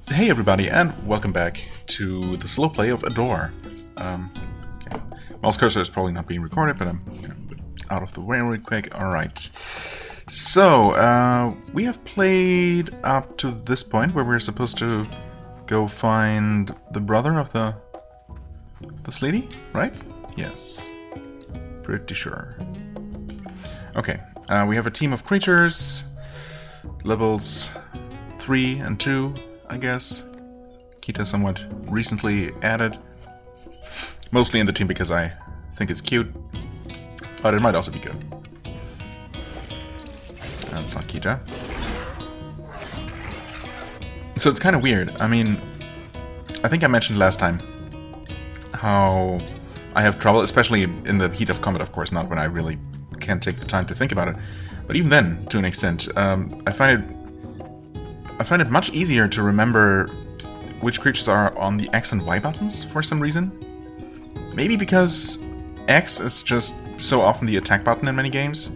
Hey everybody, and welcome back to the slow play of Adore. Okay. Mouse cursor is probably not being recorded, but I'm out of the way real quick. Alright. So, we have played up to this point where we're supposed to go find the brother of this lady, right? Yes. Pretty sure. Okay, we have a team of creatures, levels 3 and 2. I guess. Kita somewhat recently added. Mostly in the team because I think it's cute. But it might also be good. That's not Kita. So it's kind of weird. I mean, I think I mentioned last time how I have trouble, especially in the heat of combat, of course, not when I really can't take the time to think about it. But even then, to an extent, I find it much easier to remember which creatures are on the X and Y buttons for some reason. Maybe because X is just so often the attack button in many games.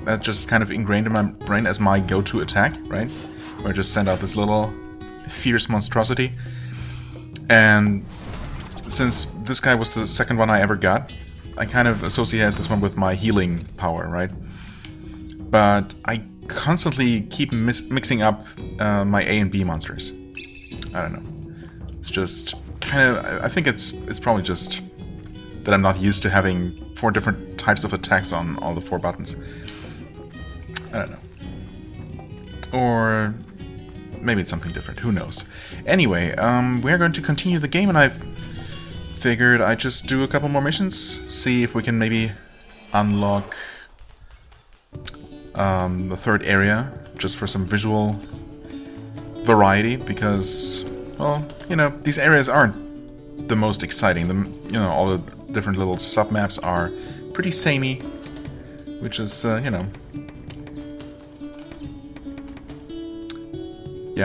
That just kind of ingrained in my brain as my go-to attack, right? Where I just send out this little fierce monstrosity. And since this guy was the second one I ever got, I kind of associate this one with my healing power, right? But I constantly keep mixing up my A and B monsters. I don't know. It's just kind of... I think it's probably just that I'm not used to having 4 different types of attacks on all the 4 buttons. I don't know. Or maybe it's something different. Who knows? Anyway, we're going to continue the game, and I figured I'd just do a couple more missions, see if we can maybe unlock the third area, just for some visual variety, because, well, you know, these areas aren't the most exciting. All the different little sub-maps are pretty samey, which is, yeah,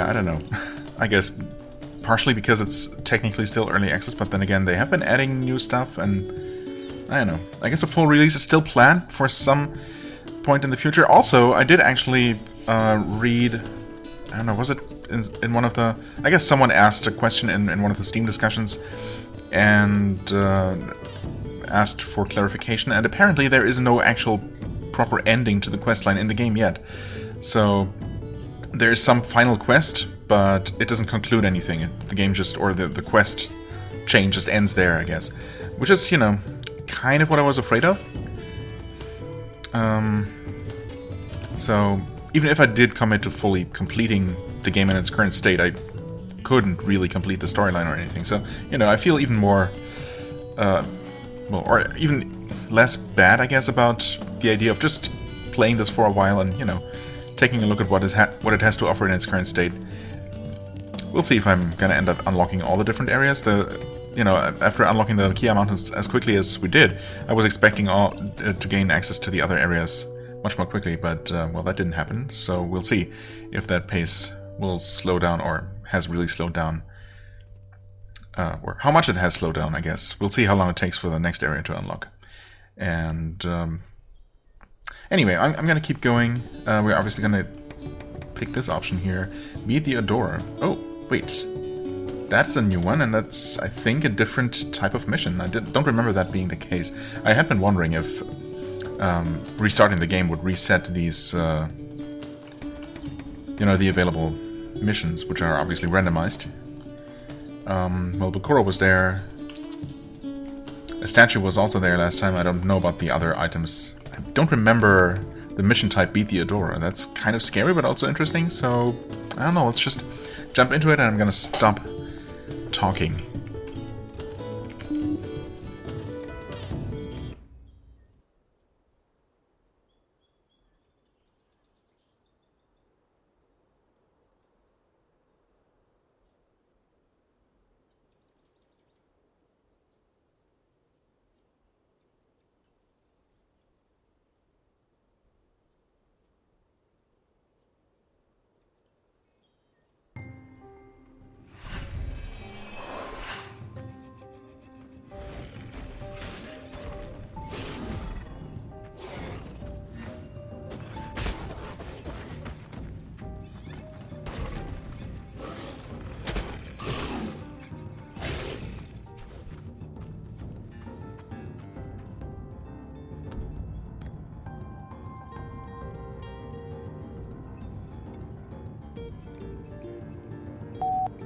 I don't know. I guess partially because it's technically still early access, but then again, they have been adding new stuff, and I don't know. I guess a full release is still planned for some point in the future. Also, I did actually read, I don't know, was it in one of the... I guess someone asked a question in one of the Steam discussions and asked for clarification, and apparently there is no actual proper ending to the questline in the game yet. So there is some final quest, but it doesn't conclude anything. The game just, or the quest chain just ends there, I guess. Which is, you know, kind of what I was afraid of. So, even if I did commit to fully completing the game in its current state, I couldn't really complete the storyline or anything. So, you know, I feel even more, well, or even less bad, I guess, about the idea of just playing this for a while and, you know, taking a look at what it has to offer in its current state. We'll see if I'm gonna end up unlocking all the different areas. You know, after unlocking the Kia Mountains as quickly as we did, I was expecting to gain access to the other areas much more quickly, but, well, that didn't happen, so we'll see if that pace will slow down, or has really slowed down, or how much it has slowed down, I guess. We'll see how long it takes for the next area to unlock. And, anyway, I'm gonna keep going. We're obviously gonna pick this option here. Meet the Adorer. Oh, wait. That's a new one, and that's, I think, a different type of mission. I don't remember that being the case. I had been wondering if restarting the game would reset these, you know, the available missions, which are obviously randomized. Well, Bakura was there. A statue was also there last time. I don't know about the other items. I don't remember the mission type Beat the Adorer. That's kind of scary, but also interesting, so I don't know, let's just jump into it, and I'm gonna stop talking.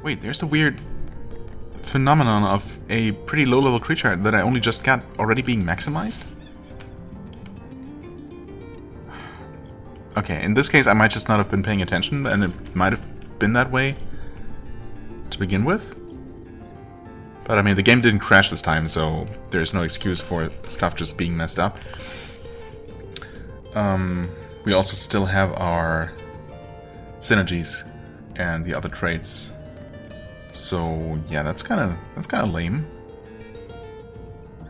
Wait, there's the weird phenomenon of a pretty low-level creature that I only just got already being maximized? Okay, in this case I might just not have been paying attention, and it might have been that way to begin with. But I mean, the game didn't crash this time, so there's no excuse for stuff just being messed up. We also still have our synergies and the other traits. So yeah, that's kind of lame.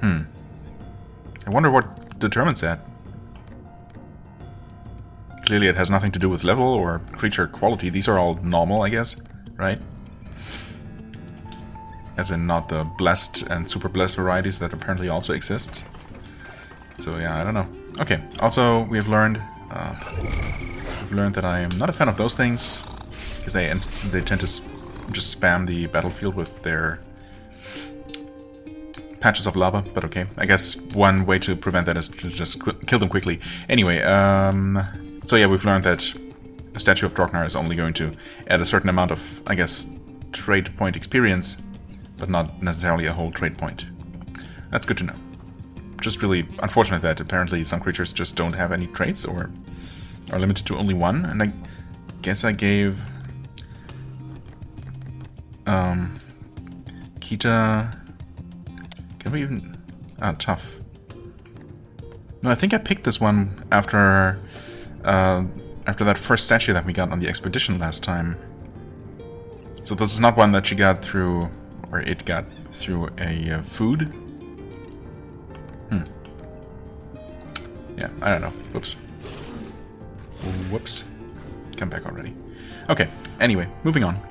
I wonder what determines that. Clearly it has nothing to do with level or creature quality. These are all normal, I guess, right? As in not the blessed and super blessed varieties that apparently also exist. So yeah, I don't know. Okay, also we've learned that I am not a fan of those things, because they tend to just spam the battlefield with their patches of lava, but okay. I guess one way to prevent that is to just kill them quickly. Anyway, so yeah, we've learned that a statue of Drognar is only going to add a certain amount of, I guess, trait point experience, but not necessarily a whole trait point. That's good to know. Just really unfortunate that apparently some creatures just don't have any traits or are limited to only one, and I guess I gave Kita... Can we even... tough. No, I think I picked this one after that first statue that we got on the expedition last time. So this is not one that she got through, or it got through a food. Yeah, I don't know. Whoops. Whoops. Come back already. Okay, anyway, moving on.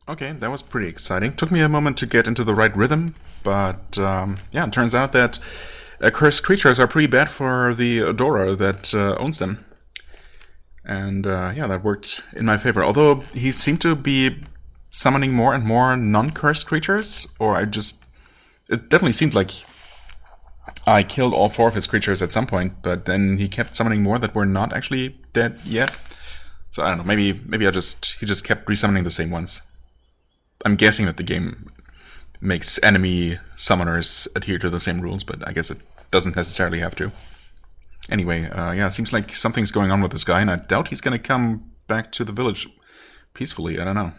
Okay, that was pretty exciting. Took me a moment to get into the right rhythm, but yeah, it turns out that cursed creatures are pretty bad for the adorer that owns them. And yeah, that worked in my favor. Although he seemed to be summoning more and more non-cursed creatures, or I just... It definitely seemed like I killed all 4 of his creatures at some point, but then he kept summoning more that were not actually dead yet. So I don't know, maybe he just kept resummoning the same ones. I'm guessing that the game makes enemy summoners adhere to the same rules, but I guess it doesn't necessarily have to. Anyway, yeah, seems like something's going on with this guy, and I doubt he's gonna come back to the village peacefully. I don't know.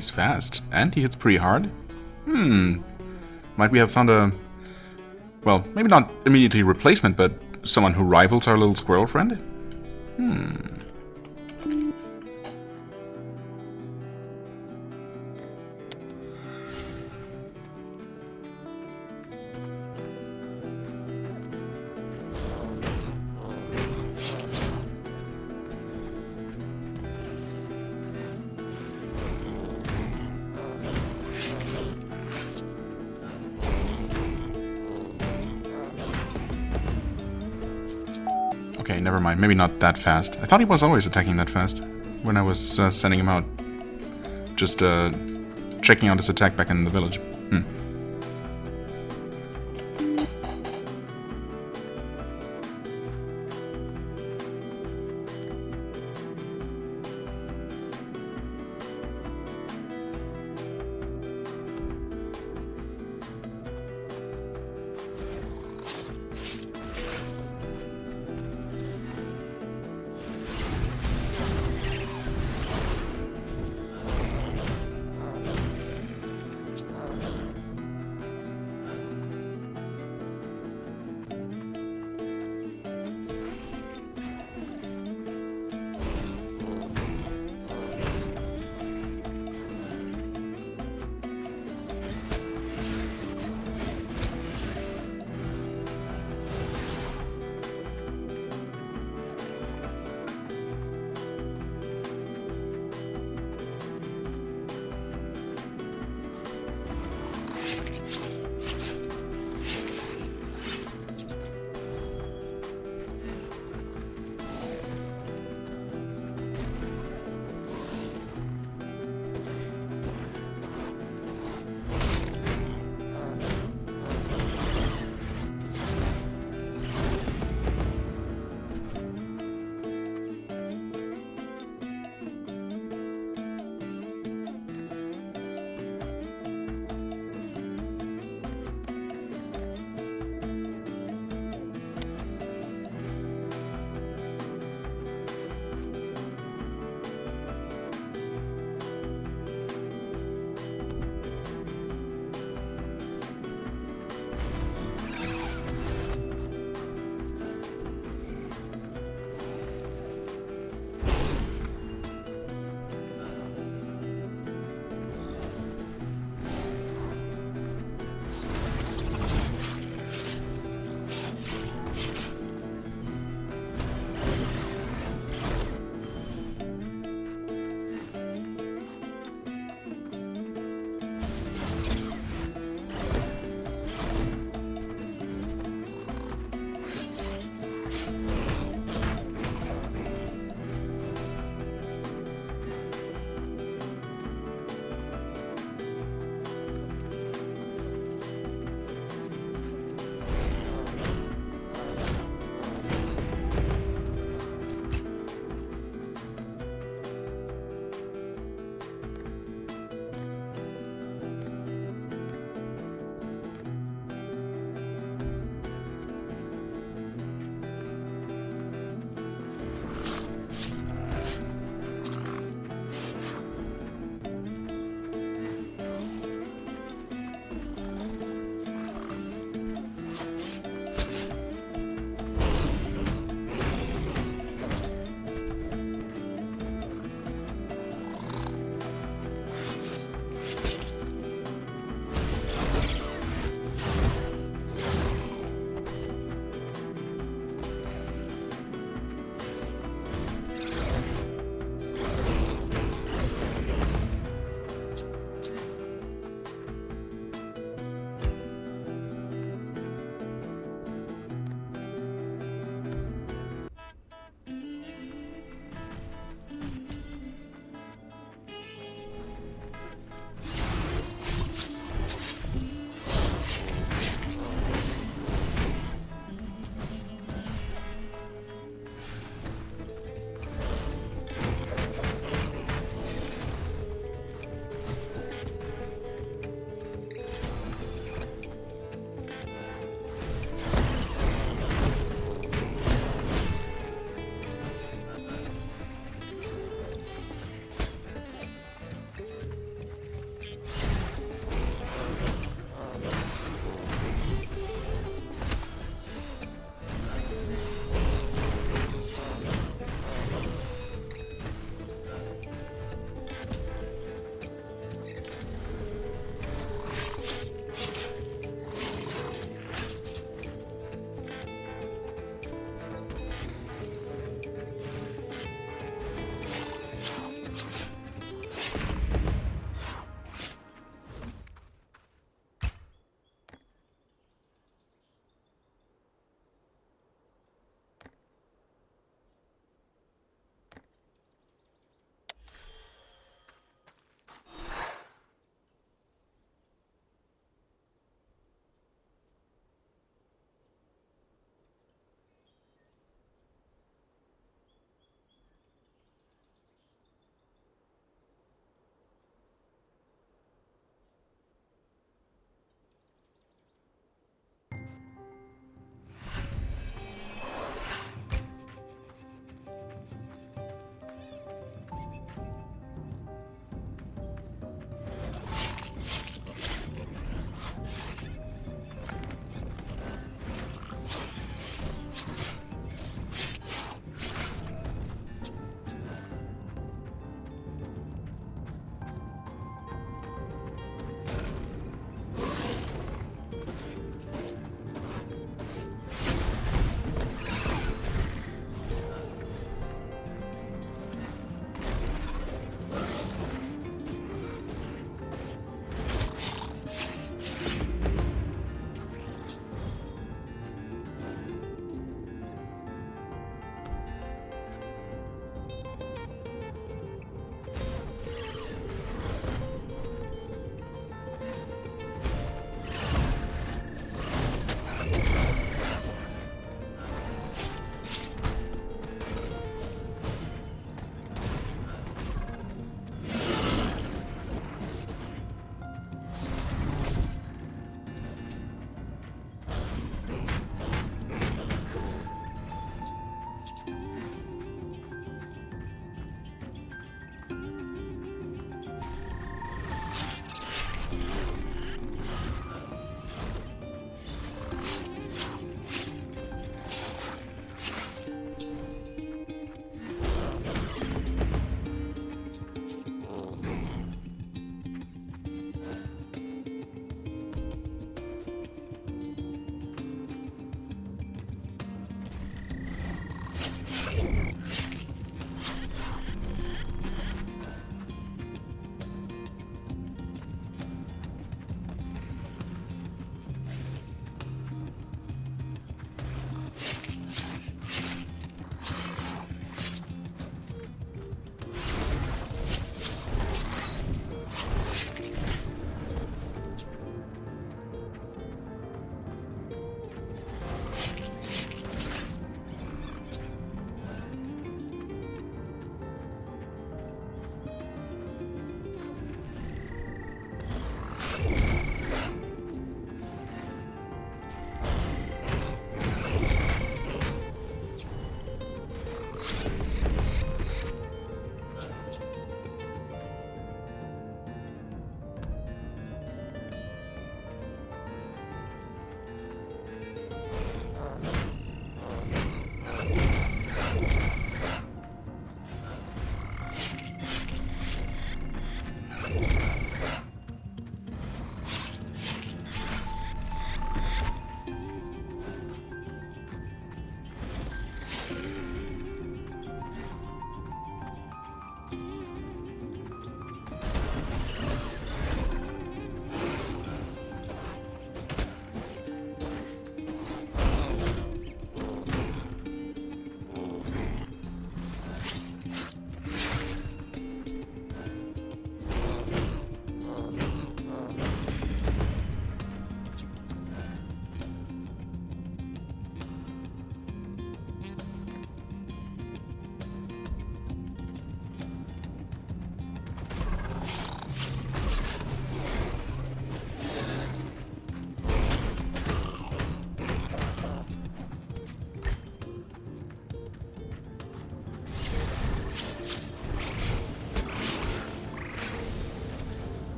he's fast. And he hits pretty hard. Might we have found a... well, maybe not immediately replacement, but someone who rivals our little squirrel friend? Okay, never mind. Maybe not that fast. I thought he was always attacking that fast when I was sending him out. Just checking out his attack back in the village.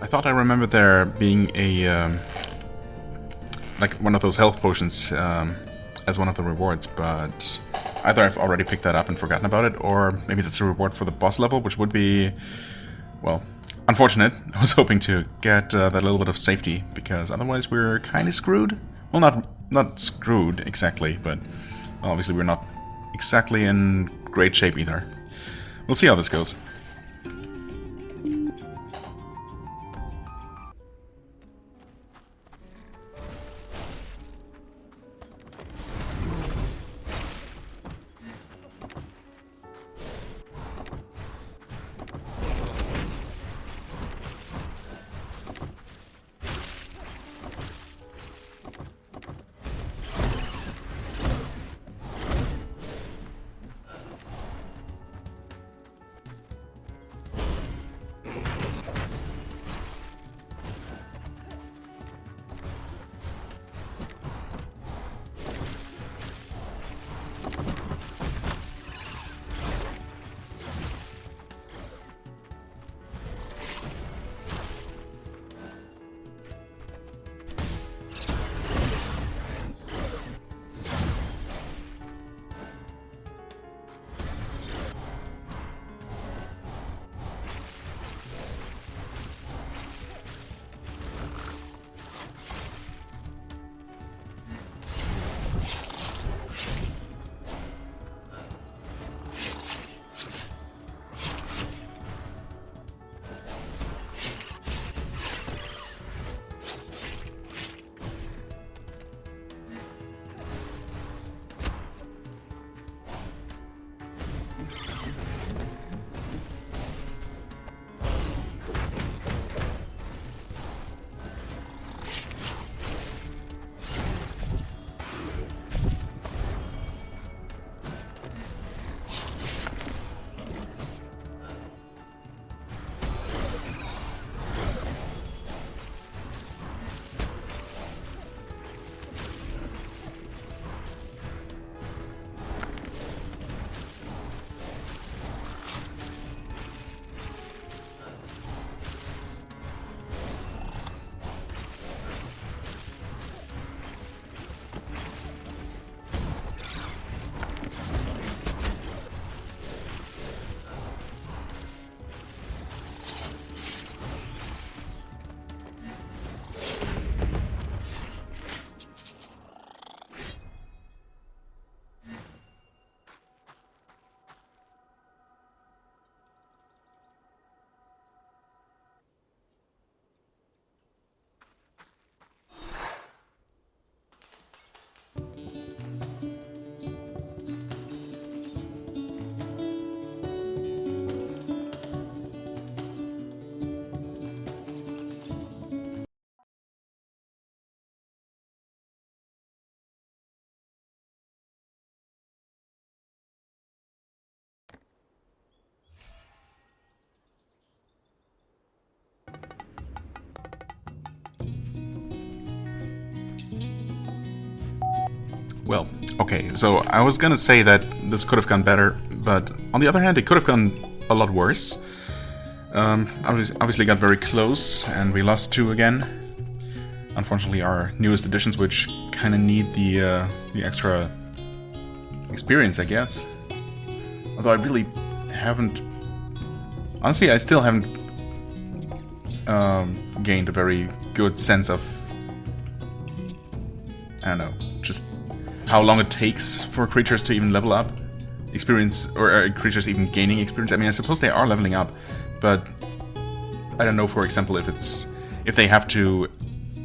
I thought I remembered there being a like one of those health potions as one of the rewards, but either I've already picked that up and forgotten about it, or maybe that's a reward for the boss level, which would be, well, unfortunate. I was hoping to get that little bit of safety, because otherwise we're kind of screwed. Well, not screwed exactly, but well, obviously we're not exactly in great shape either. We'll see how this goes. Well, okay, so I was gonna say that this could have gone better, but on the other hand, it could have gone a lot worse. Obviously got very close, and we lost 2 again. Unfortunately, our newest additions, which kind of need the extra experience, I guess. Although I really haven't... Honestly, I still haven't gained a very good sense of... I don't know, just how long it takes for creatures to even level up. Experience, or creatures even gaining experience. I mean, I suppose they are leveling up, but I don't know, for example, if they have to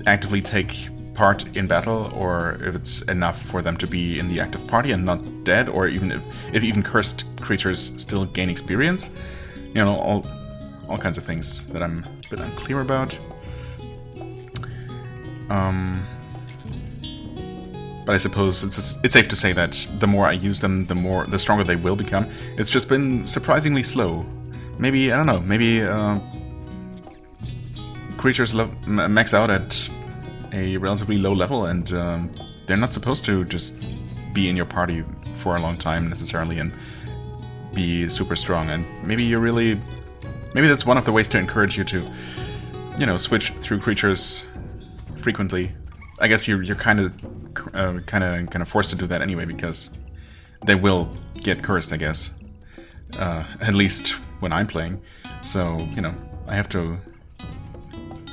actively take part in battle, or if it's enough for them to be in the active party and not dead, or even if even cursed creatures still gain experience. You know, all kinds of things that I'm a bit unclear about. But I suppose it's safe to say that the more I use them, the stronger they will become. It's just been surprisingly slow. Maybe, I don't know, maybe creatures max out at a relatively low level, and they're not supposed to just be in your party for a long time necessarily and be super strong. And maybe that's one of the ways to encourage you to you know, switch through creatures frequently. I guess you're kind of forced to do that anyway, because they will get cursed, I guess. At least when I'm playing. So, you know, I have to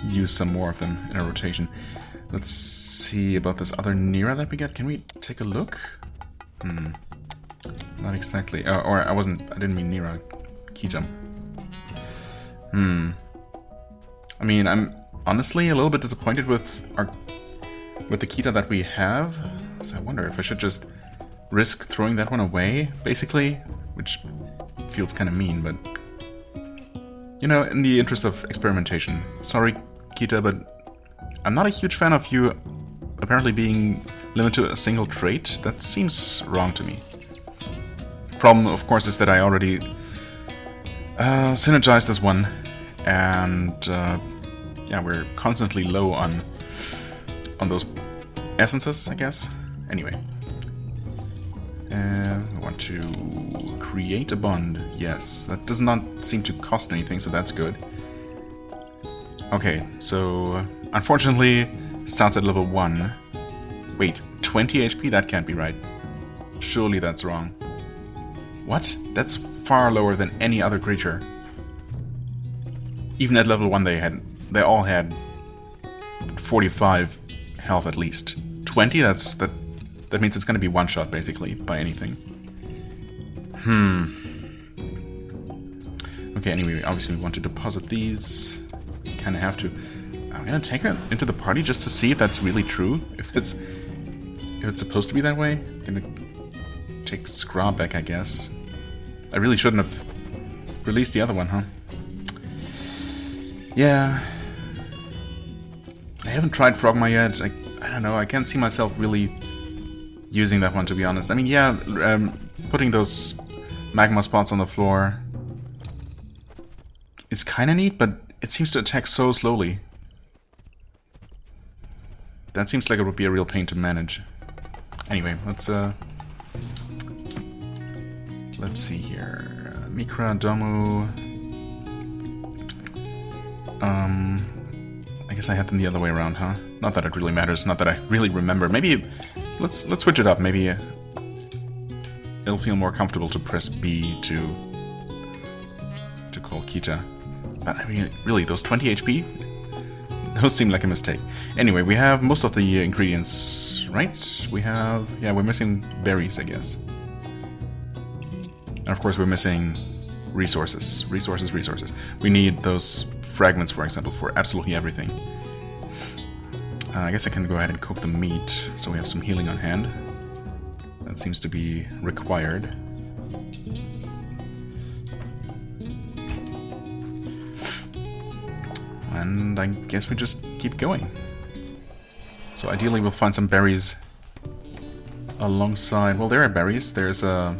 use some more of them in a rotation. Let's see about this other Nira that we got. Can we take a look? Not exactly. Or I didn't mean Nira. Kita. I mean, I'm honestly a little bit disappointed with the Kita that we have. So I wonder if I should just risk throwing that one away, basically, which feels kind of mean, but you know, in the interest of experimentation. Sorry, Kita, but I'm not a huge fan of you apparently being limited to a single trait. That seems wrong to me. Problem, of course, is that I already synergized this one, and yeah, we're constantly low on those essences, I guess. Anyway, I want to create a bond. Yes, that does not seem to cost anything, so that's good. Okay, so unfortunately, starts at level 1. Wait, 20 HP? That can't be right. Surely that's wrong. What? That's far lower than any other creature. Even at level 1 they all had 45 health at least. 20? That means it's gonna be one shot basically by anything. Okay, anyway, obviously we want to deposit these. Kinda have to. I'm gonna take her into the party just to see if that's really true. If it's supposed to be that way. I'm gonna take Scrub back, I guess. I really shouldn't have released the other one, huh? Yeah. I haven't tried Frogma yet. I don't know, I can't see myself really using that one, to be honest. I mean, yeah, putting those magma spots on the floor is kind of neat, but it seems to attack so slowly. That seems like it would be a real pain to manage. Anyway, let's see here. Mikra, Domu. I guess I had them the other way around, huh? Not that it really matters, not that I really remember. Maybe let's switch it up. Maybe it'll feel more comfortable to press B to call Kita. But I mean, really, those 20 HP? Those seem like a mistake. Anyway, we have most of the ingredients, right? We have... yeah, we're missing berries, I guess. And of course we're missing resources. Resources. We need those fragments, for example, for absolutely everything. I guess I can go ahead and cook the meat, so we have some healing on hand. That seems to be required. And I guess we just keep going. So ideally we'll find some berries alongside... well, there are berries. There's a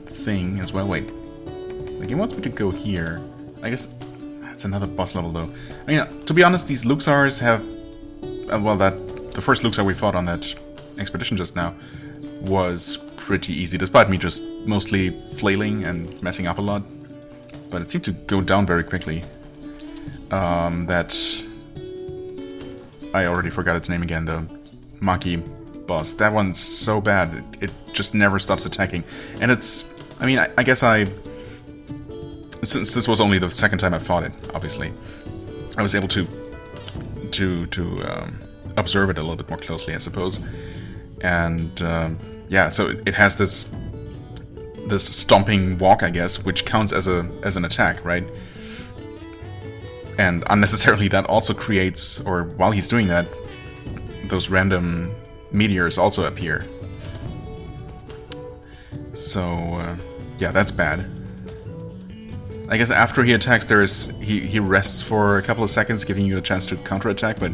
thing as well. Wait. The game wants me to go here. I guess that's another boss level, though. I mean, to be honest, these Luxars have... well, the first Luxar we fought on that expedition just now was pretty easy, despite me just mostly flailing and messing up a lot. But it seemed to go down very quickly. That... I already forgot its name again, the monkey boss. That one's so bad, it just never stops attacking. And it's... I mean, I guess since this was only the second time I fought it, obviously, I was able to observe it a little bit more closely, I suppose. And yeah, so it has this stomping walk, I guess, which counts as an attack, right? And unnecessarily, that also creates, or while he's doing that, those random meteors also appear. So yeah, that's bad. I guess after he attacks, he rests for a couple of seconds, giving you a chance to counterattack, but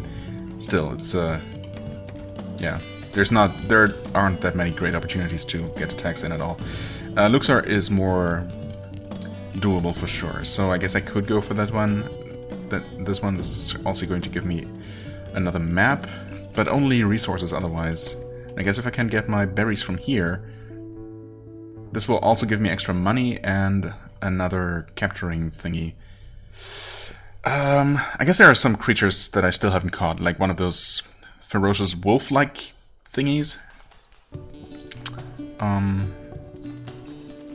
still, it's yeah, there aren't that many great opportunities to get attacks in at all. Luxar is more doable for sure, so I guess I could go for that one. This one is also going to give me another map, but only resources otherwise. I guess if I can get my berries from here, this will also give me extra money and another capturing thingy. I guess there are some creatures that I still haven't caught, like one of those ferocious wolf-like thingies.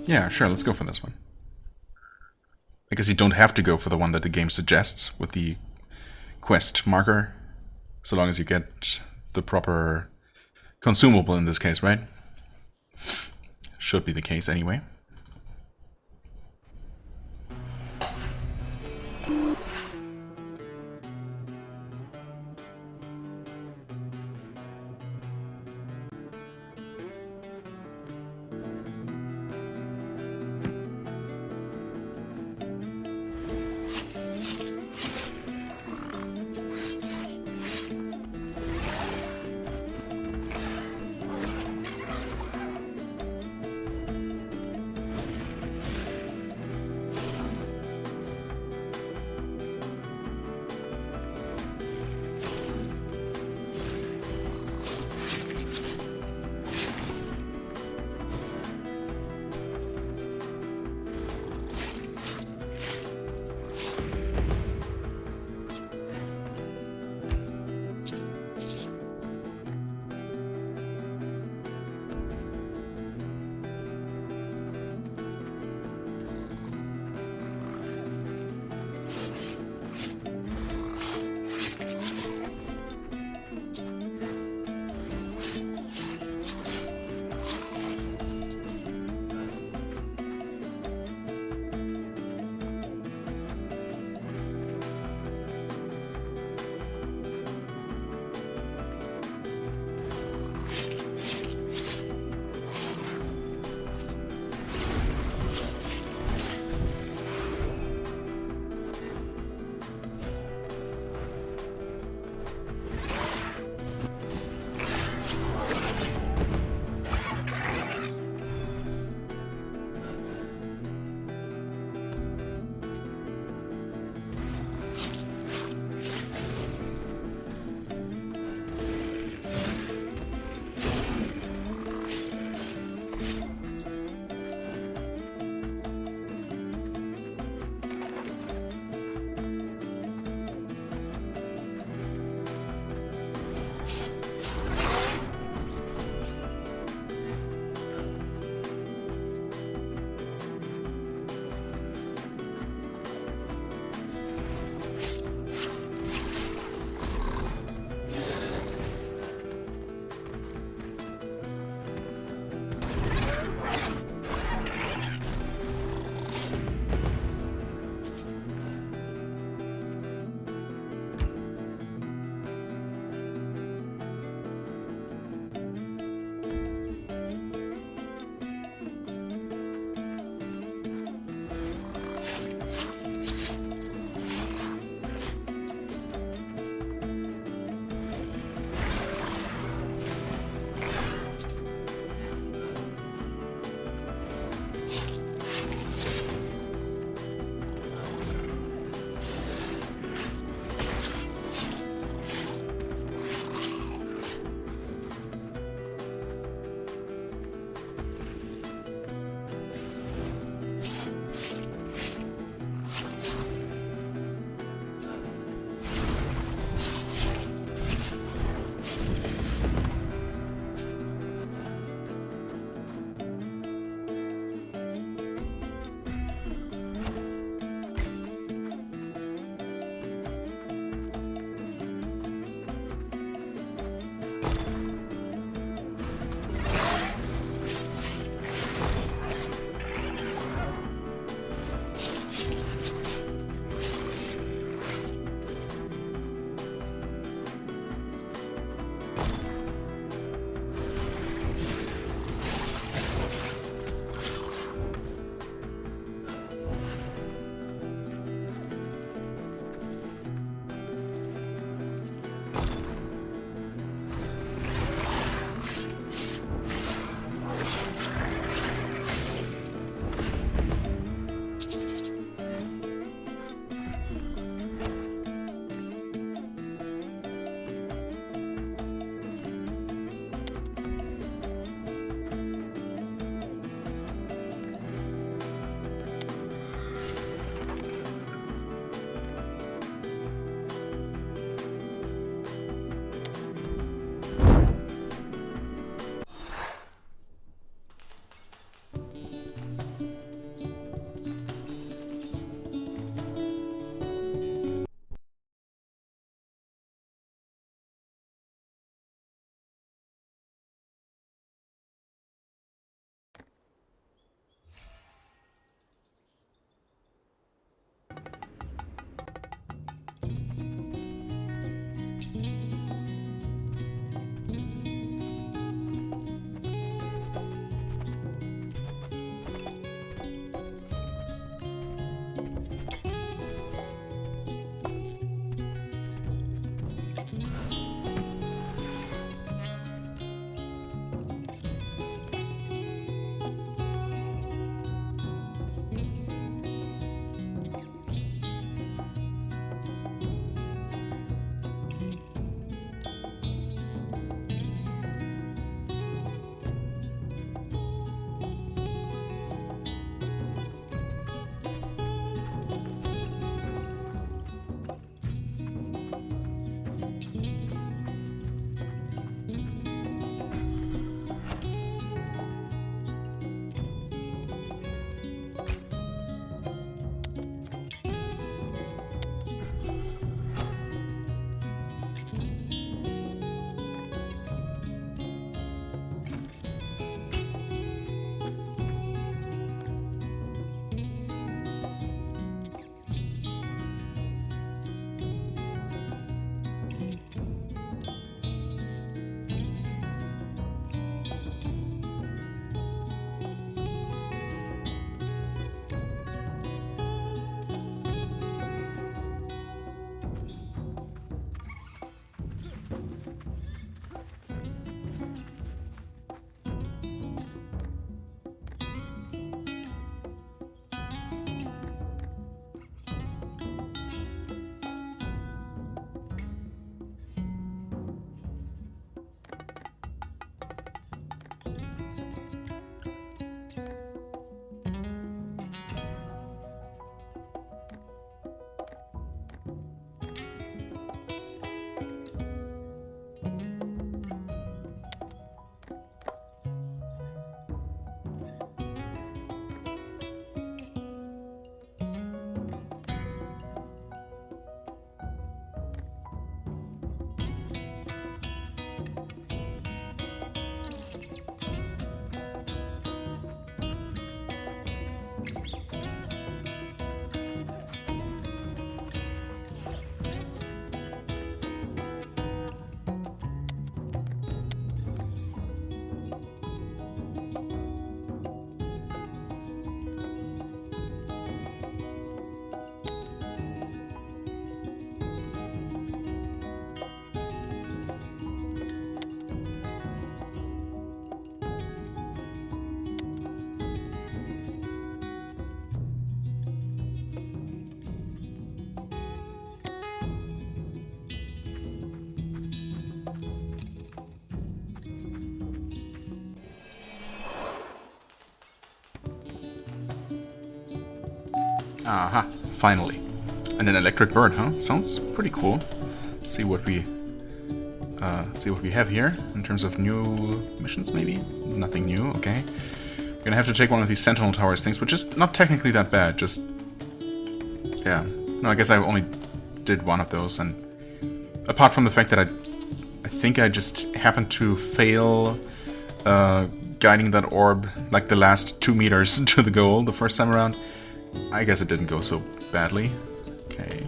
Yeah, sure, let's go for this one. I guess you don't have to go for the one that the game suggests with the quest marker, so long as you get the proper consumable in this case, right? Should be the case anyway. Aha, finally. And an electric bird, huh? Sounds pretty cool. See what we have here in terms of new missions, maybe? Nothing new, okay. We're gonna have to take one of these Sentinel Towers things, which is not technically that bad, just... yeah. No, I guess I only did one of those, and apart from the fact that I think I just happened to fail guiding that orb like the last 2 meters to the goal the first time around. I guess it didn't go so badly. Okay.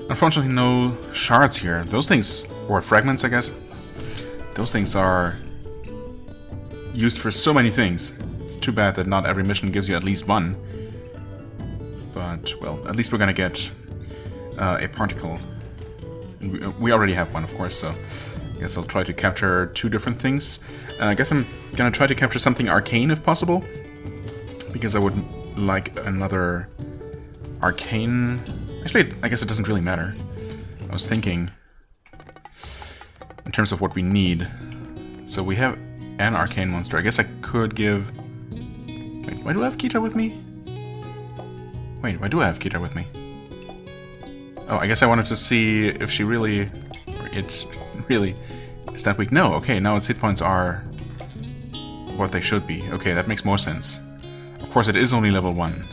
Unfortunately, no shards here. Those things, or fragments, I guess. Those things are used for so many things. It's too bad that not every mission gives you at least one. But, well, at least we're gonna get a particle. We already have one, of course, so I guess I'll try to capture 2 different things. I guess I'm gonna try to capture something arcane if possible, because I would like another arcane. Actually, I guess it doesn't really matter. I was thinking in terms of what we need. So we have an arcane monster. I guess I could give... wait, why do I have Kita with me? Wait, why do I have Kita with me? Oh, I guess I wanted to see if she really... or it really is that weak. No, okay, now its hit points are what they should be. Okay, that makes more sense. Of course, it is only level 1.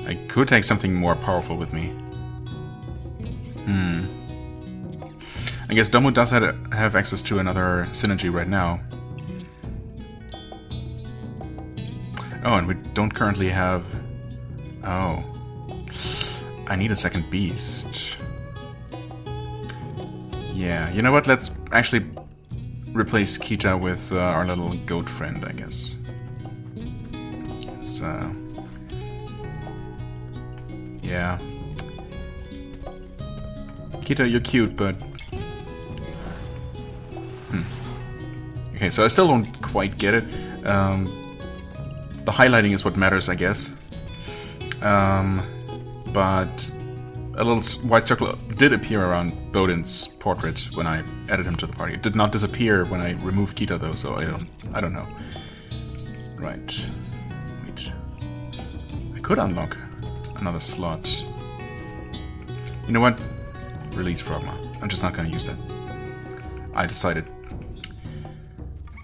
I could take something more powerful with me. I guess Domu does have access to another synergy right now. Oh, and we don't currently have... oh. I need a second beast. Yeah, you know what? Let's actually replace Kita with our little goat friend, I guess. So... yeah. Kita, you're cute, but... okay, so I still don't quite get it. The highlighting is what matters, I guess. But a little white circle did appear around Bodin's portrait when I added him to the party. It did not disappear when I removed Kita, though, so I don't know. Right. Wait. I could unlock another slot. You know what? Release Frogma. I'm just not going to use that. I decided.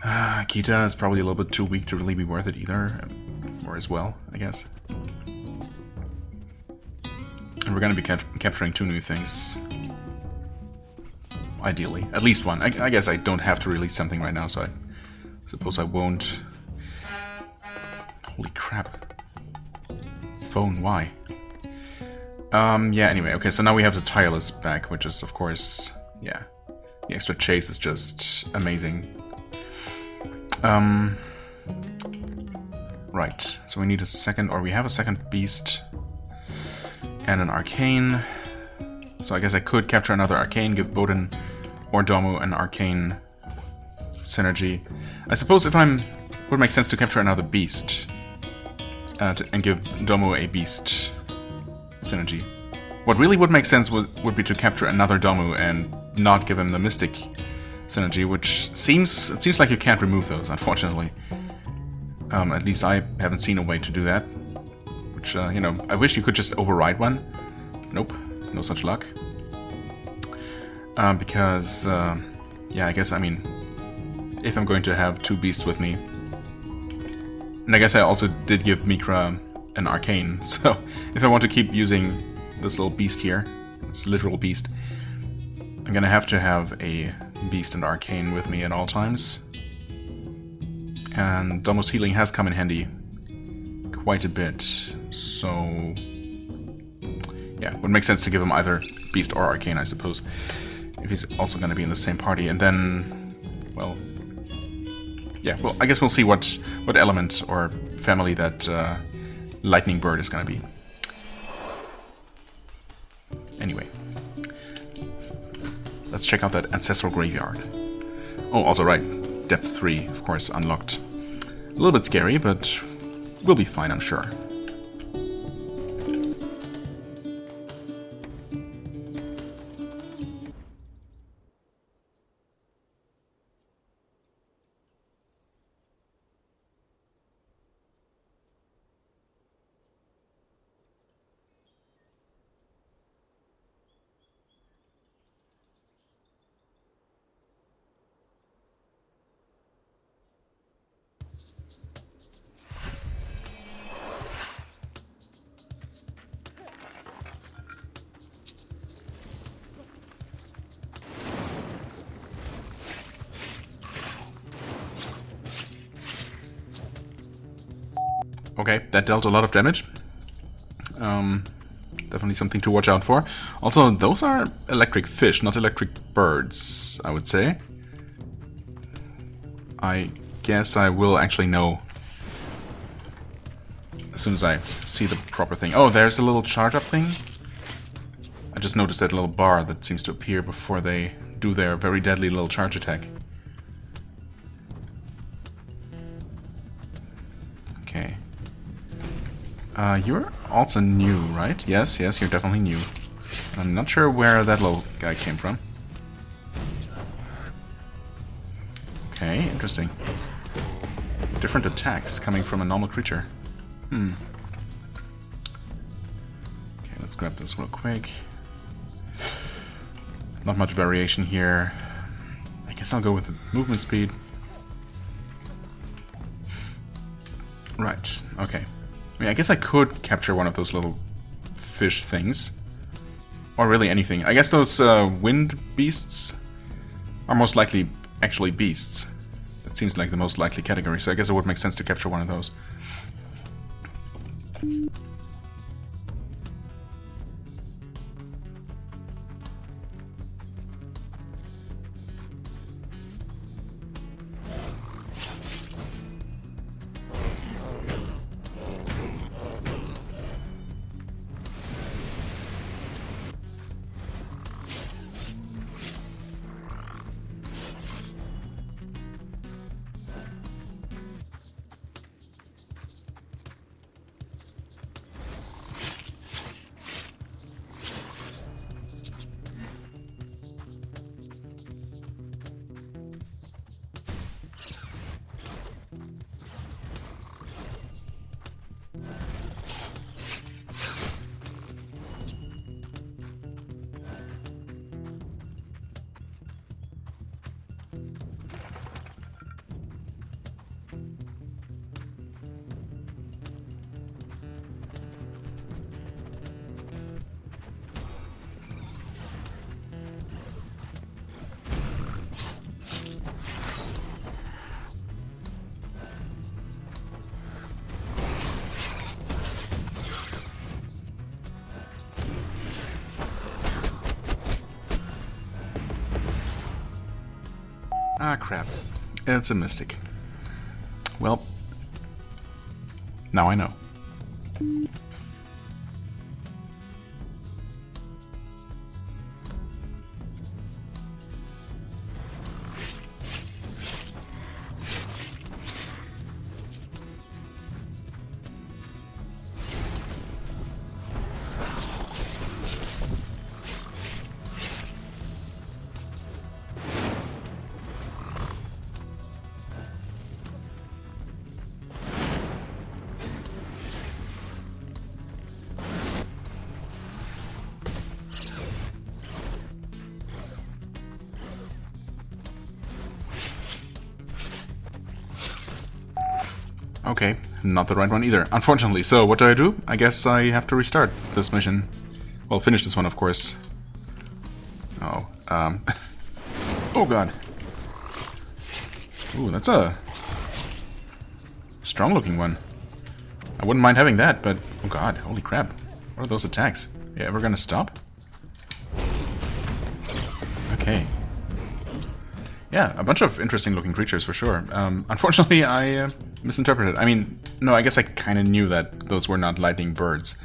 Kita is probably a little bit too weak to really be worth it either. Or as well, I guess. And we're going to be capturing 2 new things. Ideally. At least one. I guess I don't have to release something right now, so I suppose I won't. Holy crap. Phone, why? Yeah, anyway, okay, so now we have the tireless back, which is, of course, yeah. The extra chase is just amazing. Right, so we need a second, or we have a second beast and an arcane. So I guess I could capture another arcane, give Bodin or Domu an arcane synergy. I suppose if would make sense to capture another beast and give Domu a beast synergy. What really would make sense would be to capture another Domu and not give him the Mystic synergy, which seems like you can't remove those, unfortunately. At least I haven't seen a way to do that. Which, you know, I wish you could just override one. Nope, no such luck. Because, yeah, I guess, I mean, if I'm going to have 2 beasts with me... and I guess I also did give Mikra an arcane, so if I want to keep using this little beast here, this literal beast, I'm gonna have to have a beast and arcane with me at all times. And Domo's healing has come in handy quite a bit, so yeah, would make sense to give him either beast or arcane, I suppose, if he's also gonna be in the same party. And then, well, yeah, well, I guess we'll see what element or family that lightning bird is gonna be. Anyway, let's check out that ancestral graveyard. Oh, also right, depth 3, of course, unlocked. A little bit scary, but we'll be fine, I'm sure. Okay, that dealt a lot of damage. Definitely something to watch out for. Also, those are electric fish, not electric birds, I would say. I guess I will actually know as soon as I see the proper thing. Oh, there's a little charge-up thing. I just noticed that little bar that seems to appear before they do their very deadly little charge attack. Okay. You're also new, right? Yes, yes, you're definitely new. I'm not sure where that little guy came from. Okay, interesting. Different attacks coming from a normal creature. Okay, let's grab this real quick. Not much variation here. I guess I'll go with the movement speed. Right, okay. I mean, I guess I could capture one of those little fish things. Or really anything. I guess those wind beasts are most likely actually beasts. That seems like the most likely category, so I guess it would make sense to capture one of those. Ah, crap. It's a mystic. Well, now I know. Okay, not the right one either, unfortunately. So, what do? I guess I have to restart this mission. Well, finish this one, of course. Oh, oh god. Ooh, that's a strong-looking one. I wouldn't mind having that, but... Oh god, holy crap. What are those attacks? You ever gonna stop? Okay. Yeah, a bunch of interesting-looking creatures, for sure. Unfortunately, I misinterpreted. I mean, no, I guess I kind of knew that those were not lightning birds.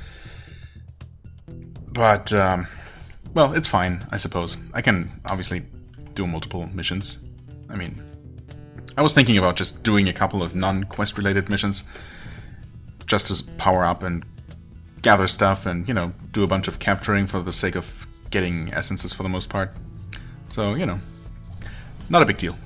But, well, it's fine, I suppose. I can obviously do multiple missions. I mean, I was thinking about just doing a couple of non-quest related missions just to power up and gather stuff and, you know, do a bunch of capturing for the sake of getting essences for the most part. So, you know, not a big deal.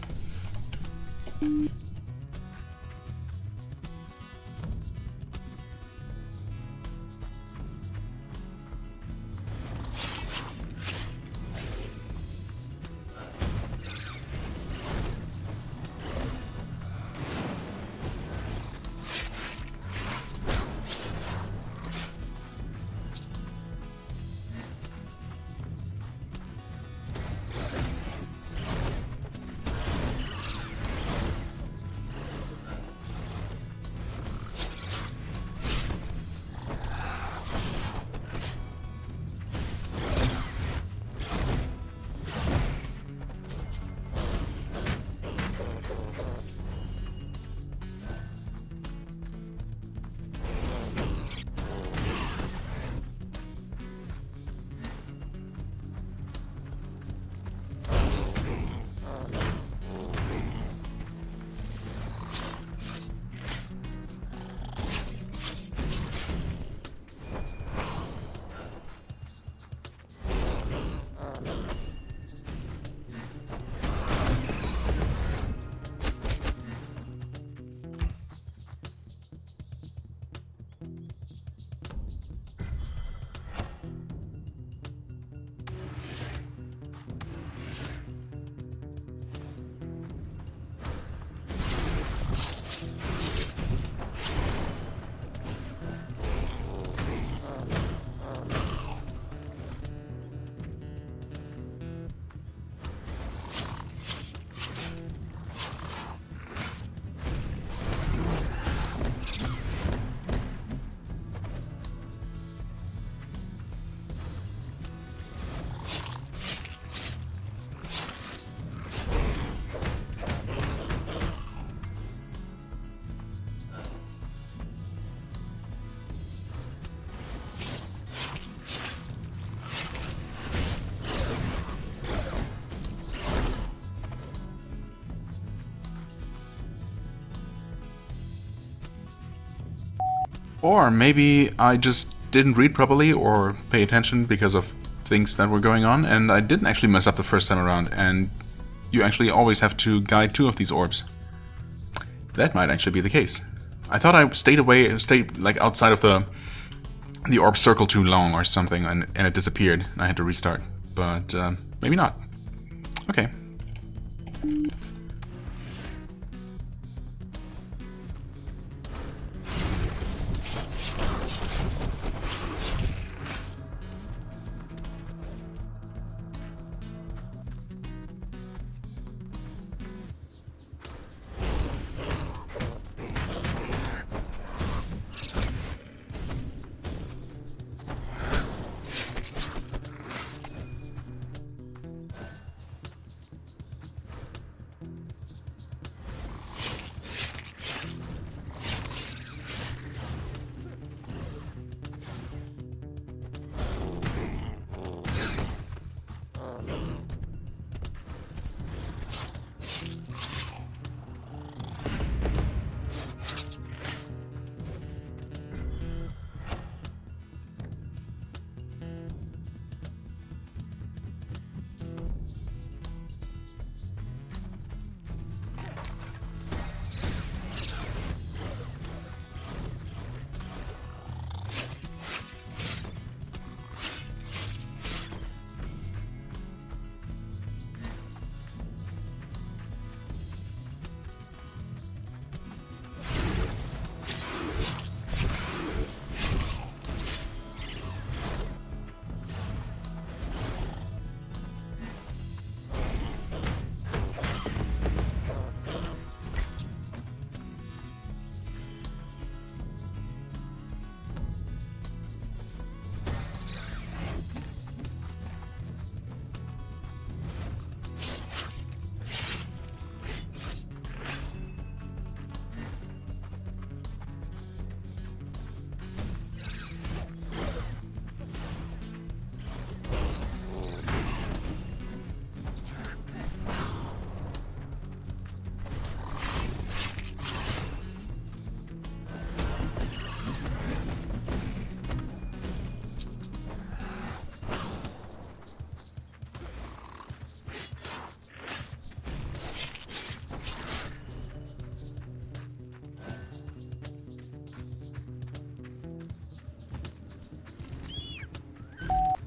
Or maybe I just didn't read properly or pay attention because of things that were going on, and I didn't actually mess up the first time around, and you actually always have to guide 2 of these orbs. That might actually be the case. I thought I stayed like outside of the orb circle too long or something, and it disappeared, and I had to restart. But maybe not. Okay.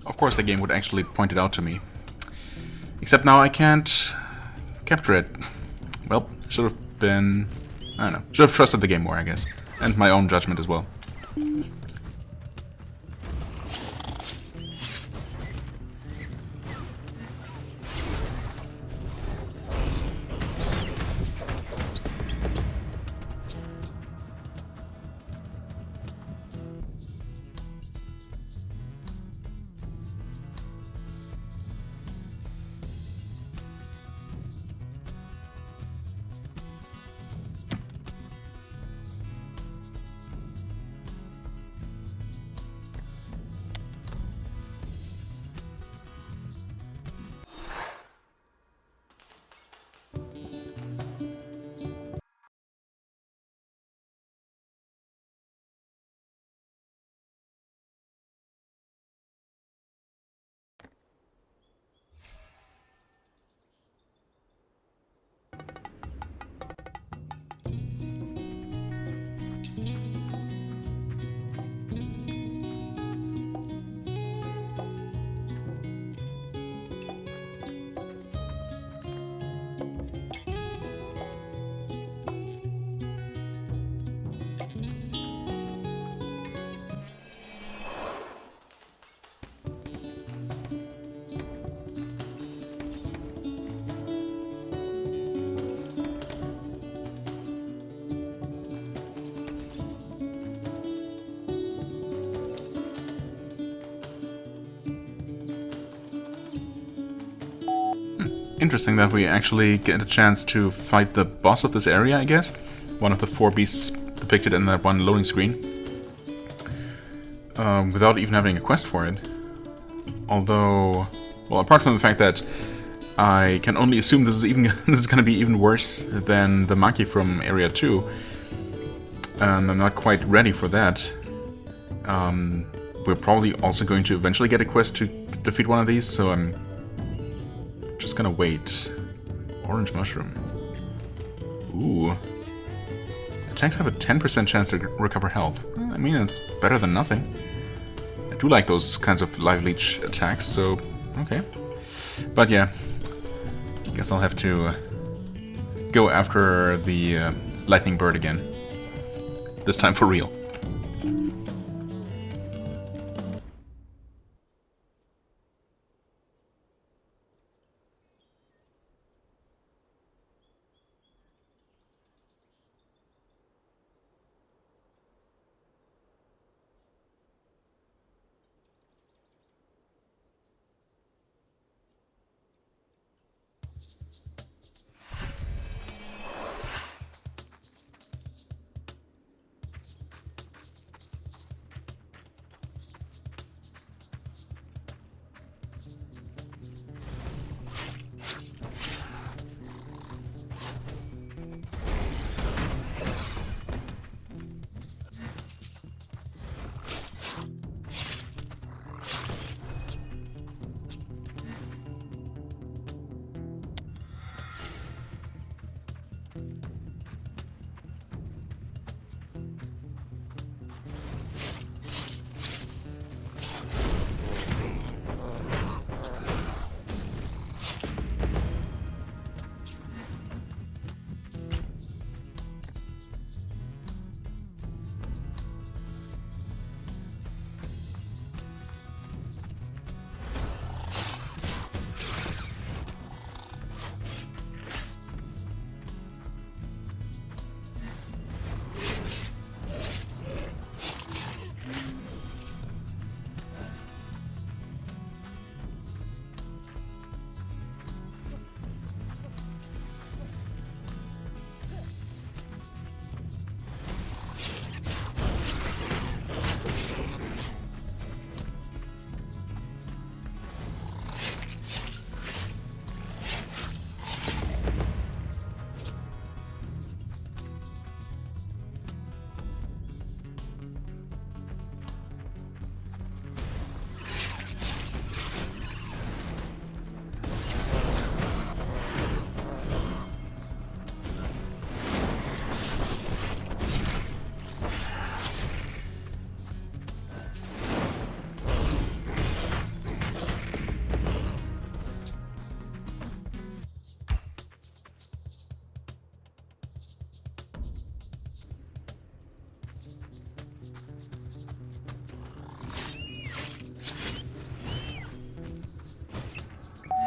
Of course the game would actually point it out to me. Except now I can't capture it. Well, should have been... I don't know. Should have trusted the game more, I guess. And my own judgment as well. Interesting that we actually get a chance to fight the boss of this area, I guess. One of the 4 beasts depicted in that one loading screen. Without even having a quest for it. Although, well, apart from the fact that I can only assume this is going to be even worse than the monkey from Area 2. I'm not quite ready for that. We're probably also going to eventually get a quest to defeat one of these, so I'm just gonna wait. Orange mushroom. Ooh. Attacks have a 10% chance to recover health. I mean, it's better than nothing. I do like those kinds of life leech attacks, so okay. But yeah, I guess I'll have to go after the lightning bird again. This time for real.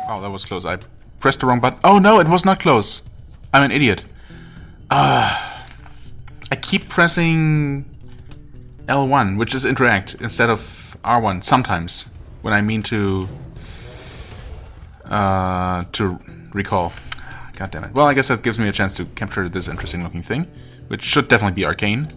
Oh, that was close. I pressed the wrong button. Oh no, it was not close. I'm an idiot. I keep pressing L1, which is interact, instead of R1 sometimes when I mean to recall. God damn it. Well, I guess that gives me a chance to capture this interesting looking thing, which should definitely be arcane.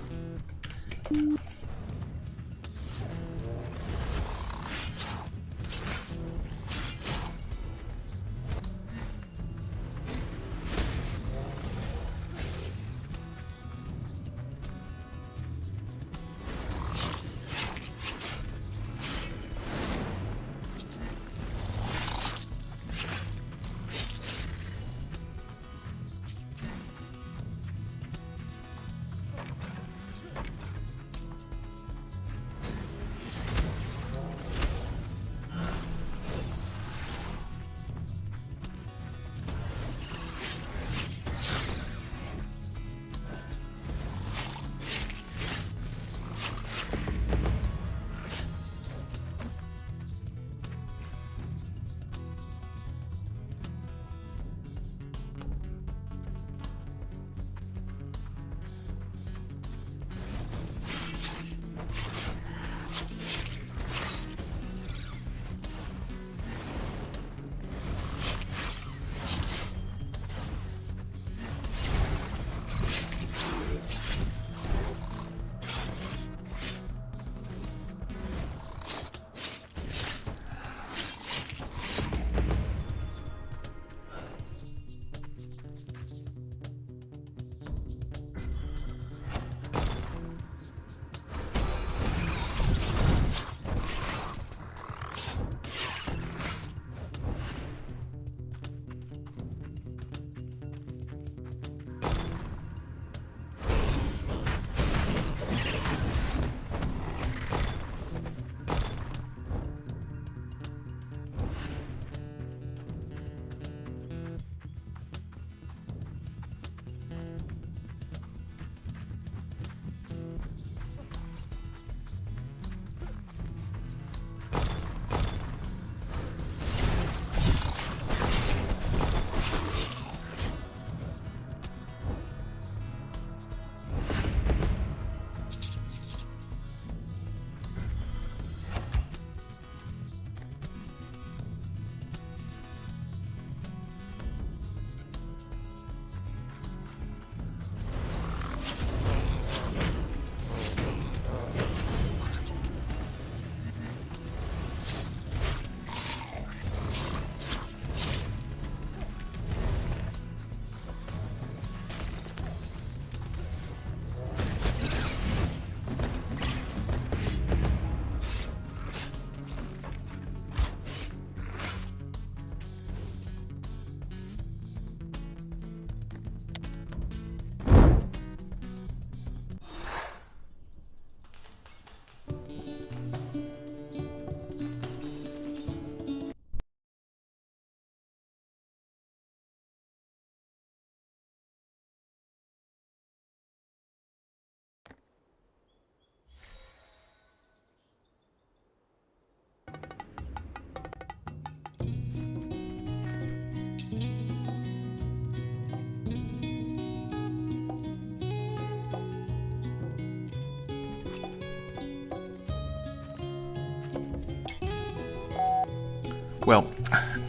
Well,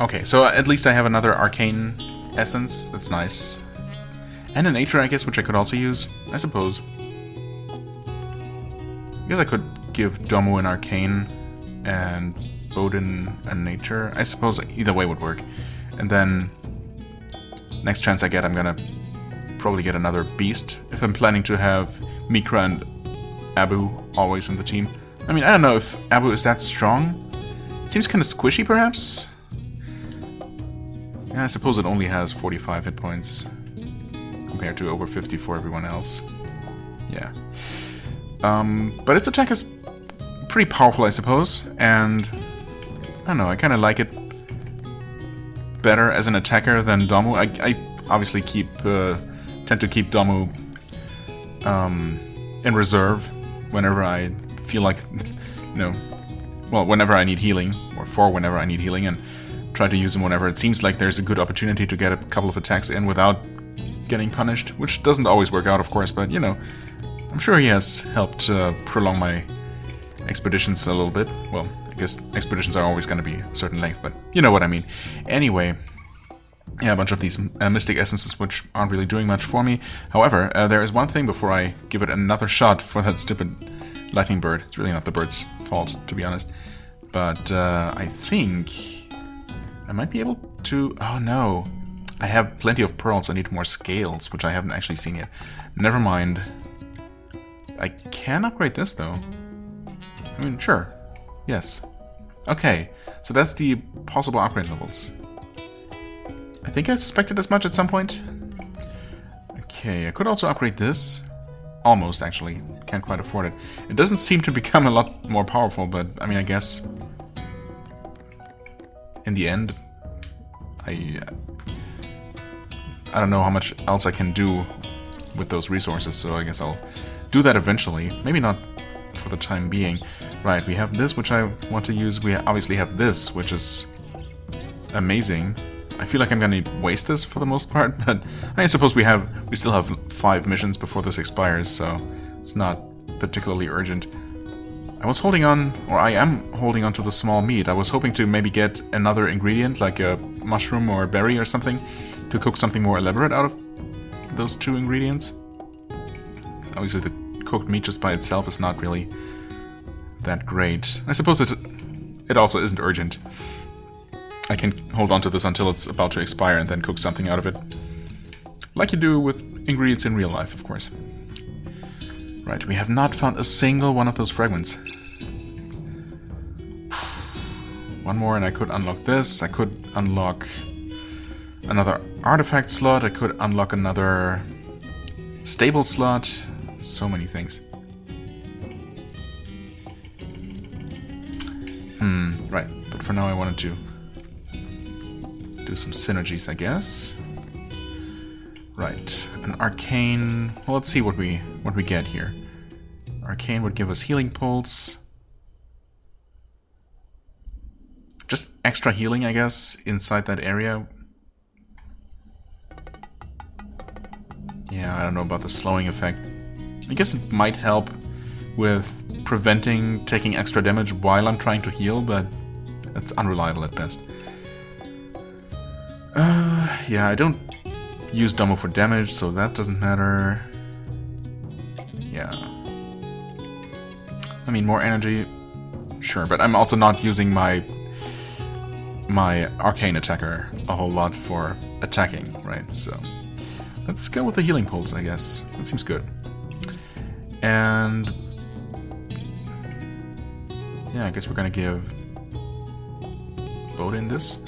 okay, so at least I have another arcane essence. That's nice. And a nature, I guess, which I could also use, I suppose. I guess I could give Domu an arcane and Odin a nature. I suppose either way would work. And then next chance I get, I'm gonna probably get another beast if I'm planning to have Mikra and Abu always in the team. I mean, I don't know if Abu is that strong. It seems kind of squishy, perhaps? Yeah, I suppose it only has 45 hit points compared to over 50 for everyone else. Yeah. But its attack is pretty powerful, I suppose, and I don't know, I kind of like it better as an attacker than Domu. I obviously tend to keep Domu in reserve whenever I feel like, you know, well, whenever I need healing, or for whenever I need healing, and try to use him whenever it seems like there's a good opportunity to get a couple of attacks in without getting punished, which doesn't always work out, of course, but, you know, I'm sure he has helped prolong my expeditions a little bit. Well, I guess expeditions are always going to be a certain length, but you know what I mean. Anyway, yeah, a bunch of these Mystic Essences which aren't really doing much for me. However, there is one thing before I give it another shot for that stupid lightning bird. It's really not the bird's fault, to be honest. But I think I might be able to... Oh no, I have plenty of pearls. I need more scales, which I haven't actually seen yet. Never mind. I can upgrade this, though. I mean, sure. Yes. Okay, so that's the possible upgrade levels. I think I suspected as much at some point. Okay, I could also upgrade this. Almost, actually. Can't quite afford it. It doesn't seem to become a lot more powerful, but, I mean, I guess... in the end, I don't know how much else I can do with those resources, so I guess I'll do that eventually. Maybe not for the time being. Right, we have this, which I want to use. We obviously have this, which is amazing. I feel like I'm gonna waste this for the most part, but I suppose we still have 5 missions before this expires, so it's not particularly urgent. I was holding on, or I am holding on to the small meat. I was hoping to maybe get another ingredient, like a mushroom or a berry or something, to cook something more elaborate out of those 2 ingredients. Obviously the cooked meat just by itself is not really that great. I suppose it also isn't urgent. I can hold on to this until it's about to expire and then cook something out of it. Like you do with ingredients in real life, of course. Right, we have not found a single one of those fragments. One more and I could unlock this. I could unlock another artifact slot. I could unlock another stable slot. So many things. Right, but for now I wanted to do some synergies, I guess. Right, an arcane. Well, let's see what we get here. Arcane would give us healing pulse. Just extra healing, I guess, inside that area. Yeah, I don't know about the slowing effect. I guess it might help with preventing taking extra damage while I'm trying to heal, but that's unreliable at best. Yeah, I don't use Domo for damage, so that doesn't matter. Yeah. I mean, more energy, sure, but I'm also not using my arcane attacker a whole lot for attacking, right? So let's go with the healing pulse, I guess. That seems good. And yeah, I guess we're gonna give Bodin this.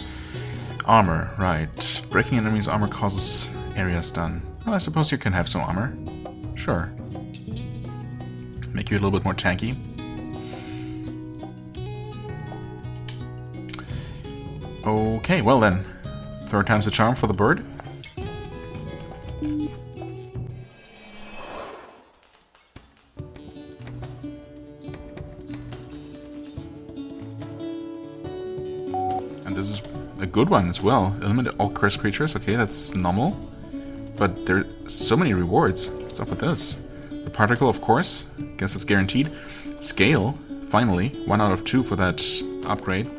Armor, right. Breaking enemies' armor causes area stun. Well, I suppose you can have some armor. Sure. Make you a little bit more tanky. Okay, well then. 3rd time's the charm for the bird. And this is a good one as well. Eliminate all cursed creatures. Okay, that's normal. But there are so many rewards. What's up with this? The particle, of course. Guess it's guaranteed. Scale, finally. 1 out of 2 for that upgrade.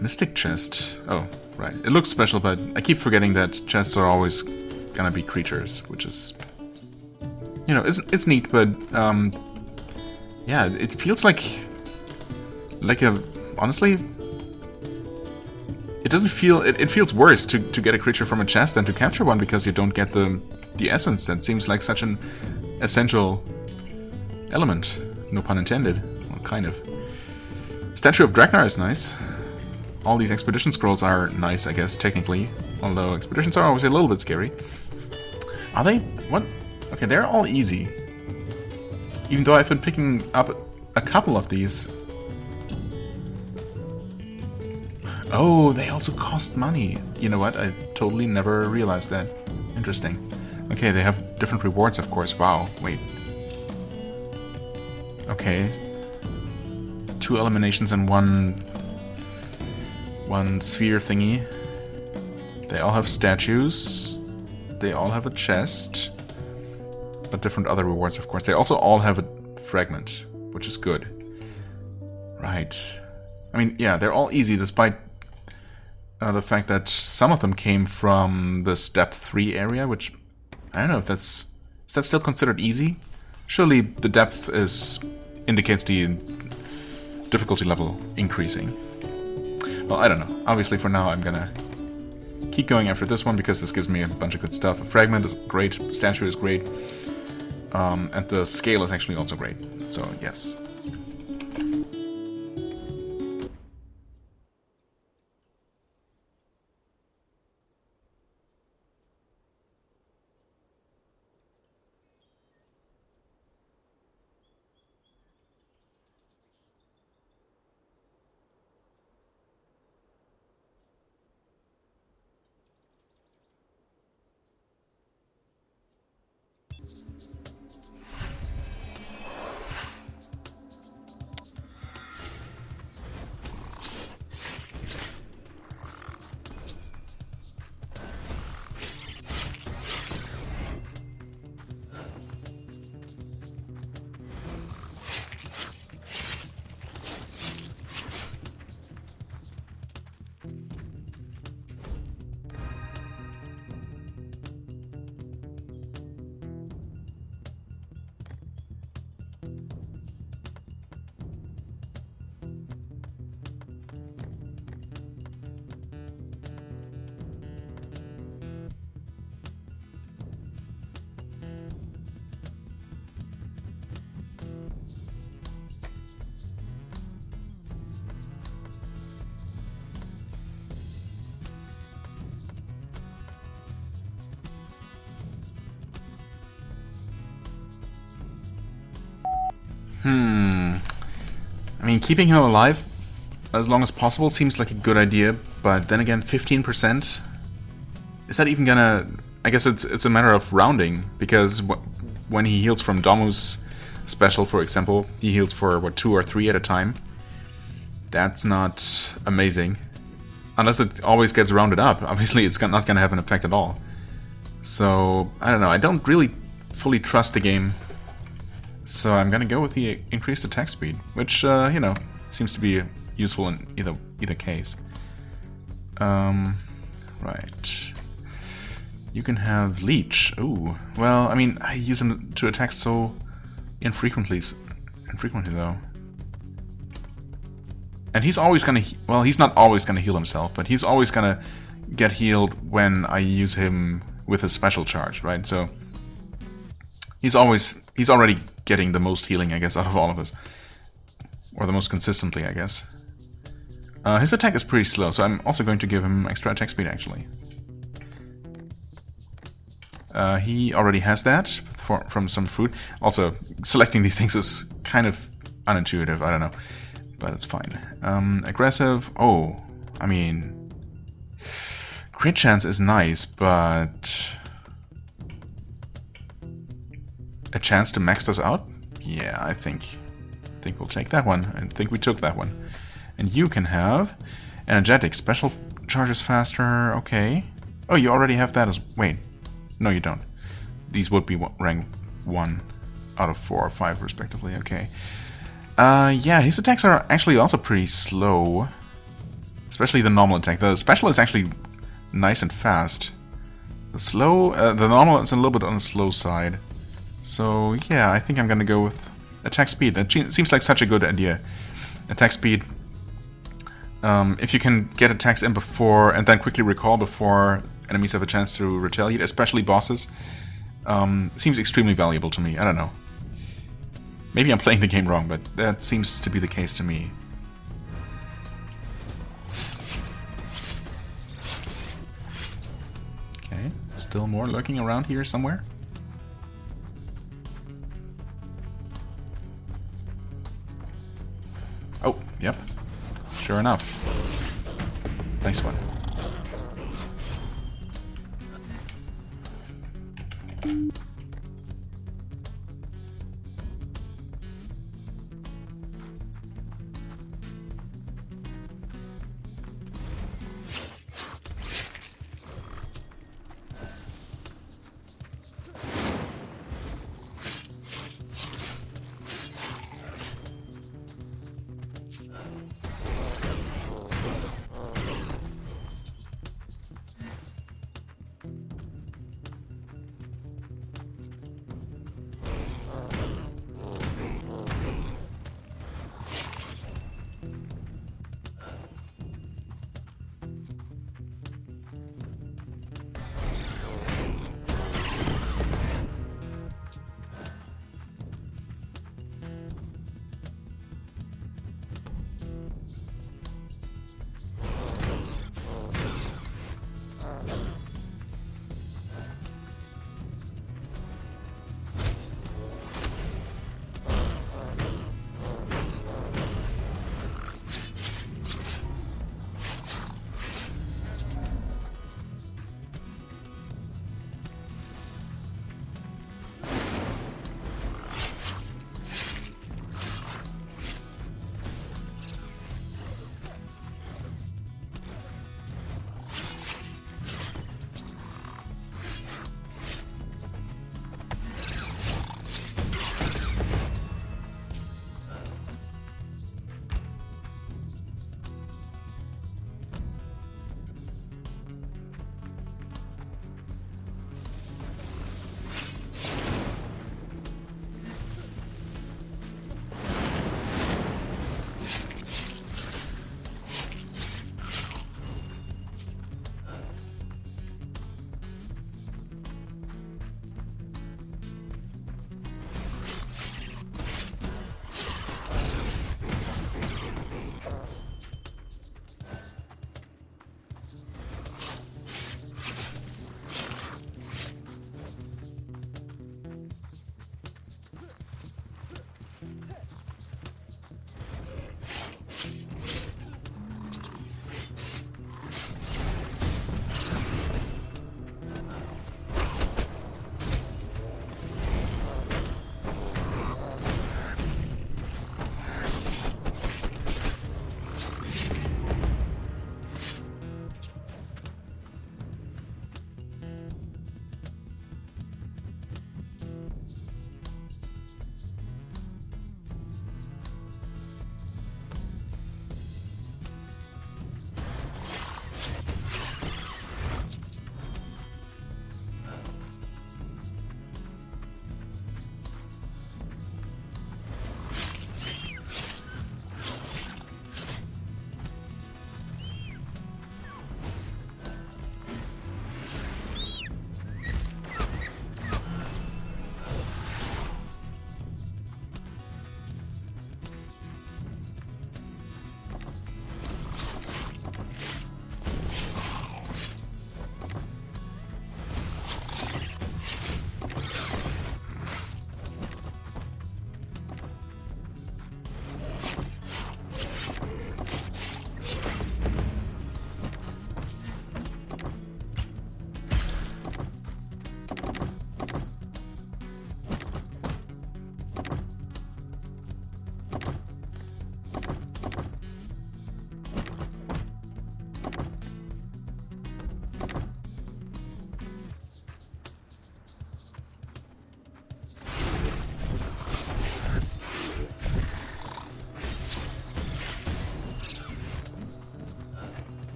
Mystic chest. Oh, right. It looks special, but I keep forgetting that chests are always gonna be creatures, which is... You know, it's neat, but... yeah, it feels like a... Honestly... It doesn't feel... It feels worse to get a creature from a chest than to capture one, because you don't get the essence. That seems like such an essential element. No pun intended. Well, kind of. Statue of Dragnar is nice. All these expedition scrolls are nice, I guess, technically. Although expeditions are always a little bit scary. Are they? What? Okay, they're all easy. Even though I've been picking up a couple of these. Oh, they also cost money. You know what? I totally never realized that. Interesting. Okay, they have different rewards, of course. Wow, wait. Okay. 2 eliminations and one sphere thingy. They all have statues. They all have a chest. But different other rewards, of course. They also all have a fragment, which is good. Right. I mean, yeah, they're all easy, despite the fact that some of them came from the Step 3 area, which... I don't know if that's... Is that still considered easy? Surely the depth indicates the difficulty level increasing. Well, I don't know. Obviously, for now, I'm gonna keep going after this one, because this gives me a bunch of good stuff. A fragment is great, statue is great, and the scale is actually also great. So, yes. I mean, keeping him alive as long as possible seems like a good idea, but then again, 15%? Is that even gonna... I guess it's a matter of rounding, because when he heals from Domu's special, for example, he heals for, what, 2 or 3 at a time? That's not amazing. Unless it always gets rounded up. Obviously, it's not gonna have an effect at all. So, I don't know, I don't really fully trust the game. So I'm gonna go with the increased attack speed, which, you know, seems to be useful in either case. Right. You can have Leech. Ooh. Well, I mean, I use him to attack so infrequently though. And he's always gonna... Well, he's not always gonna heal himself, but he's always gonna get healed when I use him with his special charge, right? So... He's already getting the most healing, I guess, out of all of us. Or the most consistently, I guess. His attack is pretty slow, so I'm also going to give him extra attack speed, actually. He already has that from some food. Also, selecting these things is kind of unintuitive, I don't know. But it's fine. Aggressive. Oh, I mean... Crit chance is nice, but... A chance to max us out? Yeah, I think we'll take that one. I think we took that one. And you can have energetic. Special charges faster. Okay. Oh, you already have that as... Wait. No, you don't. These would be rank 1 out of 4 or 5, respectively. Okay. Yeah, his attacks are actually also pretty slow. Especially the normal attack. The special is actually nice and fast. The normal is a little bit on the slow side. So yeah, I think I'm gonna go with attack speed. That seems like such a good idea. Attack speed. If you can get attacks in before and then quickly recall before enemies have a chance to retaliate, especially bosses, seems extremely valuable to me. I don't know. Maybe I'm playing the game wrong, but that seems to be the case to me. Okay, still more lurking around here somewhere. Oh, yep. Sure enough. Nice one.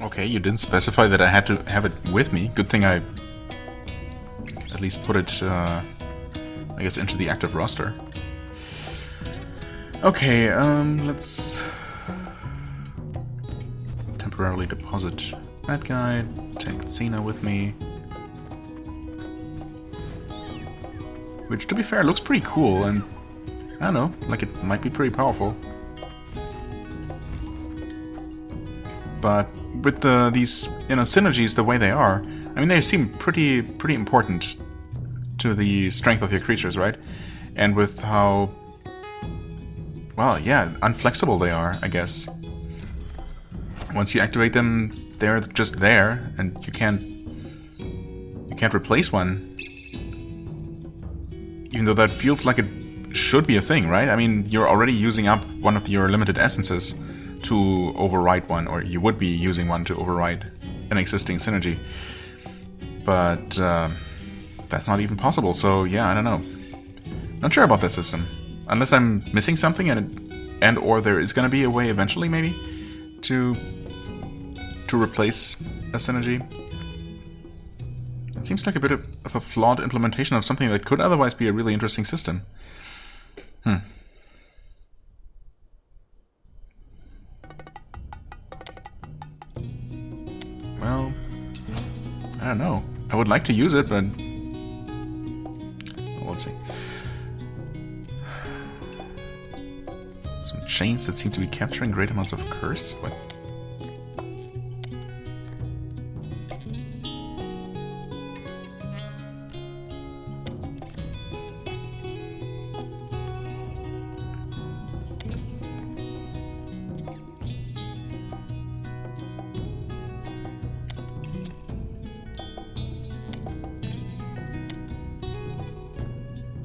Okay, you didn't specify that I had to have it with me. Good thing I at least put it, I guess, into the active roster. Okay, let's temporarily deposit that guy, take Cena with me. Which, to be fair, looks pretty cool, and I don't know, like it might be pretty powerful. But with these, you know, synergies the way they are, I mean, they seem pretty important to the strength of your creatures, right? And with how, well, yeah, unflexible they are, I guess. Once you activate them, they're just there, and you can't replace one. Even though that feels like it should be a thing, right? I mean, you're already using up one of your limited essences to override one, or you would be using one to override an existing synergy. But that's not even possible, so yeah, I don't know. Not sure about that system. Unless I'm missing something and or there is gonna be a way eventually, maybe, to replace a synergy. It seems like a bit of a flawed implementation of something that could otherwise be a really interesting system. Well, I don't know. I would like to use it, but well, let's see. Some chains that seem to be capturing great amounts of curse. What?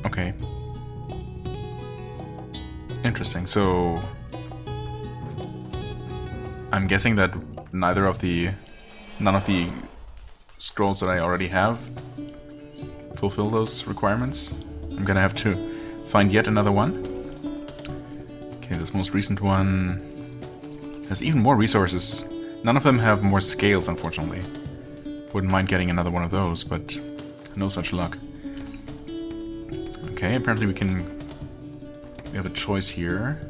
Okay. Interesting. So I'm guessing that none of the scrolls that I already have fulfill those requirements. I'm gonna have to find yet another one. Okay, this most recent one has even more resources. None of them have more scales, unfortunately. Wouldn't mind getting another one of those, but no such luck. Okay, apparently we have a choice here.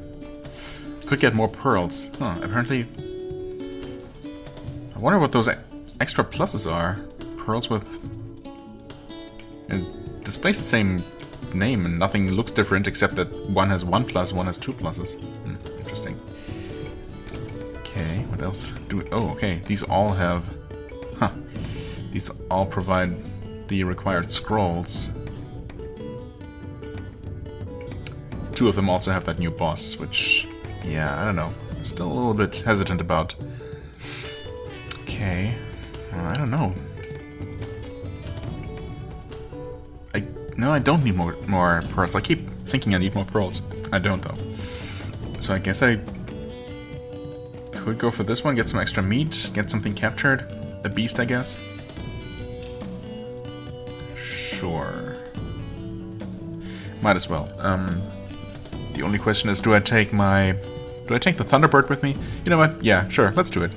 Could get more pearls. Huh, apparently... I wonder what those extra pluses are. Pearls with... It displays the same name and nothing looks different except that one has 1 plus, one has 2 pluses. Interesting. Okay, what else do we... Oh, okay, these all have... Huh. These all provide the required scrolls. 2 of them also have that new boss, which, yeah, I don't know. Still a little bit hesitant about. Okay, I don't know. No, I don't need more pearls. I keep thinking I need more pearls. I don't, though. So I guess I could go for this one, get some extra meat, get something captured. A beast, I guess. Sure. Might as well. The only question is, do I take the Thunderbird with me? You know what? Yeah, sure, let's do it.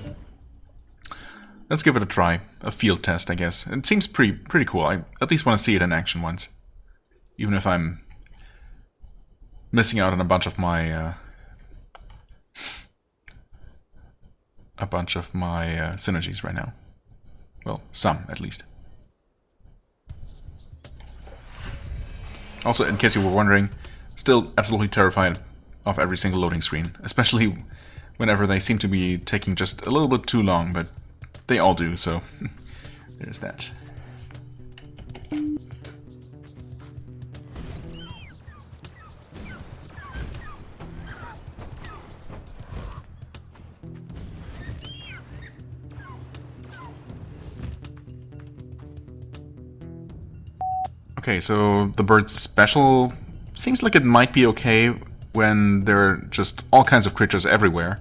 Let's give it a try. A field test, I guess. It seems pretty cool. I at least want to see it in action once. Even if I'm missing out on a bunch of my synergies right now. Well, some, at least. Also, in case you were wondering, still absolutely terrified of every single loading screen, especially whenever they seem to be taking just a little bit too long, but they all do, so there's that. Okay, so the bird's special seems like it might be okay when there are just all kinds of creatures everywhere,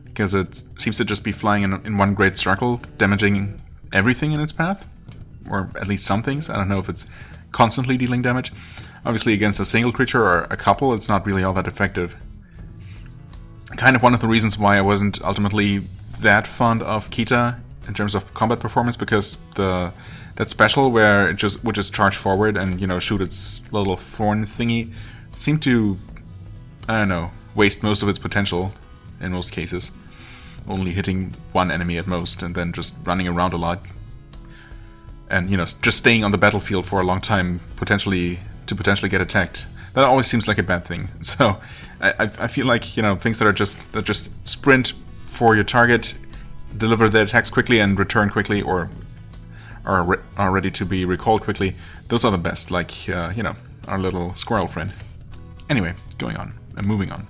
because it seems to just be flying in one great circle, damaging everything in its path, or at least some things. I don't know if it's constantly dealing damage. Obviously against a single creature or a couple, it's not really all that effective. Kind of one of the reasons why I wasn't ultimately that fond of Kita in terms of combat performance, because that special where it just would just charge forward and, you know, shoot its little thorn thingy seemed to, I don't know, waste most of its potential in most cases. Only hitting one enemy at most and then just running around a lot. And, you know, just staying on the battlefield for a long time, potentially get attacked. That always seems like a bad thing. So I feel like, you know, things that just sprint for your target, deliver the attacks quickly and return quickly, or are ready to be recalled quickly, those are the best, like, you know, our little squirrel friend. Anyway, going on, and moving on.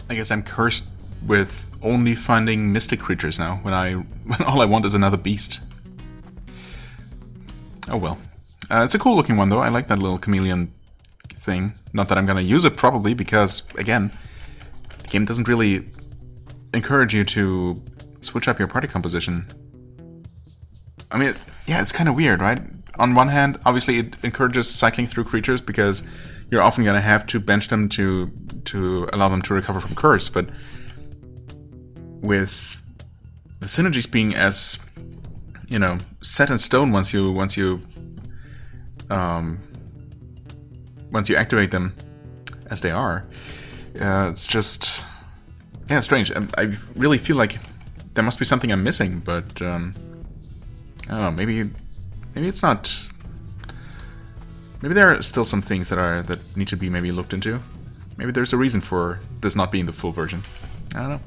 I guess I'm cursed with only finding mystic creatures now, when all I want is another beast. Oh well. It's a cool looking one though, I like that little chameleon thing. Not that I'm gonna use it probably, because, again, the game doesn't really encourage you to switch up your party composition. I mean, yeah, it's kind of weird, right? On one hand, obviously it encourages cycling through creatures, because you're often going to have to bench them to allow them to recover from curse, but with the synergies being as, you know, set in stone once you activate them as they are, it's just, yeah, strange. I really feel like there must be something I'm missing, but I don't know, maybe it's not. Maybe there are still some things that need to be maybe looked into. Maybe there's a reason for this not being the full version. I don't know.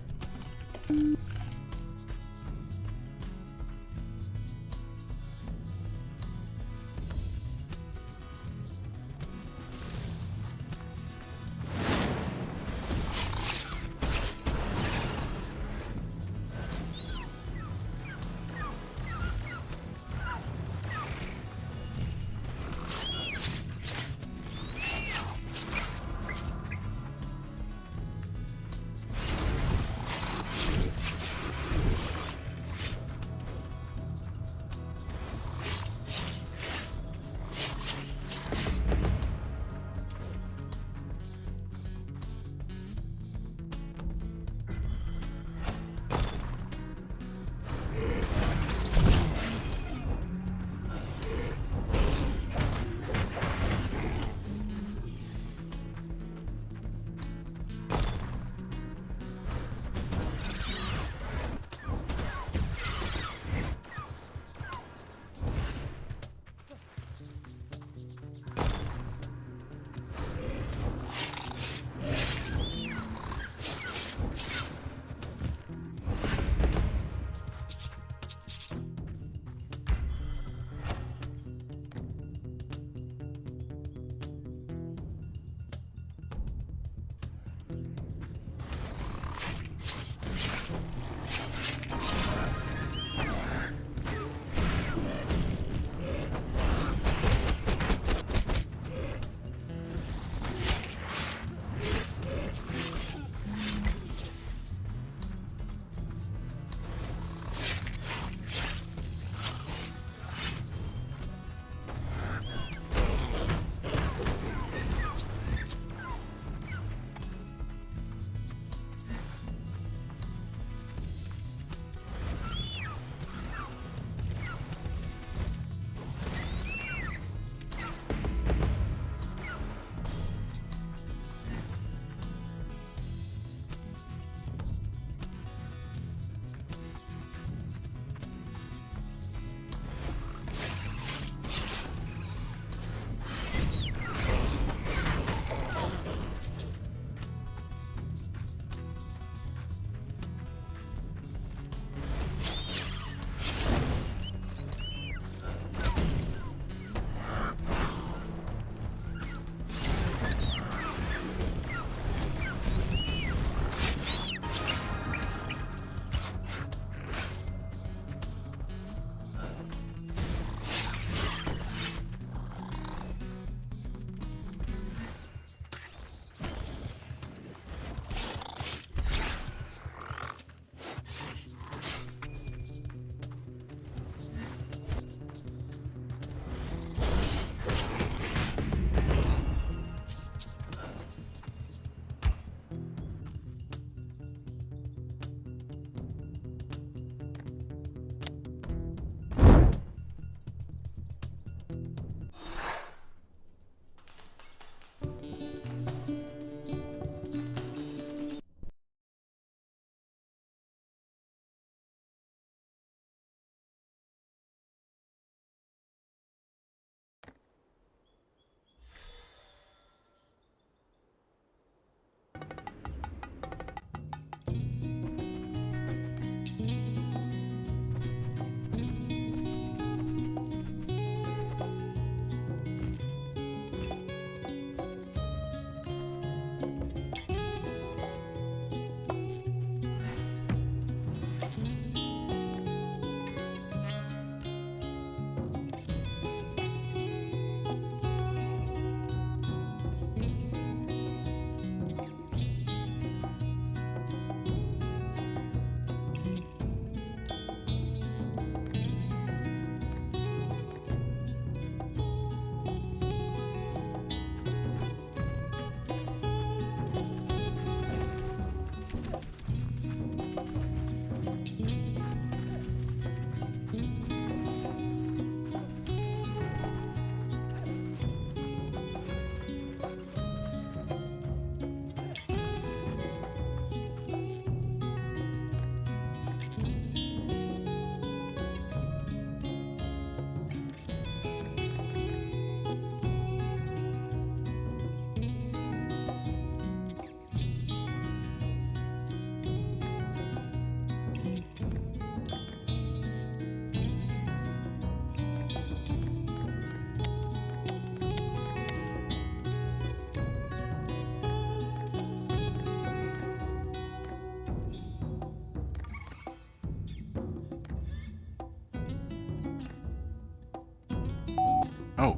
Oh.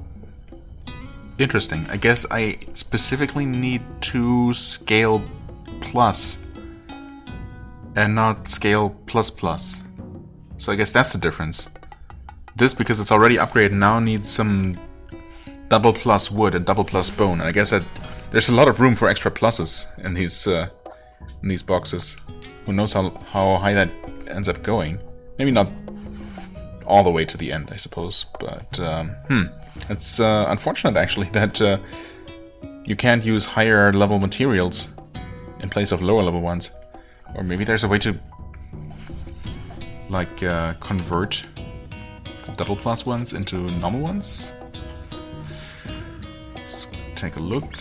Interesting. I guess I specifically need to scale plus and not scale plus plus. So I guess that's the difference. This, because it's already upgraded, now needs some double plus wood and double plus bone. And I guess that there's a lot of room for extra pluses in these boxes. Who knows how high that ends up going? Maybe not all the way to the end, I suppose. But it's unfortunate actually that you can't use higher level materials in place of lower level ones. Or maybe there's a way to like convert the double plus ones into normal ones. Let's take a look.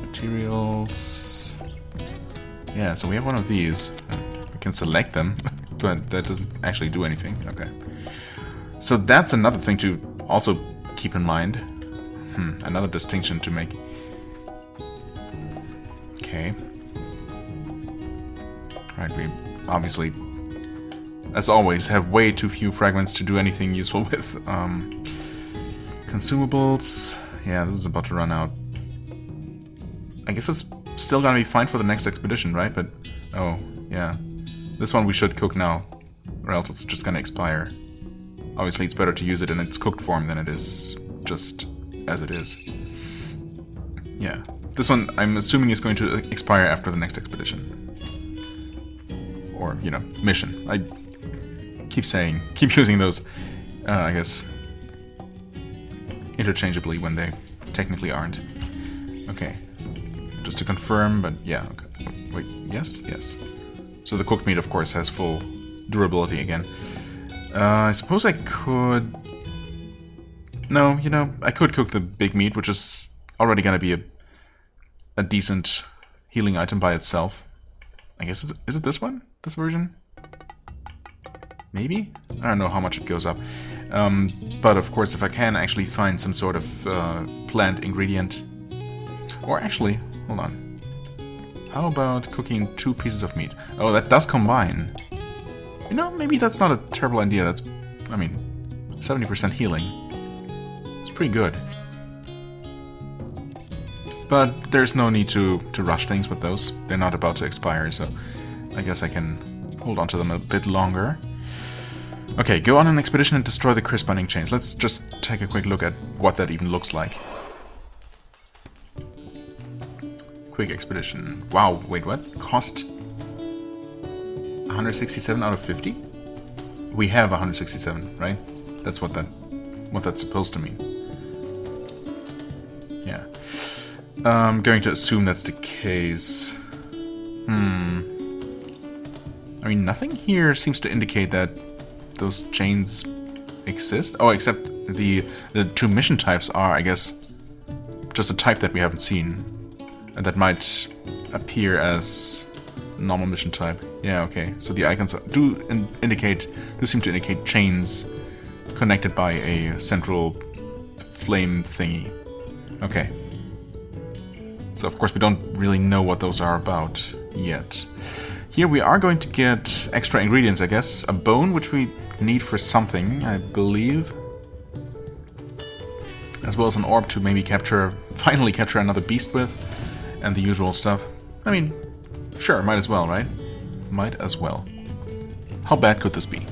Materials. Yeah, so we have one of these. We can select them, but that doesn't actually do anything. Okay. So that's another thing to also keep in mind. Another distinction to make. Okay. Right, we obviously, as always, have way too few fragments to do anything useful with. Consumables. Yeah, this is about to run out. I guess it's still gonna be fine for the next expedition, right? But, oh, yeah. This one we should cook now, or else it's just gonna expire. Obviously, it's better to use it in its cooked form than it is just as it is. Yeah. This one, I'm assuming, is going to expire after the next expedition. Or, you know, mission. I keep using those, I guess, interchangeably when they technically aren't. Okay. Just to confirm, but yeah, okay. Wait, yes? Yes. So the cooked meat, of course, has full durability again. I suppose I could... No, you know, I could cook the big meat, which is already gonna be a decent healing item by itself. I guess, is it this one? This version? Maybe? I don't know how much it goes up. But of course, if I can actually find some sort of plant ingredient... Or actually, hold on. How about cooking 2 pieces of meat? Oh, that does combine. You know, maybe that's not a terrible idea. That's, I mean, 70% healing. It's pretty good. But there's no need to rush things with those. They're not about to expire, so I guess I can hold on to them a bit longer. Okay, go on an expedition and destroy the crisp binding chains. Let's just take a quick look at what that even looks like. Quick expedition. Wow, wait, what? Cost 167 out of 50? We have 167, right? That's what that's supposed to mean. Yeah. I'm going to assume that's the case. I mean, nothing here seems to indicate that those chains exist. Oh, except the 2 mission types are, I guess, just a type that we haven't seen. And that might appear as normal mission type. Yeah, okay. So the icons do seem to indicate chains connected by a central flame thingy. Okay. So of course we don't really know what those are about yet. Here we are going to get extra ingredients, I guess. A bone, which we need for something, I believe. As well as an orb to maybe finally capture another beast with. And the usual stuff. I mean, sure, might as well, right? Might as well. How bad could this be?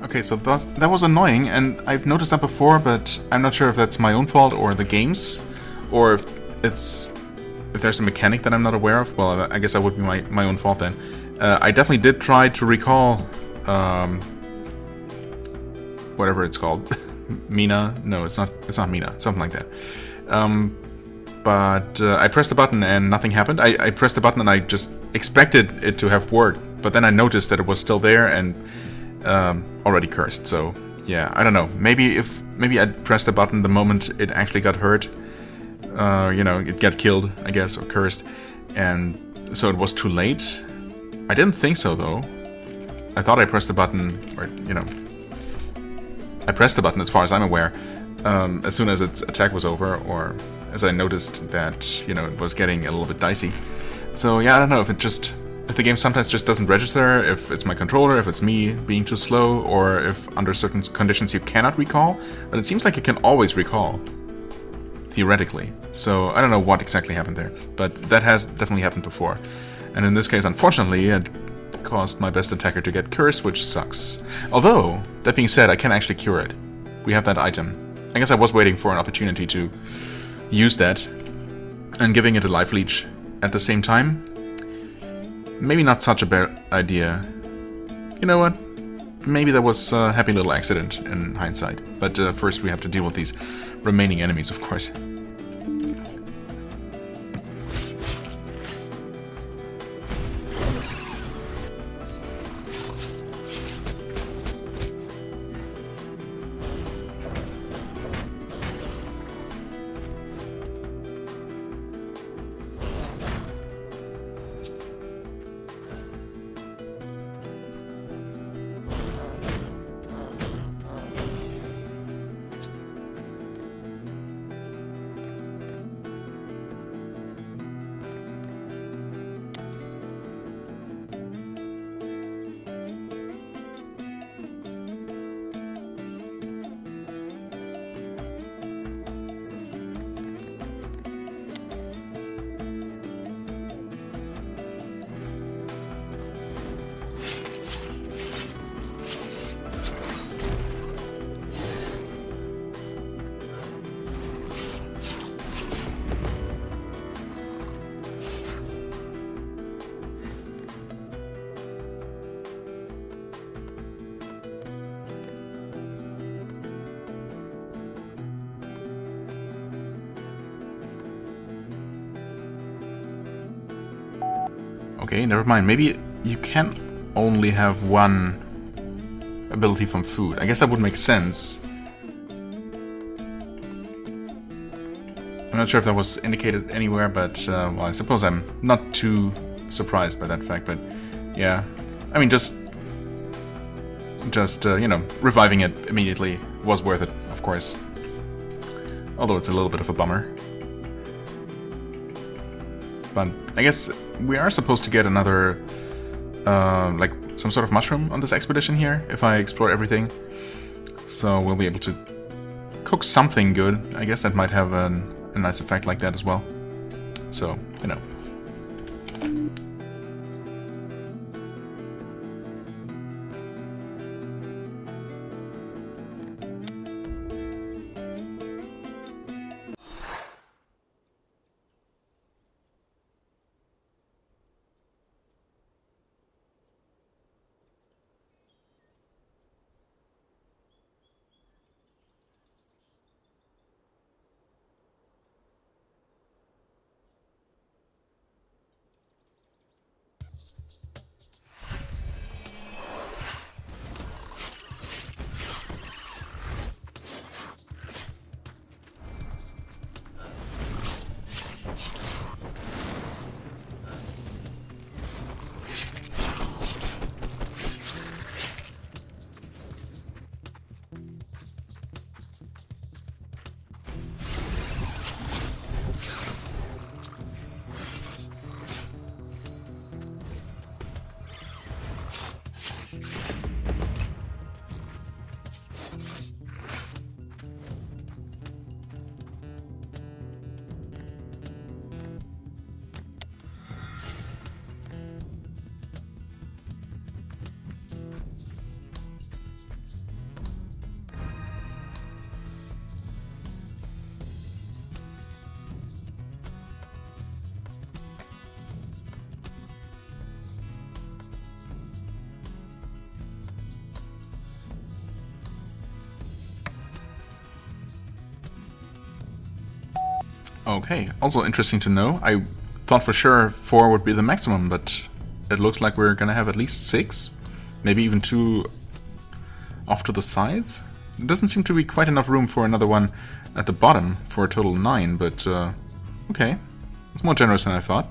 Okay, so that was annoying, and I've noticed that before, but I'm not sure if that's my own fault or the game's, or if there's a mechanic that I'm not aware of. Well, I guess that would be my own fault then. I definitely did try to recall whatever it's called. Mina? No, it's not Mina. Something like that. But I pressed the button and nothing happened. I pressed the button and I just expected it to have worked, but then I noticed that it was still there and already cursed. So yeah, I don't know. Maybe I pressed the button the moment it actually got hurt. You know, it got killed, I guess, or cursed, and so it was too late. I didn't think so though. I thought I pressed the button, or you know, I pressed the button as far as I'm aware, as soon as its attack was over, or as I noticed that, you know, it was getting a little bit dicey. So yeah, I don't know if the game sometimes just doesn't register, if it's my controller, if it's me being too slow, or if under certain conditions you cannot recall, but it seems like you can always recall, theoretically. So I don't know what exactly happened there, but that has definitely happened before. And in this case, unfortunately, it caused my best attacker to get cursed, which sucks. Although, that being said, I can actually cure it. We have that item. I guess I was waiting for an opportunity to use that, and giving it a life leech at the same time. Maybe not such a bad idea. You know what? Maybe that was a happy little accident in hindsight. But first we have to deal with these remaining enemies, of course. Okay, never mind. Maybe you can only have one ability from food. I guess that would make sense. I'm not sure if that was indicated anywhere, but well, I suppose I'm not too surprised by that fact. But yeah, I mean, just you know, reviving it immediately was worth it, of course. Although it's a little bit of a bummer. But I guess we are supposed to get another, like, some sort of mushroom on this expedition here, if I explore everything. So we'll be able to cook something good. I guess that might have a nice effect like that as well. So, you know. Okay, also interesting to know. I thought for sure 4 would be the maximum, but it looks like we're gonna have at least 6. Maybe even 2 off to the sides. There doesn't seem to be quite enough room for another one at the bottom for a total 9, but okay. It's more generous than I thought.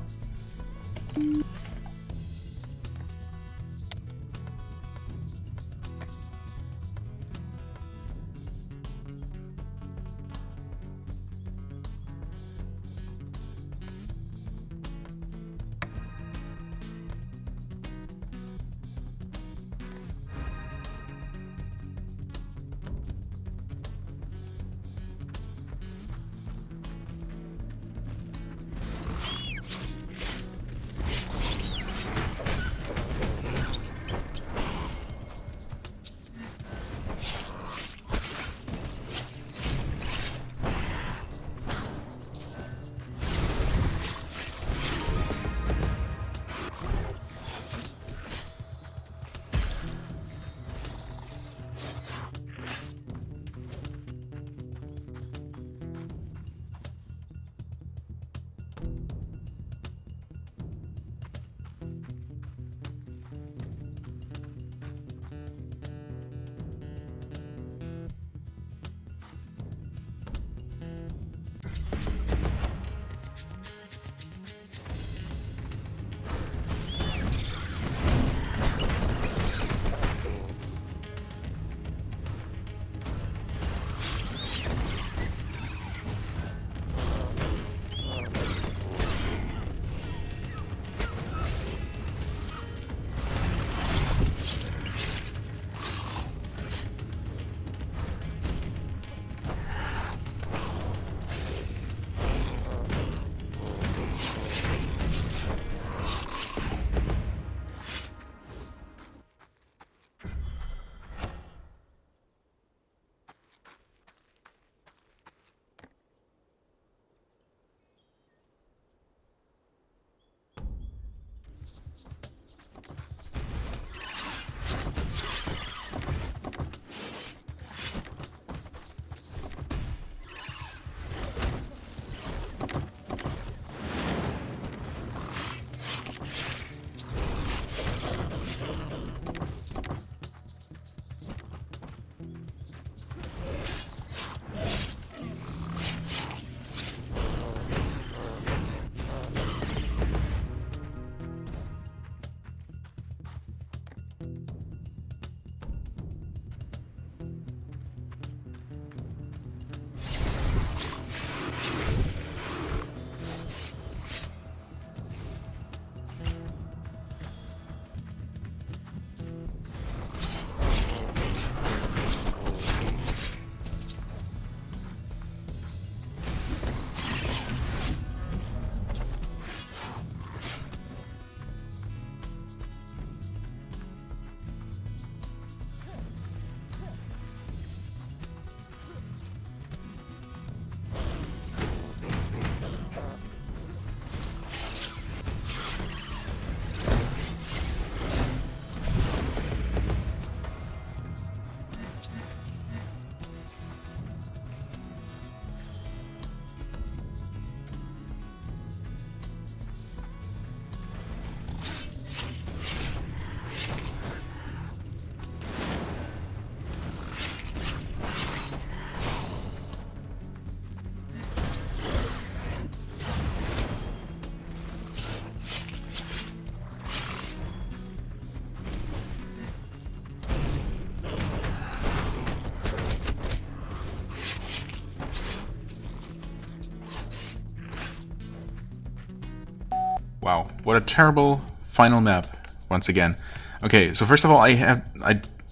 Wow, what a terrible final map, once again. Okay, so first of all, I have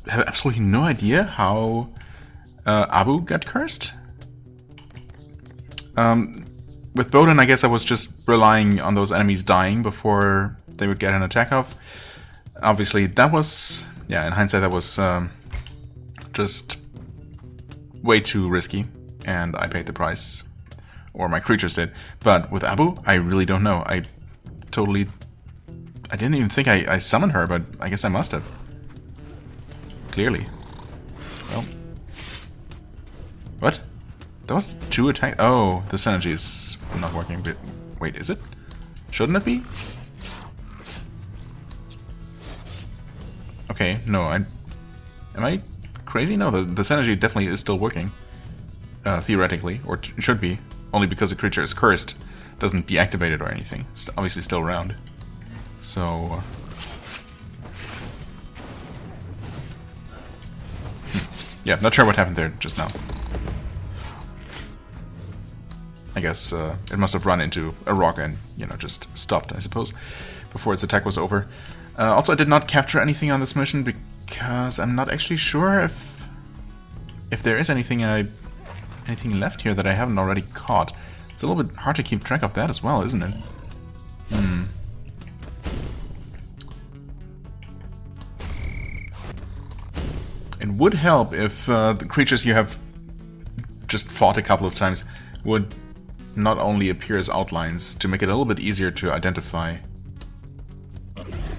absolutely no idea how Abu got cursed. With Bowden, I guess I was just relying on those enemies dying before they would get an attack off. Obviously, that was, yeah, in hindsight, that was just way too risky, and I paid the price, or my creatures did. But with Abu, I really don't know. I didn't even think I summoned her, but I guess I must have. Clearly. Well. What? That was 2 attacks. Oh, the synergy is not working. But wait, is it? Shouldn't it be? Okay, no, am I crazy? No, the synergy definitely is still working. Theoretically, or should be. Only because the creature is cursed, doesn't deactivate it or anything. It's obviously still around. So... yeah, not sure what happened there just now. I guess it must have run into a rock and, you know, just stopped, I suppose, before its attack was over. Also, I did not capture anything on this mission because I'm not actually sure if there is anything left here that I haven't already caught. It's a little bit hard to keep track of that as well, isn't it? It would help if the creatures you have just fought a couple of times would not only appear as outlines, to make it a little bit easier to identify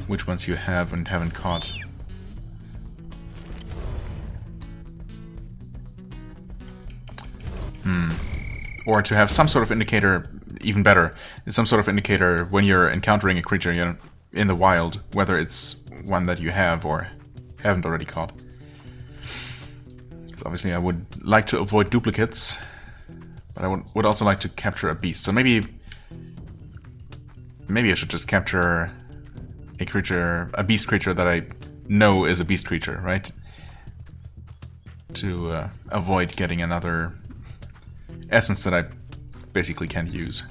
which ones you have and haven't caught. Or to have some sort of indicator, even better, some sort of indicator when you're encountering a creature in the wild, whether it's one that you have or haven't already caught. So obviously I would like to avoid duplicates, but I would also like to capture a beast. So maybe I should just capture a beast creature that I know is a beast creature, right? To avoid getting another essence that I basically can't use.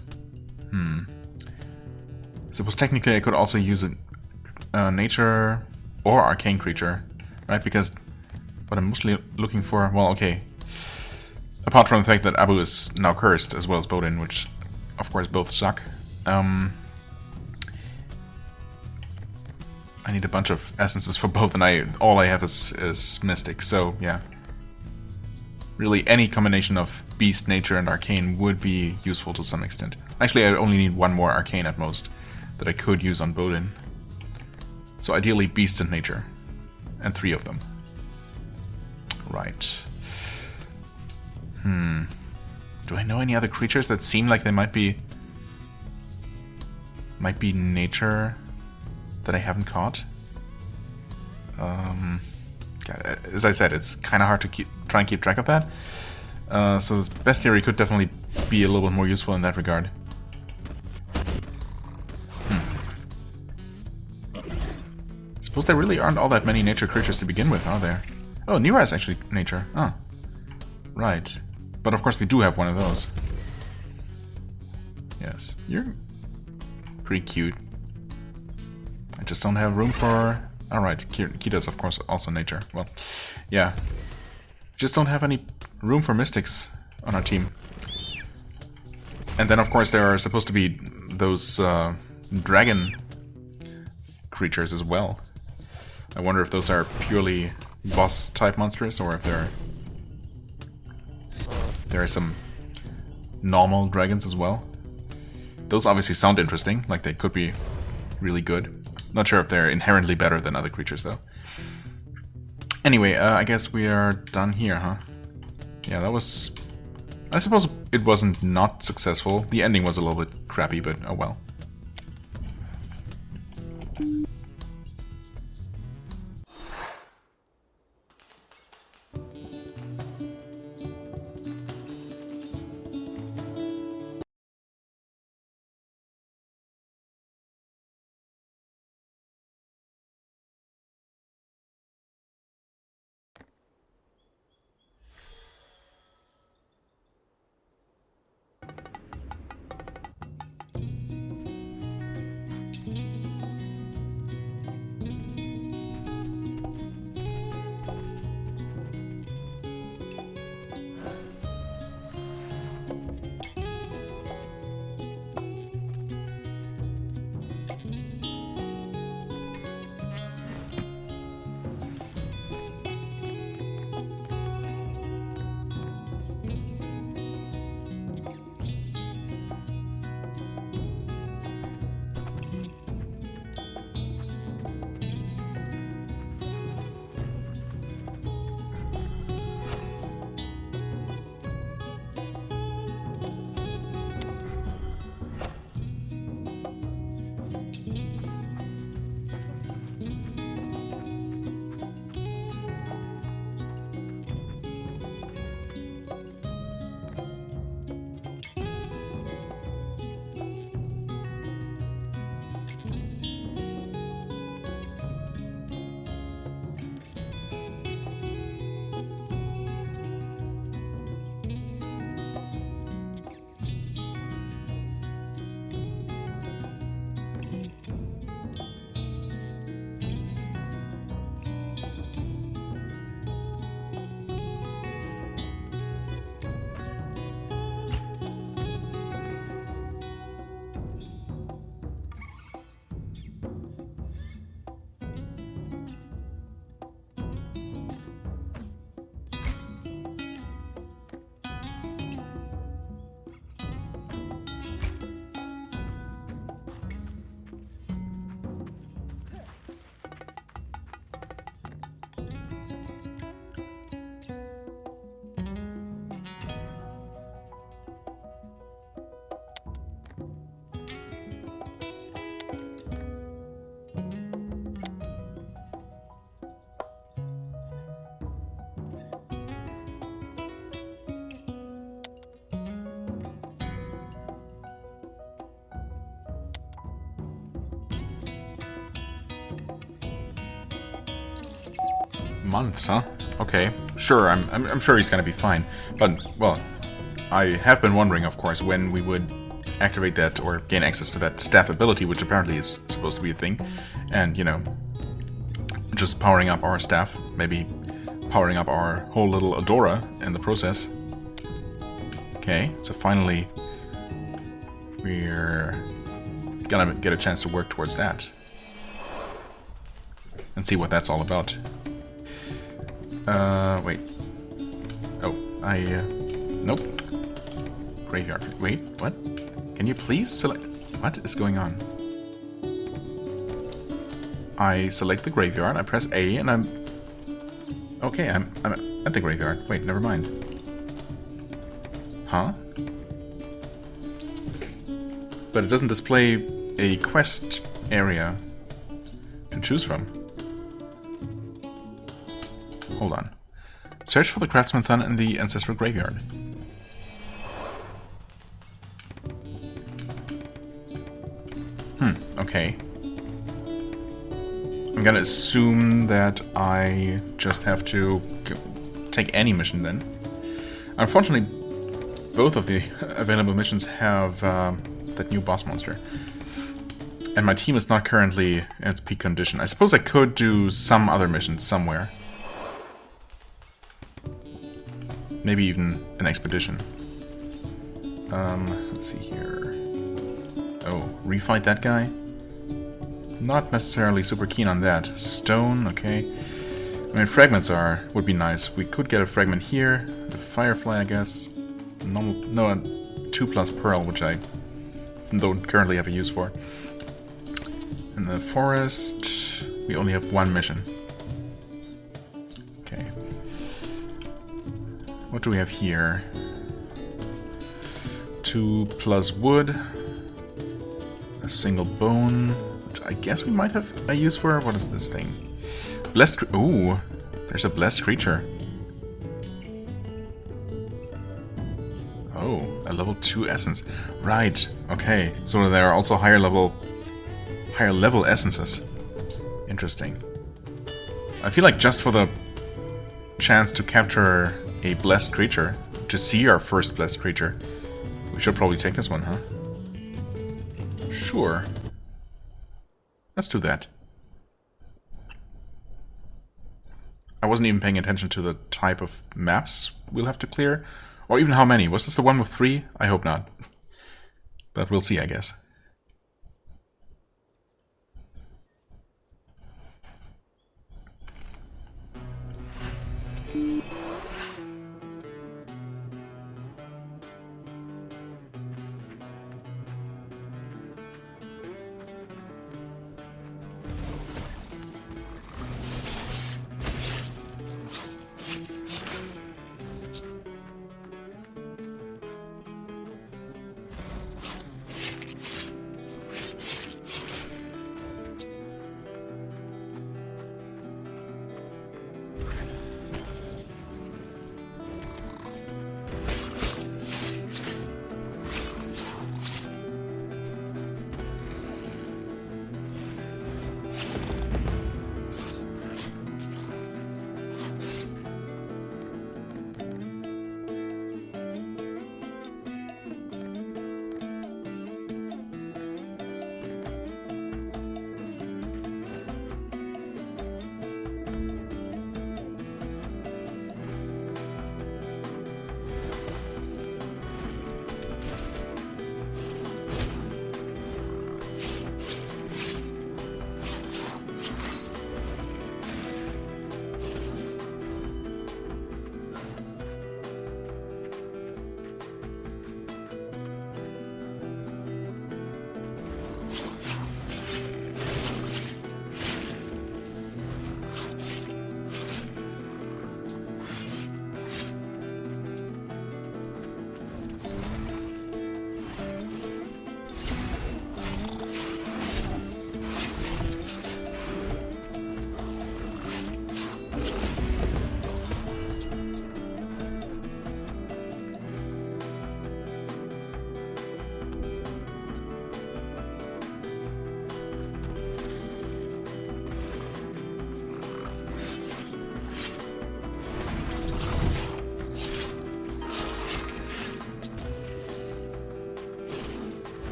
Suppose technically I could also use a nature or arcane creature, right? Because what I'm mostly looking for, well, okay, apart from the fact that Abu is now cursed as well as Bodin, which of course both suck. I need a bunch of essences for both, and all I have is Mystic, so yeah. Really, any combination of Beast, Nature, and Arcane would be useful to some extent. Actually, I only need one more Arcane at most that I could use on Bodin. So ideally, Beasts and Nature. And 3 of them. Right. Do I know any other creatures that seem like they might be Nature that I haven't caught? As I said, it's kind of hard to try and keep track of that. So this bestiary could definitely be a little bit more useful in that regard. Suppose there really aren't all that many nature creatures to begin with, are there? Oh, Nira is actually nature. Oh, right. But of course we do have one of those. Yes, you're pretty cute. I just don't have room for... Alright, Kita's of course also nature. Well, yeah. Just don't have any room for mystics on our team. And then of course there are supposed to be those dragon creatures as well. I wonder if those are purely boss type monsters or if there are some normal dragons as well. Those obviously sound interesting, like they could be really good. Not sure if they're inherently better than other creatures, though. Anyway, I guess we are done here, huh? Yeah, that was... I suppose it wasn't not successful. The ending was a little bit crappy, but oh well. Months, huh? Okay, sure, I'm sure he's gonna be fine. But, well, I have been wondering, of course, when we would activate that or gain access to that staff ability, which apparently is supposed to be a thing. And, you know, just powering up our staff, maybe powering up our whole little Adora in the process. Okay, so finally we're gonna get a chance to work towards that. And see what that's all about. Wait. Oh, nope. Graveyard. Wait, what? Can you please select... What is going on? I select the graveyard, I press A, and I'm... Okay, I'm at the graveyard. Wait, never mind. Huh? But it doesn't display a quest area to choose from. Hold on. Search for the Craftsman Thun in the Ancestral Graveyard. Okay. I'm gonna assume that I just have to take any mission then. Unfortunately, both of the available missions have that new boss monster. And my team is not currently in its peak condition. I suppose I could do some other missions somewhere. Maybe even an expedition. Let's see here. Oh, refight that guy? Not necessarily super keen on that. Stone, okay. I mean, fragments would be nice. We could get a fragment here. The Firefly, I guess. No, a 2+ Pearl, which I don't currently have a use for. In the forest, we only have one mission. Okay. What do we have here? 2+ wood. A single bone, which I guess we might have a use for. What is this thing? Blessed. Ooh, there's a blessed creature. Oh, a level 2 essence. Right. Okay. So there are also higher level essences. Interesting. I feel like just for the chance to capture a blessed creature, to see our first blessed creature, we should probably take this one, huh? Sure. Let's do that. I wasn't even paying attention to the type of maps we'll have to clear, or even how many. Was this the one with 3? I hope not. But we'll see, I guess.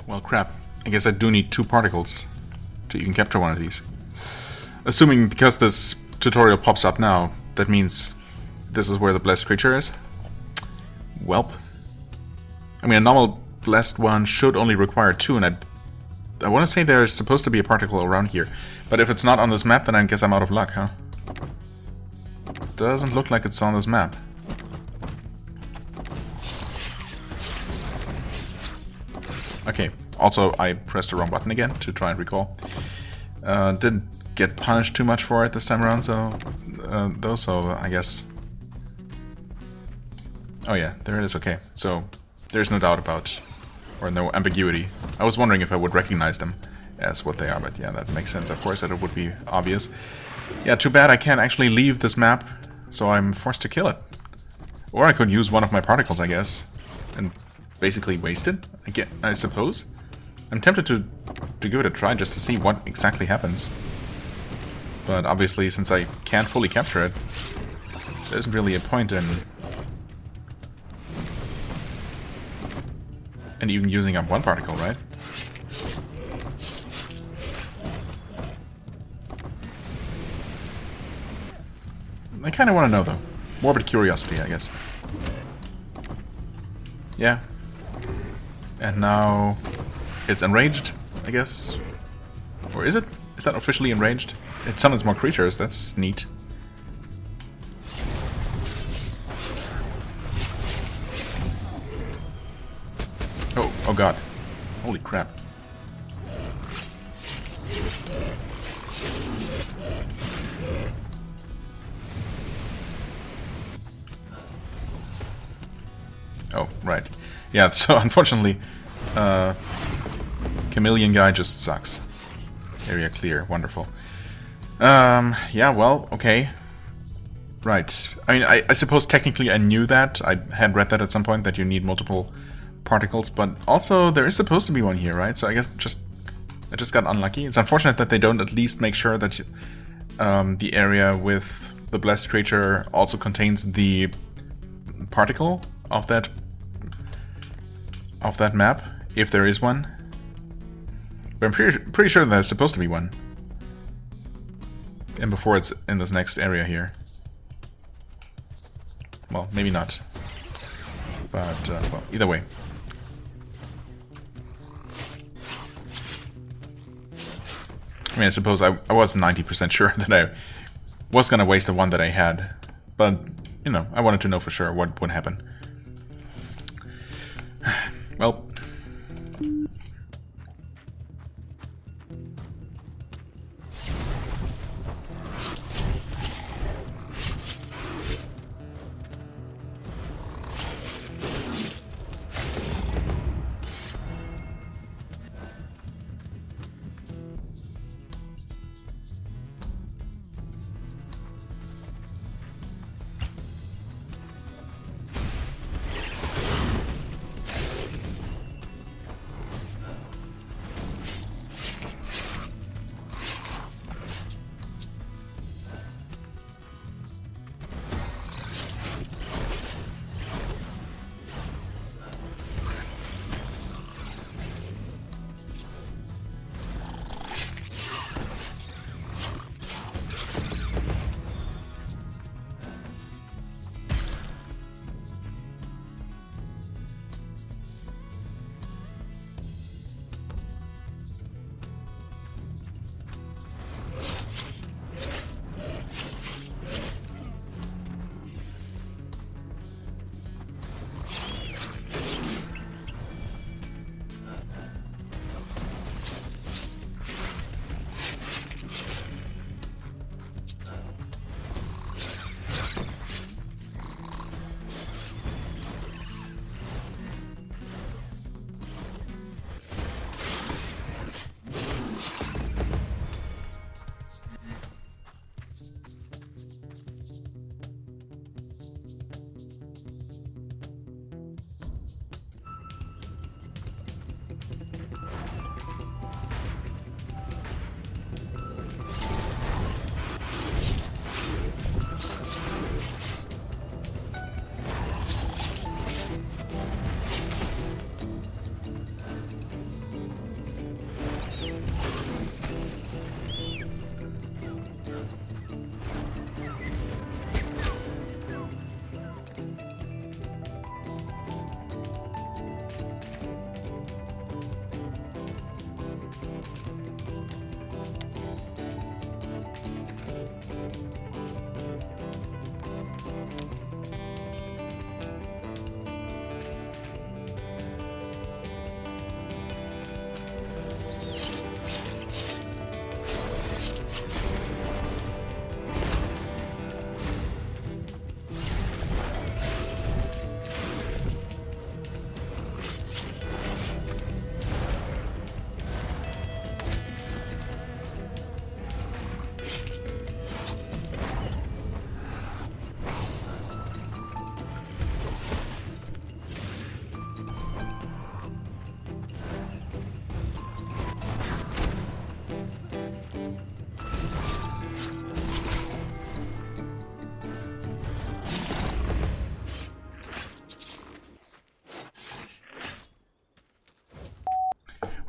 Well, crap. I guess I do need 2 particles to even capture one of these. Assuming because this tutorial pops up now, that means this is where the blessed creature is. Welp. I mean, a normal blessed one should only require 2, and I want to say there's supposed to be a particle around here. But if it's not on this map, then I guess I'm out of luck, huh? Doesn't look like it's on this map. Okay, also I pressed the wrong button again to try and recall. Didn't get punished too much for it this time around, so I guess... Oh yeah, there it is, okay. So, there's no doubt about, or no ambiguity. I was wondering if I would recognize them as what they are, but yeah, that makes sense, of course, that it would be obvious. Yeah, too bad I can't actually leave this map, so I'm forced to kill it. Or I could use one of my particles, I guess, and basically waste it, I suppose. I'm tempted to give it a try just to see what exactly happens. But obviously, since I can't fully capture it, there isn't really a point in even using up one particle, right? I kind of want to know, though. Morbid curiosity, I guess. Yeah. And now it's enraged, I guess. Or is it? Is that officially enraged? It summons more creatures, that's neat. Oh god. Holy crap. Oh, right. Yeah, so unfortunately, Chameleon guy just sucks. Area clear, wonderful. Yeah, well, okay. Right. I mean, I suppose technically I knew that. I had read that at some point, that you need multiple particles, but also there is supposed to be one here, right? So I guess I just got unlucky. It's unfortunate that they don't at least make sure that the area with the blessed creature also contains the particle of that map, if there is one. But I'm pretty sure there's supposed to be one. And before it's in this next area here. Well, maybe not. But, well, either way. I mean, I suppose I was 90% sure that I was going to waste the one that I had. But, you know, I wanted to know for sure what would happen. Well...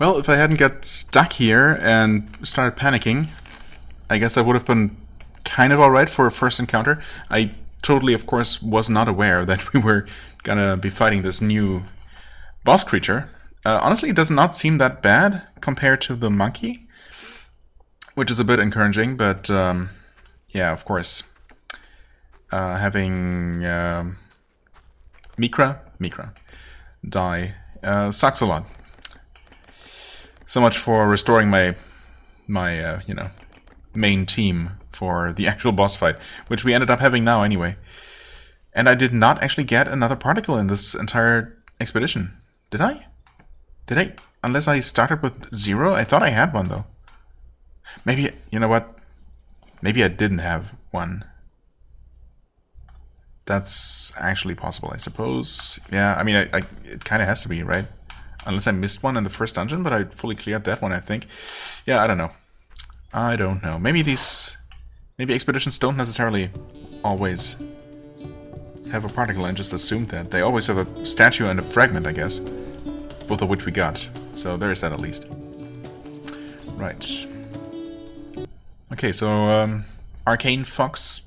Well, if I hadn't got stuck here and started panicking, I guess I would have been kind of alright for a first encounter. I totally, of course, was not aware that we were gonna be fighting this new boss creature. Honestly, it does not seem that bad compared to the monkey, which is a bit encouraging, but yeah, of course, having Mikra die sucks a lot. So much for restoring my you know, main team for the actual boss fight, which we ended up having now anyway. And I did not actually get another particle in this entire expedition. Did I? Did I? Unless I started with 0? I thought I had one, though. Maybe, you know what? Maybe I didn't have one. That's actually possible, I suppose. Yeah, I mean, it kind of has to be, right? Unless I missed one in the first dungeon, but I fully cleared that one, I think. Yeah, I don't know. I don't know. Maybe maybe expeditions don't necessarily always have a particle and just assume that. They always have a statue and a fragment, I guess. Both of which we got. So there is that at least. Right. Okay, so Arcane Fox,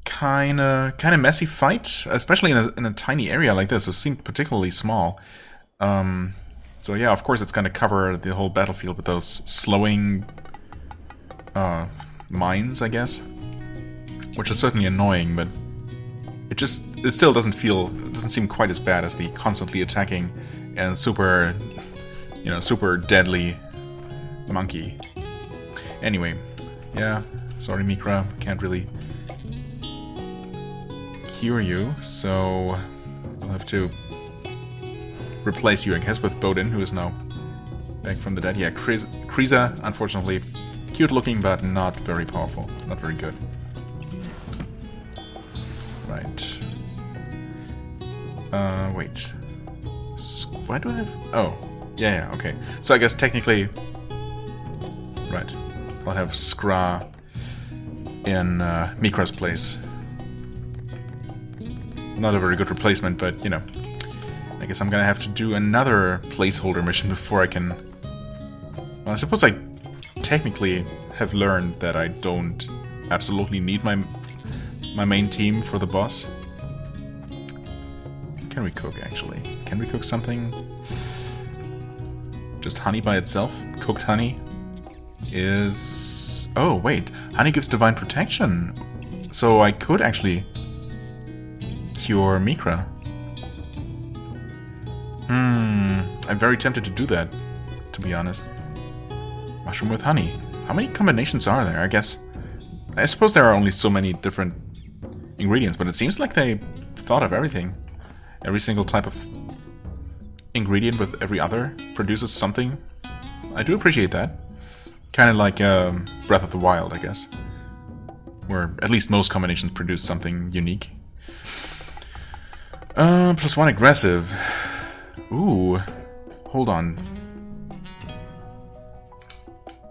kind of messy fight, especially in a tiny area like this. It seemed particularly small. So yeah, of course it's going to cover the whole battlefield with those slowing mines, I guess, which is certainly annoying, but it still doesn't seem quite as bad as the constantly attacking and super deadly monkey. Anyway, yeah, sorry Mikra, can't really cure you, so we'll have to replace you, I guess, with Bodin, who is now back from the dead. Yeah, Kriza, unfortunately, cute looking, but not very powerful, not very good. Right. Wait. Why do I have... Oh, yeah, okay. So I guess technically... Right. I'll have Skra in Mikra's place. Not a very good replacement, but, you know. I guess I'm gonna have to do another placeholder mission before I can... Well, I suppose I technically have learned that I don't absolutely need my main team for the boss. Can we cook, actually? Can we cook something? Just honey by itself? Cooked honey is... Oh, wait. Honey gives divine protection. So I could actually cure Mikra. I'm very tempted to do that, to be honest. Mushroom with honey. How many combinations are there? I suppose there are only so many different ingredients, but it seems like they thought of everything. Every single type of ingredient with every other produces something. I do appreciate that. Kind of like Breath of the Wild, I guess. Where at least most combinations produce something unique. +1 aggressive. Ooh. Hold on.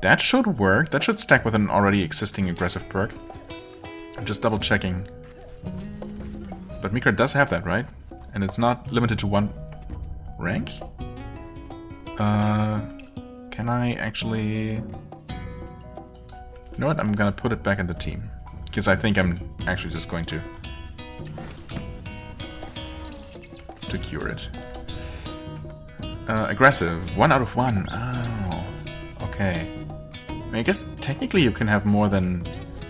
That should work. That should stack with an already existing aggressive perk. I'm just double checking. But Mikra does have that, right? And it's not limited to one rank? Can I actually... You know what? I'm gonna put it back in the team. Because I think I'm actually just going to cure it. Aggressive. 1 out of 1. Oh. Okay. I mean, I guess technically you can have more than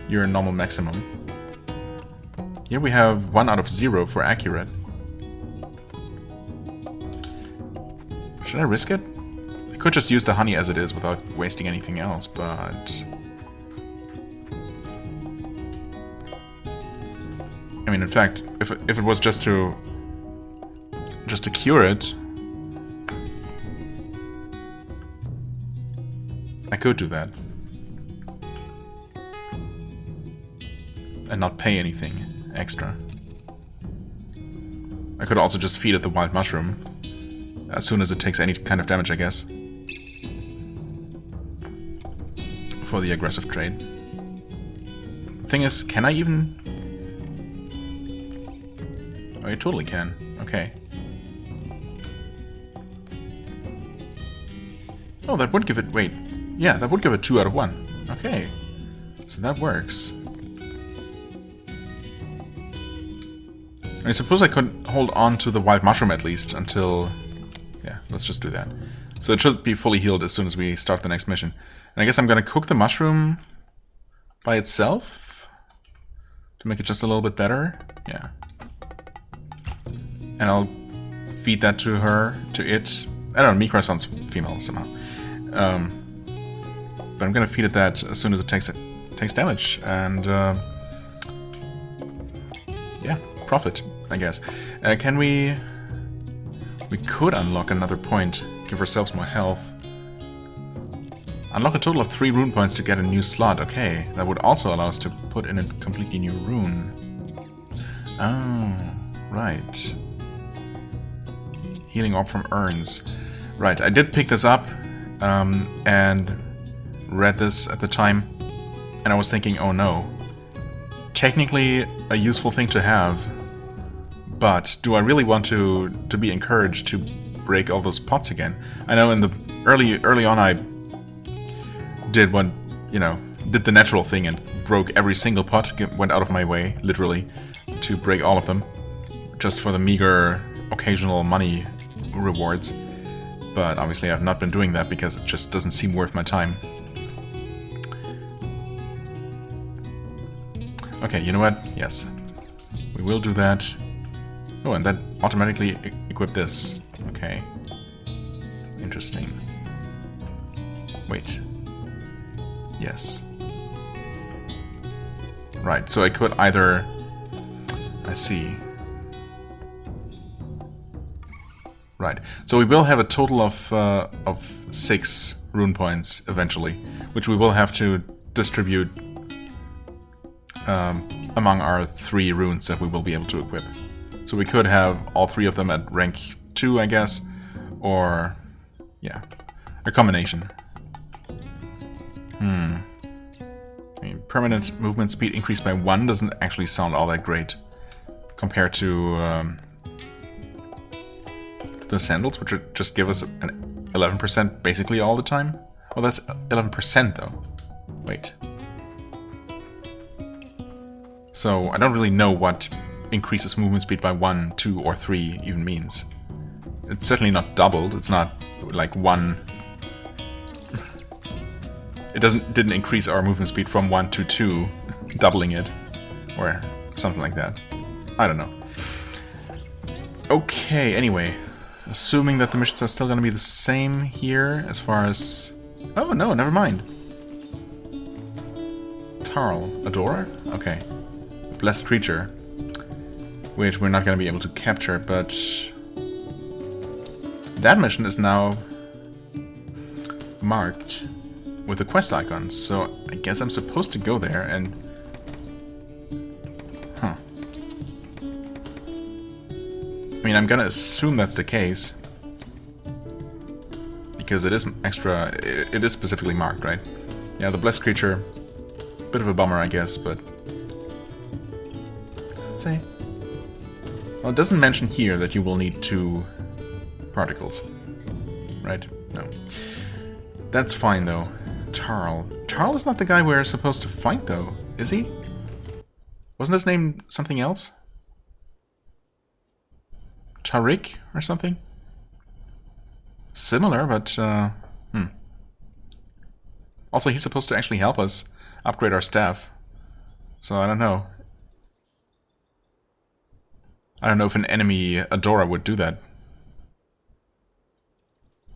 your normal maximum. Here we have 1 out of 0 for accurate. Should I risk it? I could just use the honey as it is without wasting anything else, but... I mean, in fact, if it was just to cure it, I could do that. And not pay anything extra. I could also just feed it the wild mushroom as soon as it takes any kind of damage, I guess. For the aggressive trade. Thing is, can I even... Oh, you totally can. Okay. Oh, that would give it... Wait. Yeah, that would give it 2 out of 1. Okay. So that works. I suppose I could hold on to the wild mushroom at least until... Yeah, let's just do that. So it should be fully healed as soon as we start the next mission. And I guess I'm gonna cook the mushroom by itself to make it just a little bit better. Yeah. And I'll feed that to her, to it. I don't know, Mikra sounds female somehow. But I'm gonna feed it that as soon as it takes damage. And yeah, profit, I guess. Can we... We could unlock another point, give ourselves more health. Unlock a total of 3 rune points to get a new slot. Okay, that would also allow us to put in a completely new rune. Oh, right. Healing orb from urns. Right, I did pick this up and read this at the time, and I was thinking, oh no. Technically a useful thing to have, but do I really want to be encouraged to break all those pots again? I know in the early on I did what, you know, did the natural thing and broke every single pot, went out of my way, literally, to break all of them, just for the meager occasional money rewards. But obviously I've not been doing that because it just doesn't seem worth my time. Okay, you know what? Yes. We will do that. Oh, and that automatically equip this. Okay. Interesting. Wait. Yes. Right, so I could either... I see. Right, so we will have a total of 6 rune points eventually, which we will have to distribute among our 3 runes that we will be able to equip. So we could have all 3 of them at rank 2, I guess, or, yeah, a combination. I mean, permanent movement speed increased by 1 doesn't actually sound all that great compared to the sandals, which just give us an 11% basically all the time. Well, that's 11% though. Wait. So I don't really know what increases movement speed by 1, 2, or 3 even means. It's certainly not doubled. It's not like 1. It didn't increase our movement speed from 1 to 2, doubling it, or something like that. I don't know. Okay, anyway, assuming that the missions are still going to be the same here as far as... Oh no, never mind. Tarl, Adora? Okay. Blessed creature, which we're not going to be able to capture, but that mission is now marked with the quest icon, so I guess I'm supposed to go there and... Huh. I mean, I'm gonna assume that's the case, because it is extra... It is specifically marked, right? Yeah, the blessed creature, bit of a bummer, I guess, but... Let's see. Well, it doesn't mention here that you will need 2 particles. Right? No. That's fine, though. Tarl. Tarl is not the guy we're supposed to fight, though, is he? Wasn't his name something else? Tariq or something? Similar, but, Also, he's supposed to actually help us upgrade our staff. So, I don't know. I don't know if an enemy Adora would do that.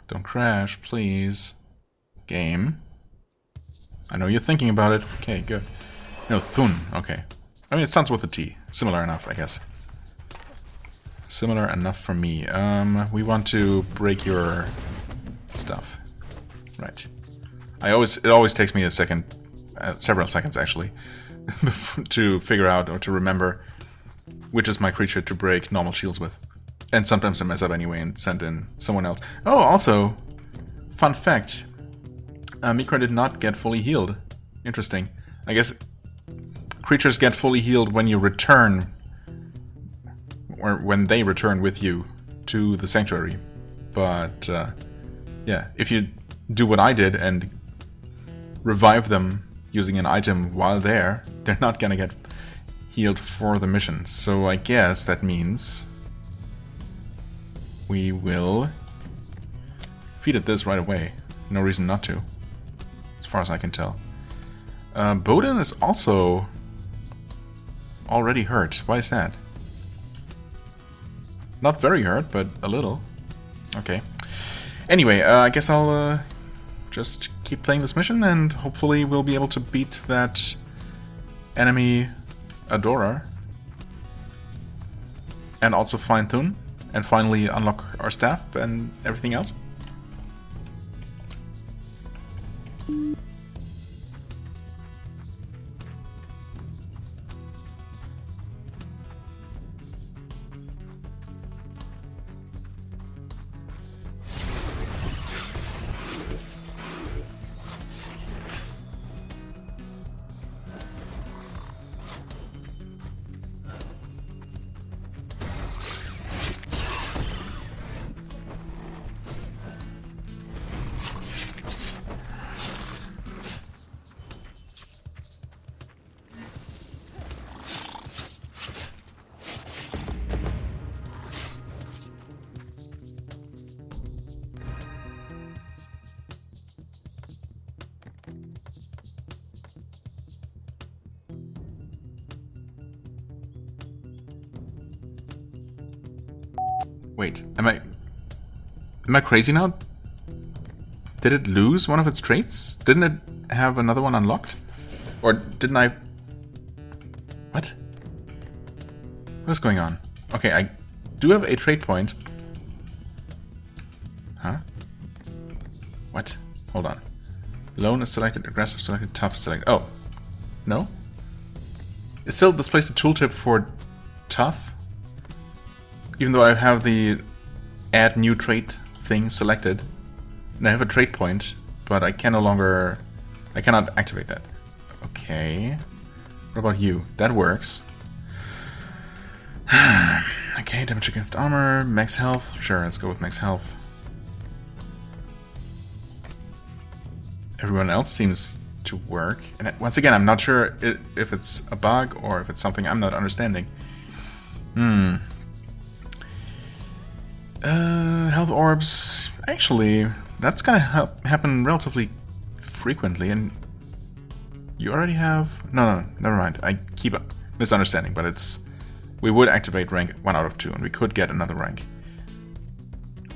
Don't crash, please. Game. I know you're thinking about it. Okay, good. No, Thun. Okay. I mean, it starts with a T. Similar enough, I guess. Similar enough for me. We want to break your stuff. Right. It always takes me a second, several seconds actually, to figure out or to remember which is my creature to break normal shields with. And sometimes I mess up anyway and send in someone else. Oh, also, fun fact, Mikra did not get fully healed. Interesting. I guess creatures get fully healed when you return, or when they return with you to the sanctuary. But, yeah, if you do what I did and revive them using an item while there, they're not gonna get healed for the mission. So I guess that means we will feed it this right away. No reason not to, as far as I can tell. Bowden is also already hurt. Why is that? Not very hurt, but a little. Okay. Anyway, I guess I'll just keep playing this mission, and hopefully we'll be able to beat that enemy Adorer. And also find Thun, and finally unlock our staff and everything else. Wait, am I crazy now? Did it lose one of its traits? Didn't it have another one unlocked? Or didn't I... What? What's going on? Okay, I do have a trait point. Huh? What? Hold on. Lone is selected, aggressive selected, tough selected. Oh. No? It still displays the tooltip for tough. Even though I have the add new trait thing selected, and I have a trait point, but I can no longer, I cannot activate that. Okay. What about you? That works. Okay, damage against armor, max health. Sure, let's go with max health. Everyone else seems to work. And once again, I'm not sure if it's a bug or if it's something I'm not understanding. Health orbs. Actually, that's gonna happen relatively frequently, and you already have... No, never mind. I keep misunderstanding, but it's... We would activate rank 1 out of 2, and we could get another rank.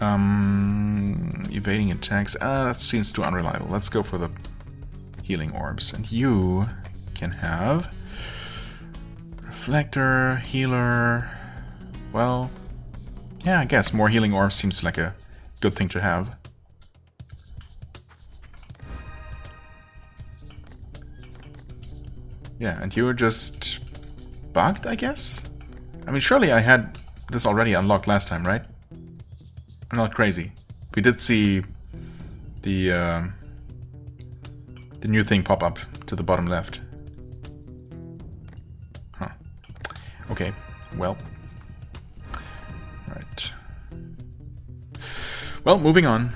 Evading attacks. That seems too unreliable. Let's go for the healing orbs. And you can have... Reflector, healer... Well... Yeah, I guess more healing orbs seems like a good thing to have. Yeah, and you're just bugged, I guess? I mean, surely I had this already unlocked last time, right? I'm not crazy. We did see the new thing pop up to the bottom left. Huh. Okay, well... Right. Well, moving on.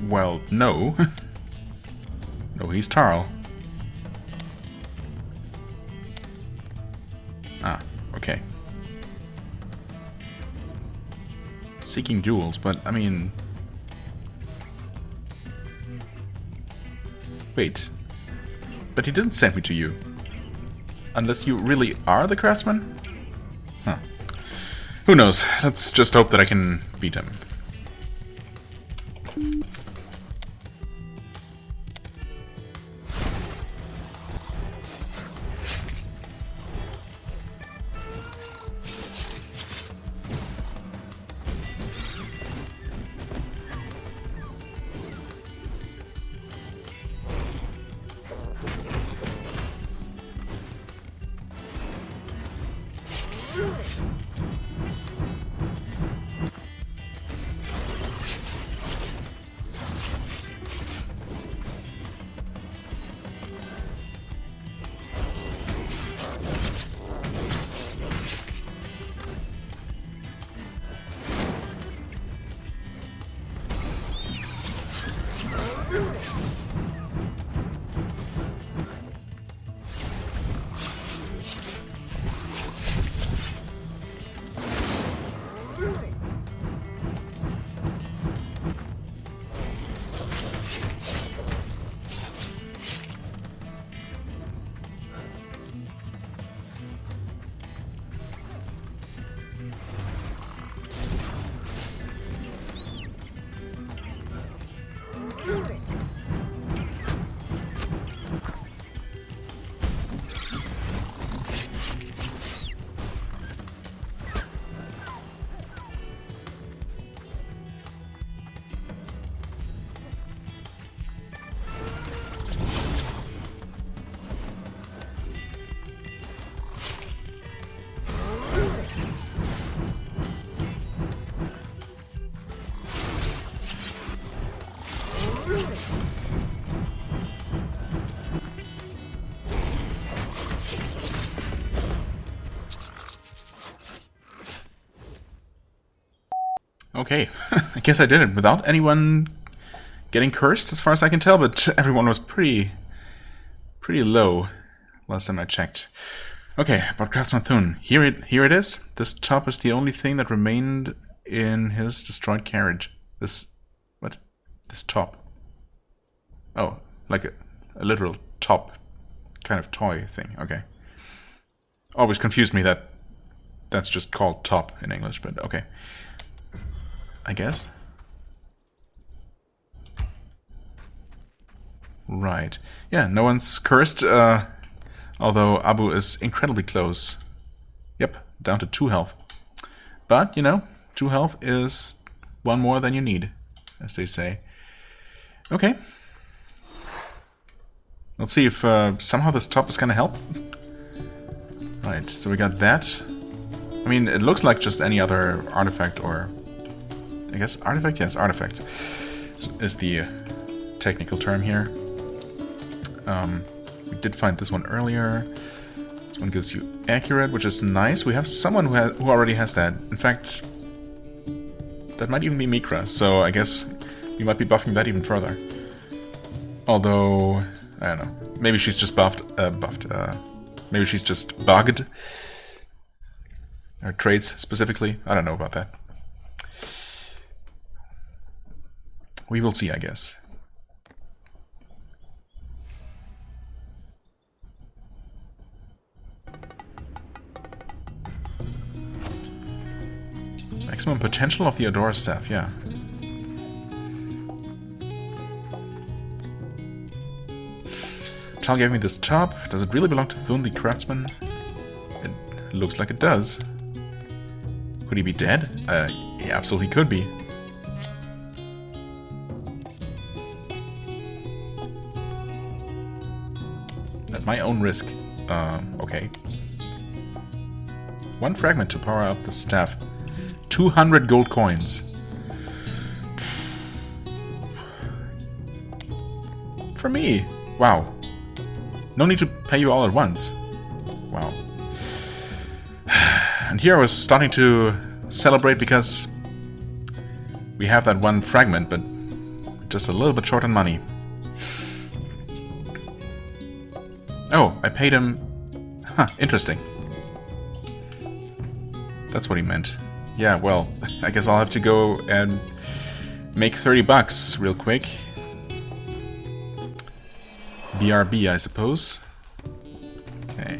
Well, no. No, he's Tarl. Ah, okay. Seeking jewels, but I mean... Wait. But he didn't send me to you. Unless you really are the craftsman? Huh. Who knows? Let's just hope that I can beat him. Okay, I guess I did it without anyone getting cursed, as far as I can tell, but everyone was pretty low last time I checked. Okay, about Craftsman Thune. Here it is. This top is the only thing that remained in his destroyed carriage. This top. Oh, like a literal top kind of toy thing. Okay. Always confused me that that's just called top in English, but okay. I guess. Right. Yeah, no one's cursed, although Abu is incredibly close. Yep, down to 2 health. But, you know, 2 health is 1 more than you need, as they say. Okay. Let's see if somehow this top is gonna help. Right, so we got that. I mean, it looks like just any other artifact, or... I guess artifact? Yes, artifact is the technical term here. We did find this one earlier. This one gives you accurate, which is nice. We have someone who already has that. In fact, that might even be Mikra, so I guess we might be buffing that even further. Although, I don't know. Maybe she's just maybe she's just bugged. Her traits, specifically. I don't know about that. We will see, I guess. Maximum potential of the Adora staff, yeah. Tal gave me this top. Does it really belong to Thune the Craftsman? It looks like it does. Could he be dead? He absolutely could be. At my own risk. Okay. 1 fragment to power up the staff. 200 gold coins. For me. Wow. No need to pay you all at once. Wow. And here I was starting to celebrate because we have that one fragment, but just a little bit short on money. Oh, I paid him... Huh, interesting. That's what he meant. Yeah, well, I guess I'll have to go and make 30 bucks real quick. BRB, I suppose. Okay.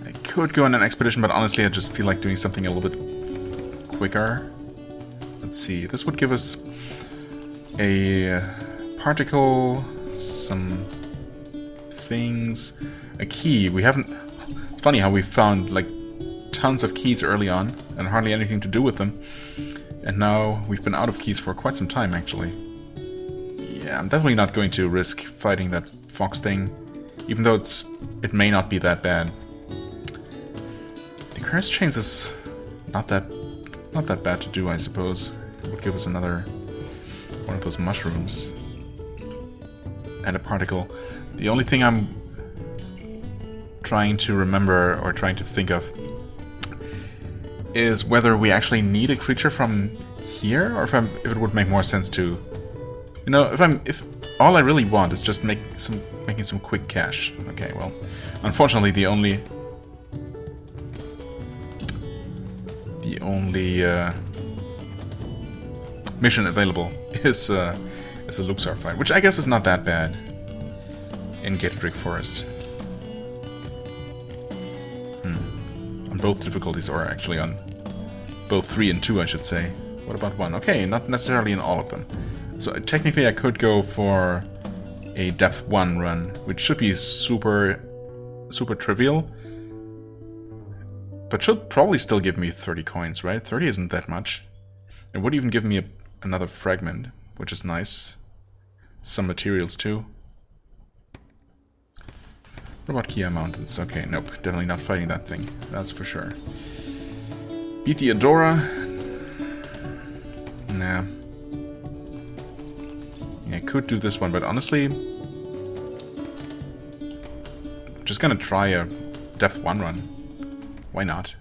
I could go on an expedition, but honestly I just feel like doing something a little bit quicker. Let's see, this would give us a particle, some things, a key. We haven't... It's funny how we found like tons of keys early on and hardly anything to do with them. And now we've been out of keys for quite some time, actually. Yeah, I'm definitely not going to risk fighting that fox thing, even though it may not be that bad. The curse chains is not that bad to do, I suppose. It would give us another one of those mushrooms and a particle. The only thing I'm trying to remember or trying to think of is whether we actually need a creature from here, or if it would make more sense to, you know, if all I really want is just making some quick cash. Okay, well, unfortunately the only mission available is a Luxar fight, which I guess is not that bad in Cadabra Forest. On both difficulties, or actually on both 3 and 2, I should say. What about 1? Okay, not necessarily in all of them. So technically I could go for a Depth 1 run, which should be super trivial, but should probably still give me 30 coins, right? 30 isn't that much. It would even give me another fragment, which is nice. Some materials too. What about Kia Mountains? Okay, nope, definitely not fighting that thing, that's for sure. Beat the Adora? Nah. Yeah, I could do this one, but honestly, I'm just gonna try a Depth 1 run. Why not?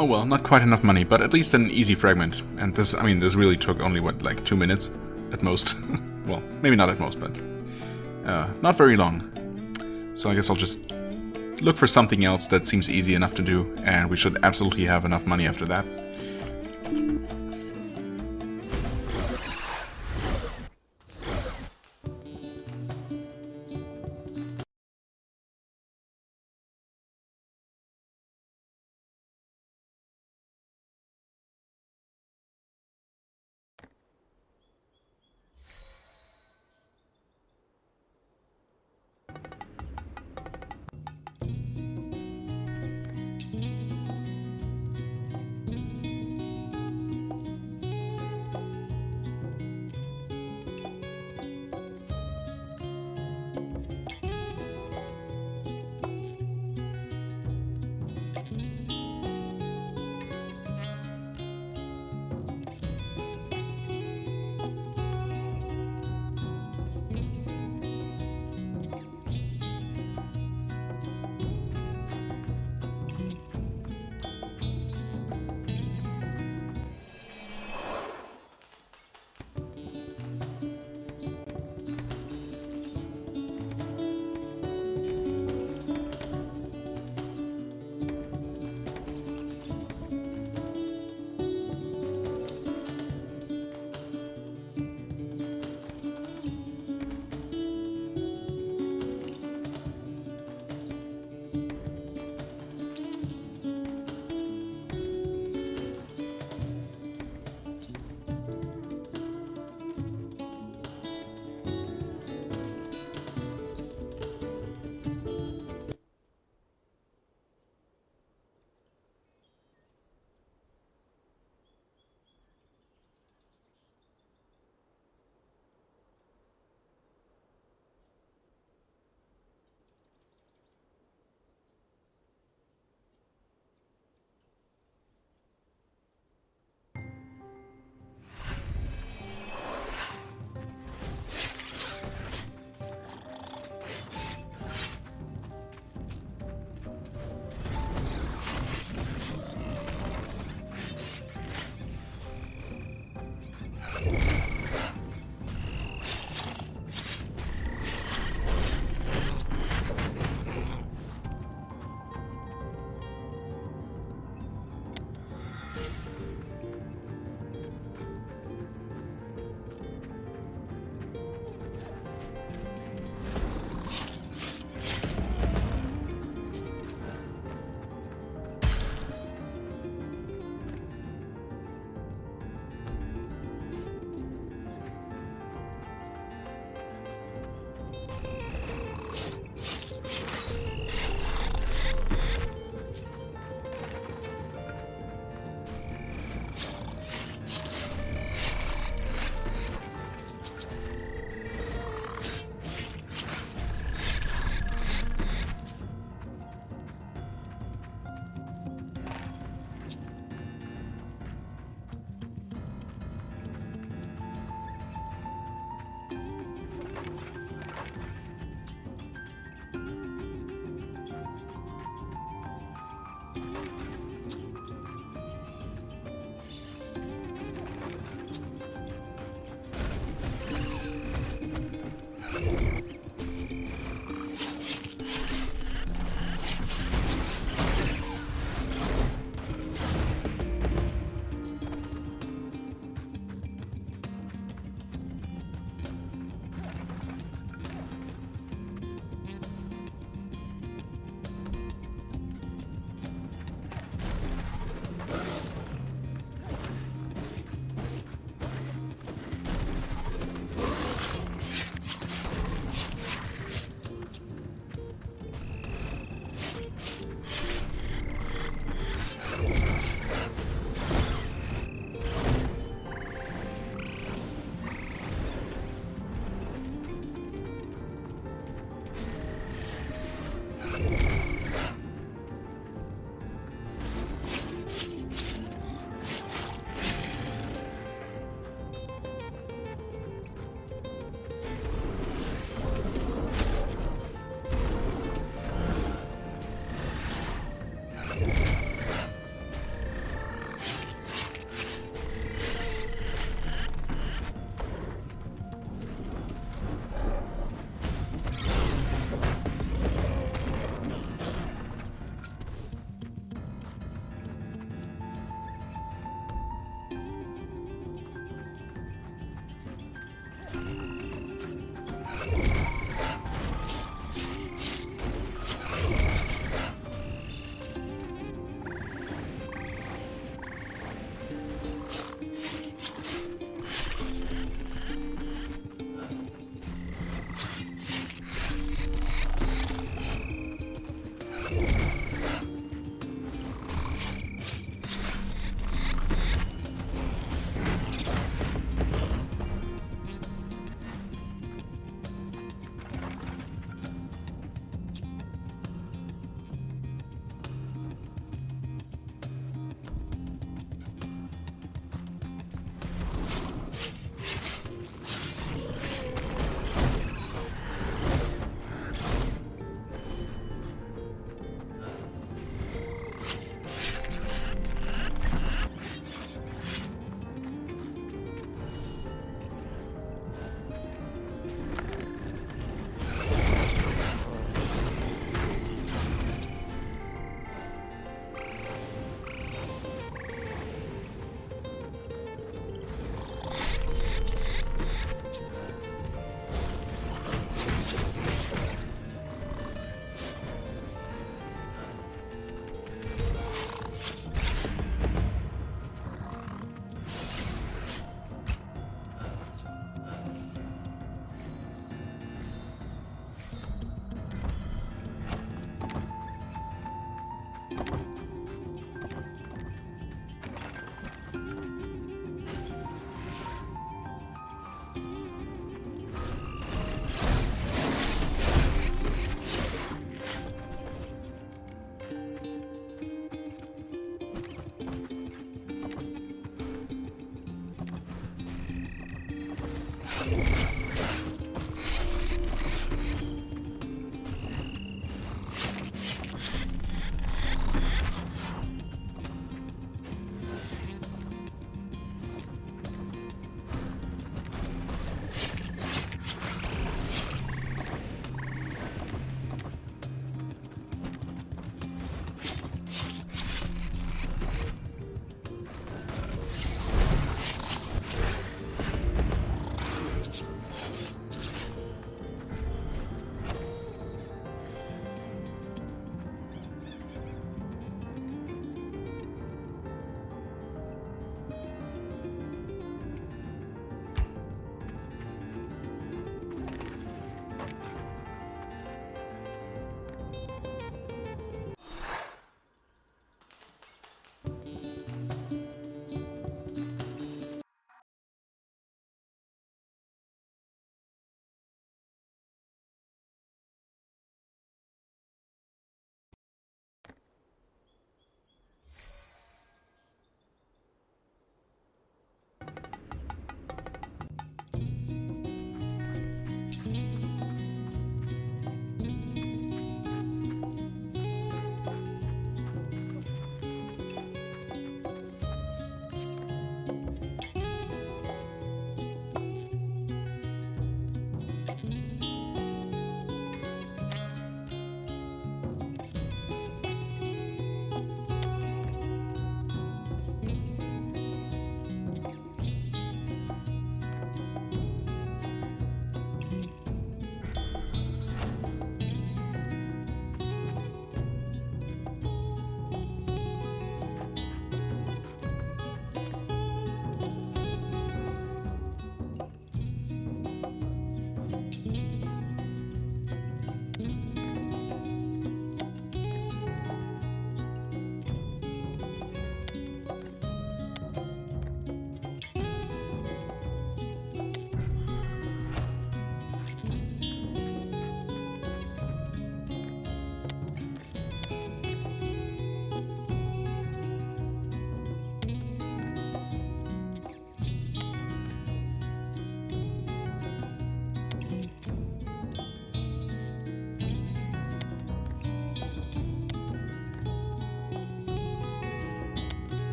Oh well, not quite enough money, but at least an easy fragment. And this, I mean, this really took only, what, like 2 minutes? At most. Well, maybe not at most, but... not very long. So I guess I'll just look for something else that seems easy enough to do, and we should absolutely have enough money after that.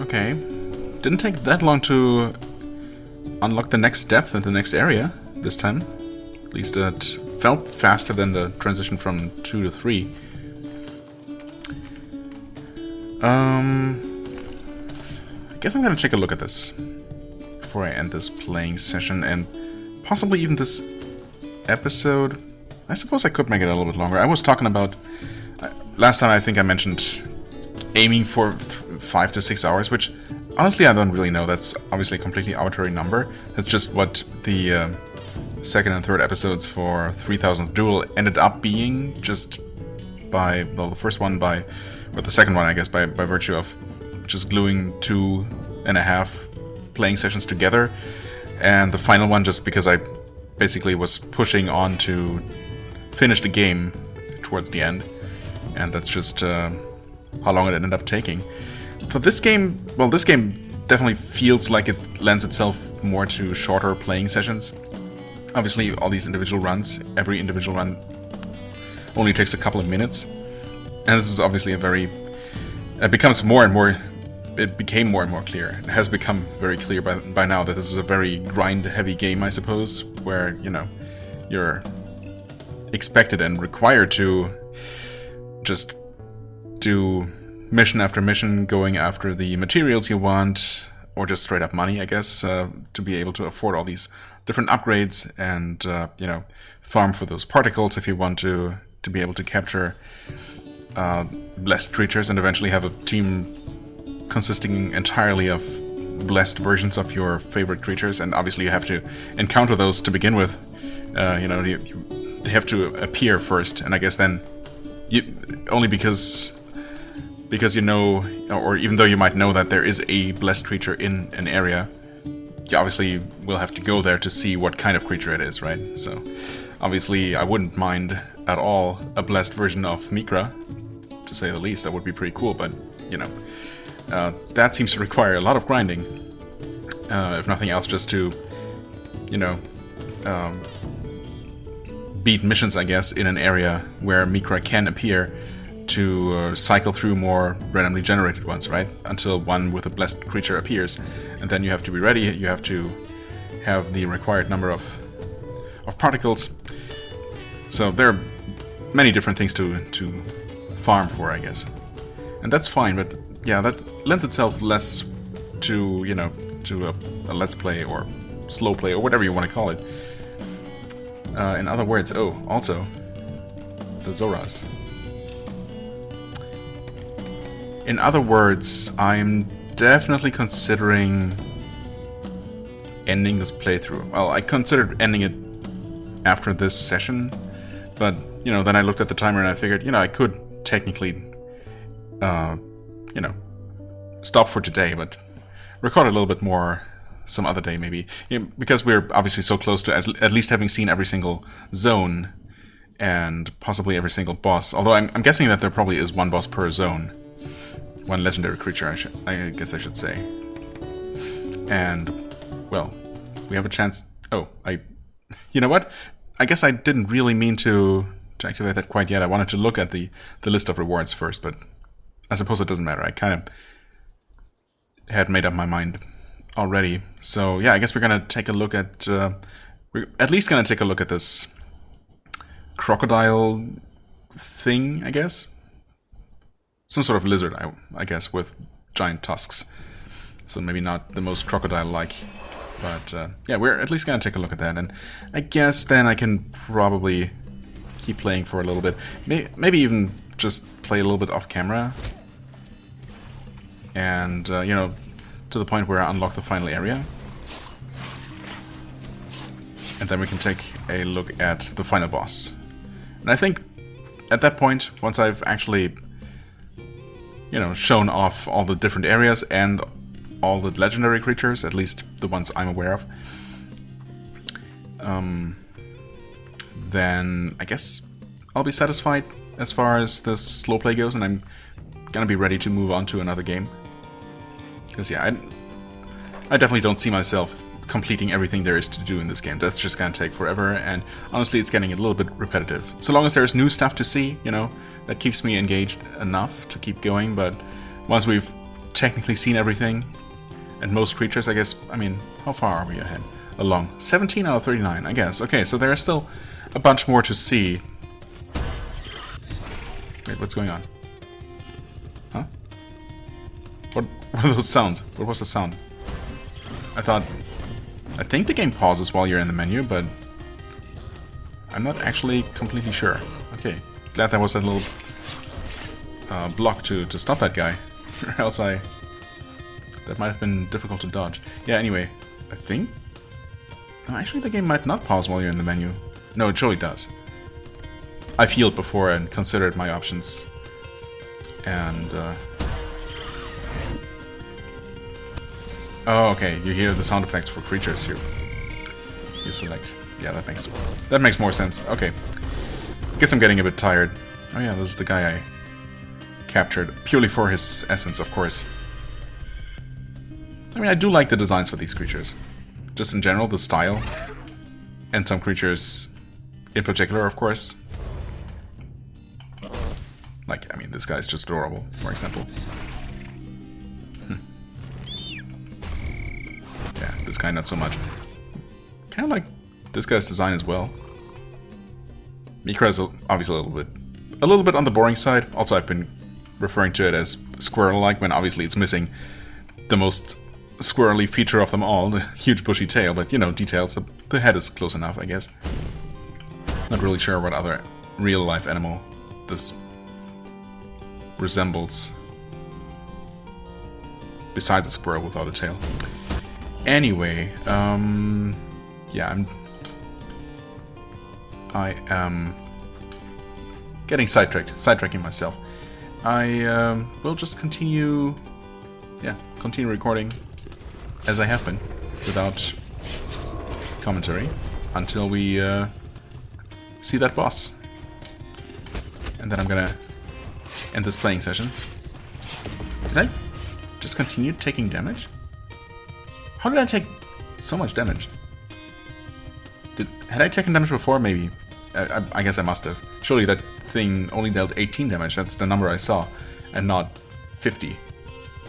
Okay, didn't take that long to unlock the next depth and the next area this time. At least it felt faster than the transition from 2 to 3. I guess I'm gonna take a look at this before I end this playing session, and possibly even this episode. I suppose I could make it a little bit longer. I was talking about... last time I think I mentioned aiming for 5 to 6 hours, which honestly I don't really know. That's obviously a completely arbitrary number. That's just what the second and third episodes for 3000th Duel ended up being, just by, well, the first one by, or the second one I guess, by virtue of just gluing 2.5 playing sessions together, and the final one just because I basically was pushing on to finish the game towards the end, and that's just how long it ended up taking. For this game, well, this game definitely feels like it lends itself more to shorter playing sessions. Obviously, all these individual runs, every individual run only takes a couple of minutes, and this is obviously a very... it becomes more and more... it became more and more clear. It has become very clear by now that this is a very grind-heavy game, I suppose, where, you know, you're expected and required to just do mission after mission, going after the materials you want, or just straight up money, I guess, to be able to afford all these different upgrades, and, you know, farm for those particles if you want to be able to capture blessed creatures and eventually have a team consisting entirely of blessed versions of your favorite creatures. And obviously you have to encounter those to begin with. You know, they have to appear first, and I guess then only because you know, or even though you might know that there is a blessed creature in an area, you obviously will have to go there to see what kind of creature it is, right? So obviously I wouldn't mind at all a blessed version of Mikra, to say the least. That would be pretty cool, but, you know, that seems to require a lot of grinding, if nothing else, just to, you know, beat missions, I guess, in an area where Mikra can appear, to cycle through more randomly generated ones, right? Until one with a blessed creature appears, and then you have to be ready. You have to have the required number of particles. So there are many different things to farm for, I guess, and that's fine. But yeah, that lends itself less to, you know, to a let's play or slow play or whatever you want to call it. In other words, oh, also the Zoras. In other words, I'm definitely considering ending this playthrough. Well, I considered ending it after this session, but, you know, then I looked at the timer and I figured, you know, I could technically, you know, stop for today, but record a little bit more some other day, maybe. You know, because we're obviously so close to at least having seen every single zone and possibly every single boss. Although I'm guessing that there probably is one boss per zone. One legendary creature, I guess I should say. And, well, we have a chance... oh, you know what? I guess I didn't really mean to activate that quite yet. I wanted to look at the list of rewards first, but I suppose it doesn't matter. I kind of had made up my mind already. So, yeah, I guess we're going to take a look at... we're at least going to take a look at this crocodile thing, I guess. Some sort of lizard, I guess, with giant tusks. So maybe not the most crocodile-like. But yeah, we're at least gonna take a look at that. And I guess then I can probably keep playing for a little bit. Maybe even just play a little bit off camera. And, you know, to the point where I unlock the final area. And then we can take a look at the final boss. And I think at that point, once I've actually, you know, shown off all the different areas and all the legendary creatures, at least the ones I'm aware of, then I guess I'll be satisfied as far as the slow play goes, and I'm gonna be ready to move on to another game. Because yeah, I definitely don't see myself completing everything there is to do in this game. That's just gonna take forever, and honestly it's getting a little bit repetitive. So long as there's new stuff to see, you know, that keeps me engaged enough to keep going, but once we've technically seen everything, and most creatures, I guess, I mean, how far are we ahead? Along 17 out of 39, I guess. Okay, so there is still a bunch more to see. Wait, what's going on? Huh? What are those sounds? What was the sound? I think the game pauses while you're in the menu, but I'm not actually completely sure. Okay, glad there was a little block to stop that guy, or else that might have been difficult to dodge. Yeah, anyway, I think... No, actually the game might not pause while you're in the menu. No, it surely does. I've healed before and considered my options. And, oh, okay, you hear the sound effects for creatures you select. Yeah, that makes more sense. Okay. Guess I'm getting a bit tired. Oh yeah, this is the guy I captured. Purely for his essence, of course. I mean, I do like the designs for these creatures. Just in general, the style. And some creatures in particular, of course. Like, I mean, this guy's just adorable, for example. Yeah, this guy not so much. Kind of like this guy's design as well. Mikra is obviously a little bit on the boring side. Also, I've been referring to it as squirrel-like when obviously it's missing the most squirrely feature of them all, the huge bushy tail, but you know, details. The head is close enough, I guess. Not really sure what other real-life animal this resembles besides a squirrel without a tail. Anyway, yeah, I am getting sidetracking myself. I will just continue recording as I have been, without commentary, until we see that boss. And then I'm gonna end this playing session. Did I just continue taking damage? How did I take so much damage? Had I taken damage before? Maybe. I guess I must have. Surely that thing only dealt 18 damage. That's the number I saw, and not 50.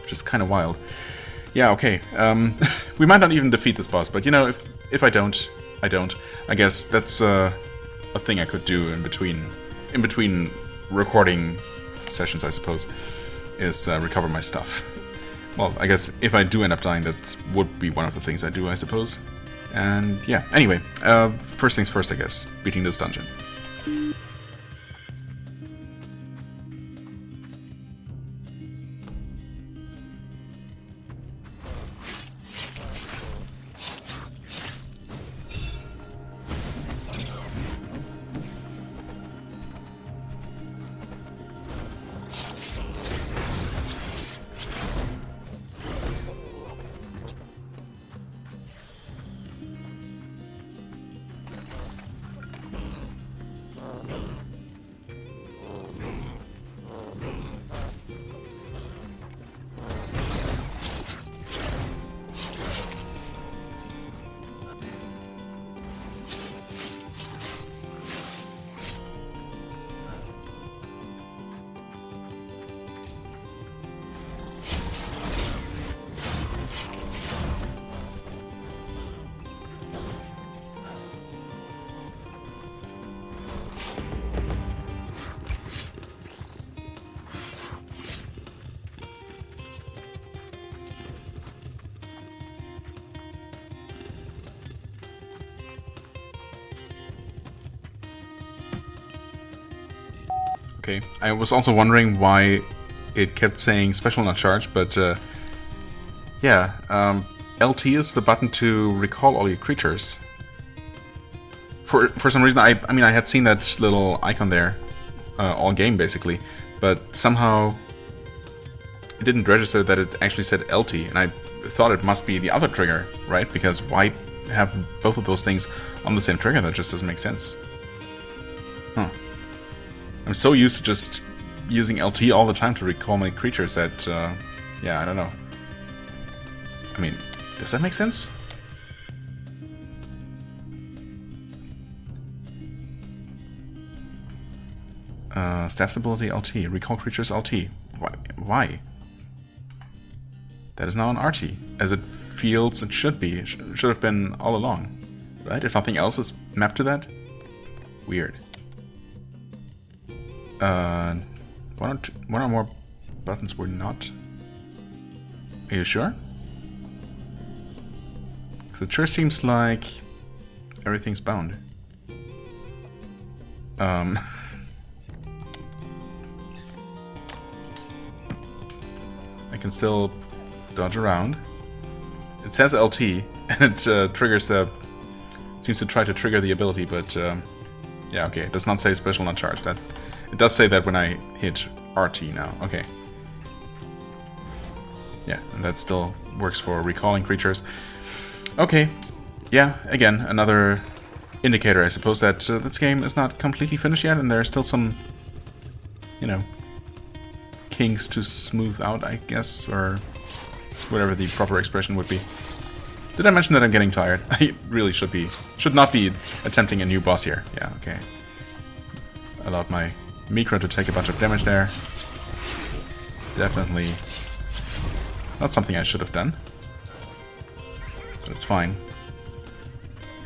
Which is kind of wild. Yeah, okay. We might not even defeat this boss, but you know, if I don't, I don't. I guess that's a thing I could do in between recording sessions, I suppose, is recover my stuff. Well, I guess if I do end up dying, that would be one of the things I do, I suppose. And yeah, anyway, first things first, I guess, beating this dungeon. Okay. I was also wondering why it kept saying special not charged, but yeah, LT is the button to recall all your creatures. For some reason, I mean, I had seen that little icon there all game, basically, but somehow it didn't register that it actually said LT, and I thought it must be the other trigger, right? Because why have both of those things on the same trigger? That just doesn't make sense. Huh. I'm so used to just using LT all the time to recall my creatures that, yeah, I don't know. I mean, does that make sense? Staff's ability LT. Recall creatures LT. Why? That is now an RT, as it feels it should be. It should have been all along, right? If nothing else is mapped to that? Weird. One or more buttons were not. Are you sure? Because it sure seems like everything's bound. I can still dodge around. It says LT, and it triggers the... It seems to try to trigger the ability, but... yeah, okay, it does not say special not charged. That it does say that when I hit RT now. Okay. Yeah, and that still works for recalling creatures. Okay. Yeah, again, another indicator, I suppose, that this game is not completely finished yet, and there are still some, you know, kinks to smooth out, I guess, or whatever the proper expression would be. Did I mention that I'm getting tired? I really should not be attempting a new boss here. Yeah, okay. Allowed my Micro to take a bunch of damage there. Definitely not something I should have done. But it's fine.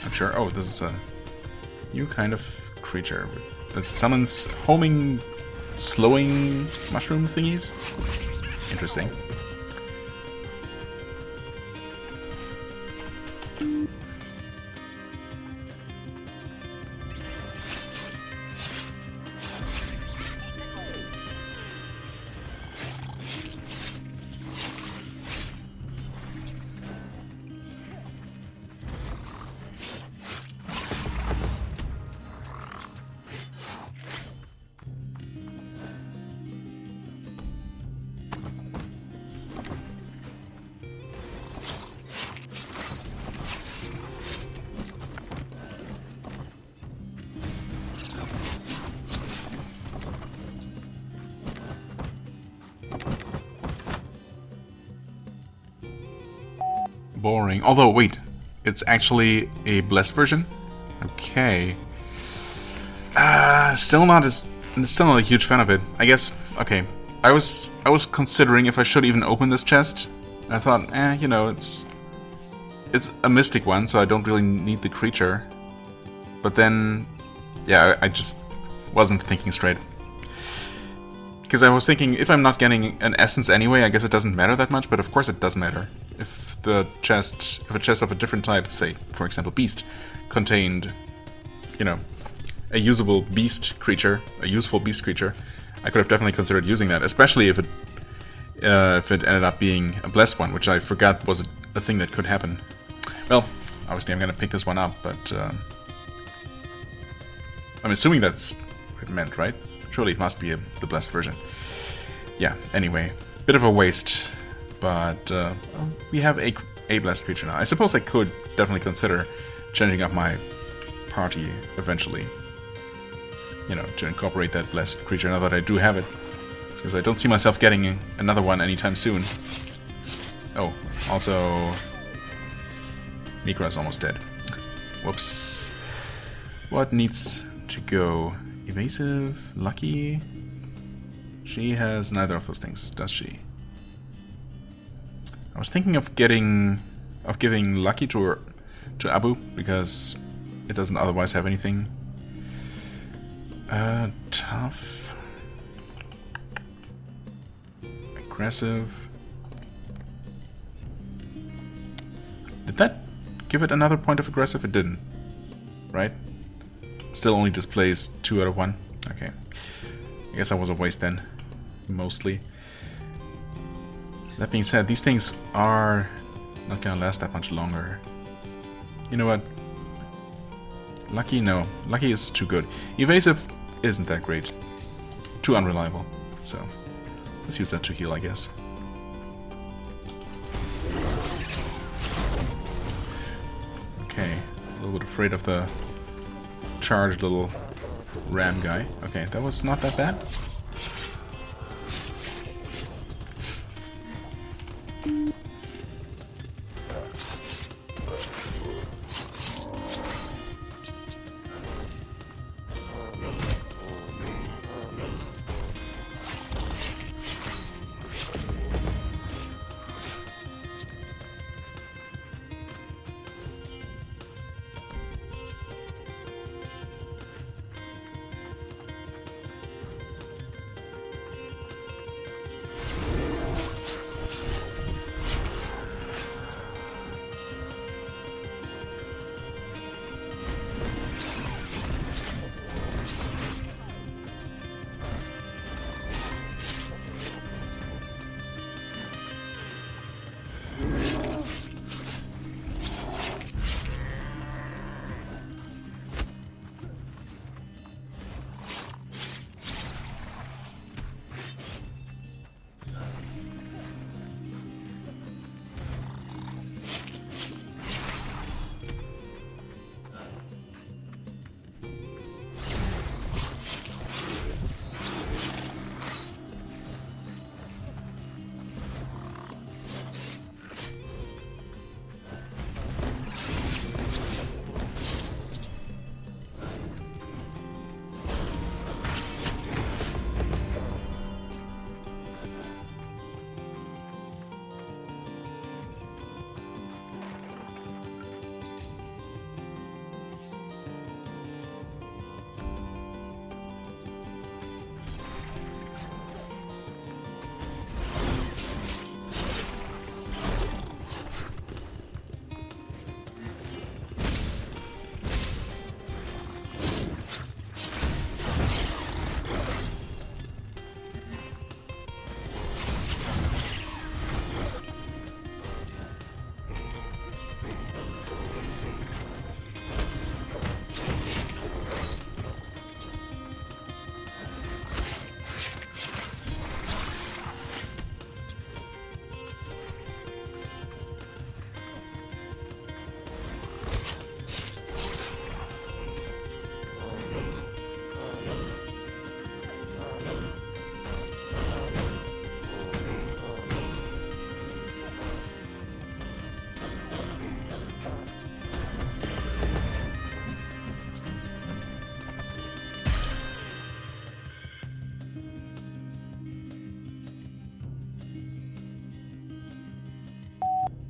I'm sure... Oh, this is a new kind of creature that summons homing, slowing mushroom thingies. Interesting. Boring. Although, wait, it's actually a blessed version? Okay. Still not a huge fan of it. I guess, okay. I was considering if I should even open this chest. I thought, you know, it's a mystic one, so I don't really need the creature. But then, yeah, I just wasn't thinking straight. Because I was thinking, if I'm not getting an essence anyway, I guess it doesn't matter that much, but of course it does matter. If a chest of a different type, say, for example, beast, contained, you know, a usable beast creature, a useful beast creature, I could have definitely considered using that, especially if it ended up being a blessed one, which I forgot was a thing that could happen. Well, obviously I'm gonna pick this one up, but I'm assuming that's what it meant, right? Surely it must be the blessed version. Yeah, anyway, bit of a waste, but we have a blessed creature now. I suppose I could definitely consider changing up my party eventually. You know, to incorporate that blessed creature now that I do have it. Because I don't see myself getting another one anytime soon. Oh, also... Mikra is almost dead. Whoops. What needs to go? Evasive? Lucky? She has neither of those things, does she? I was thinking of giving Lucky to Abu, because it doesn't otherwise have anything. Tough. Aggressive. Did that give it another point of aggressive? It didn't. Right? Still only displays 2 out of 1. Okay. I guess that was a waste then, mostly. That being said, these things are not gonna last that much longer. You know what? Lucky, no. Lucky is too good. Evasive isn't that great. Too unreliable. So, let's use that to heal, I guess. Okay, a little bit afraid of the charged little ram guy. Okay, that was not that bad.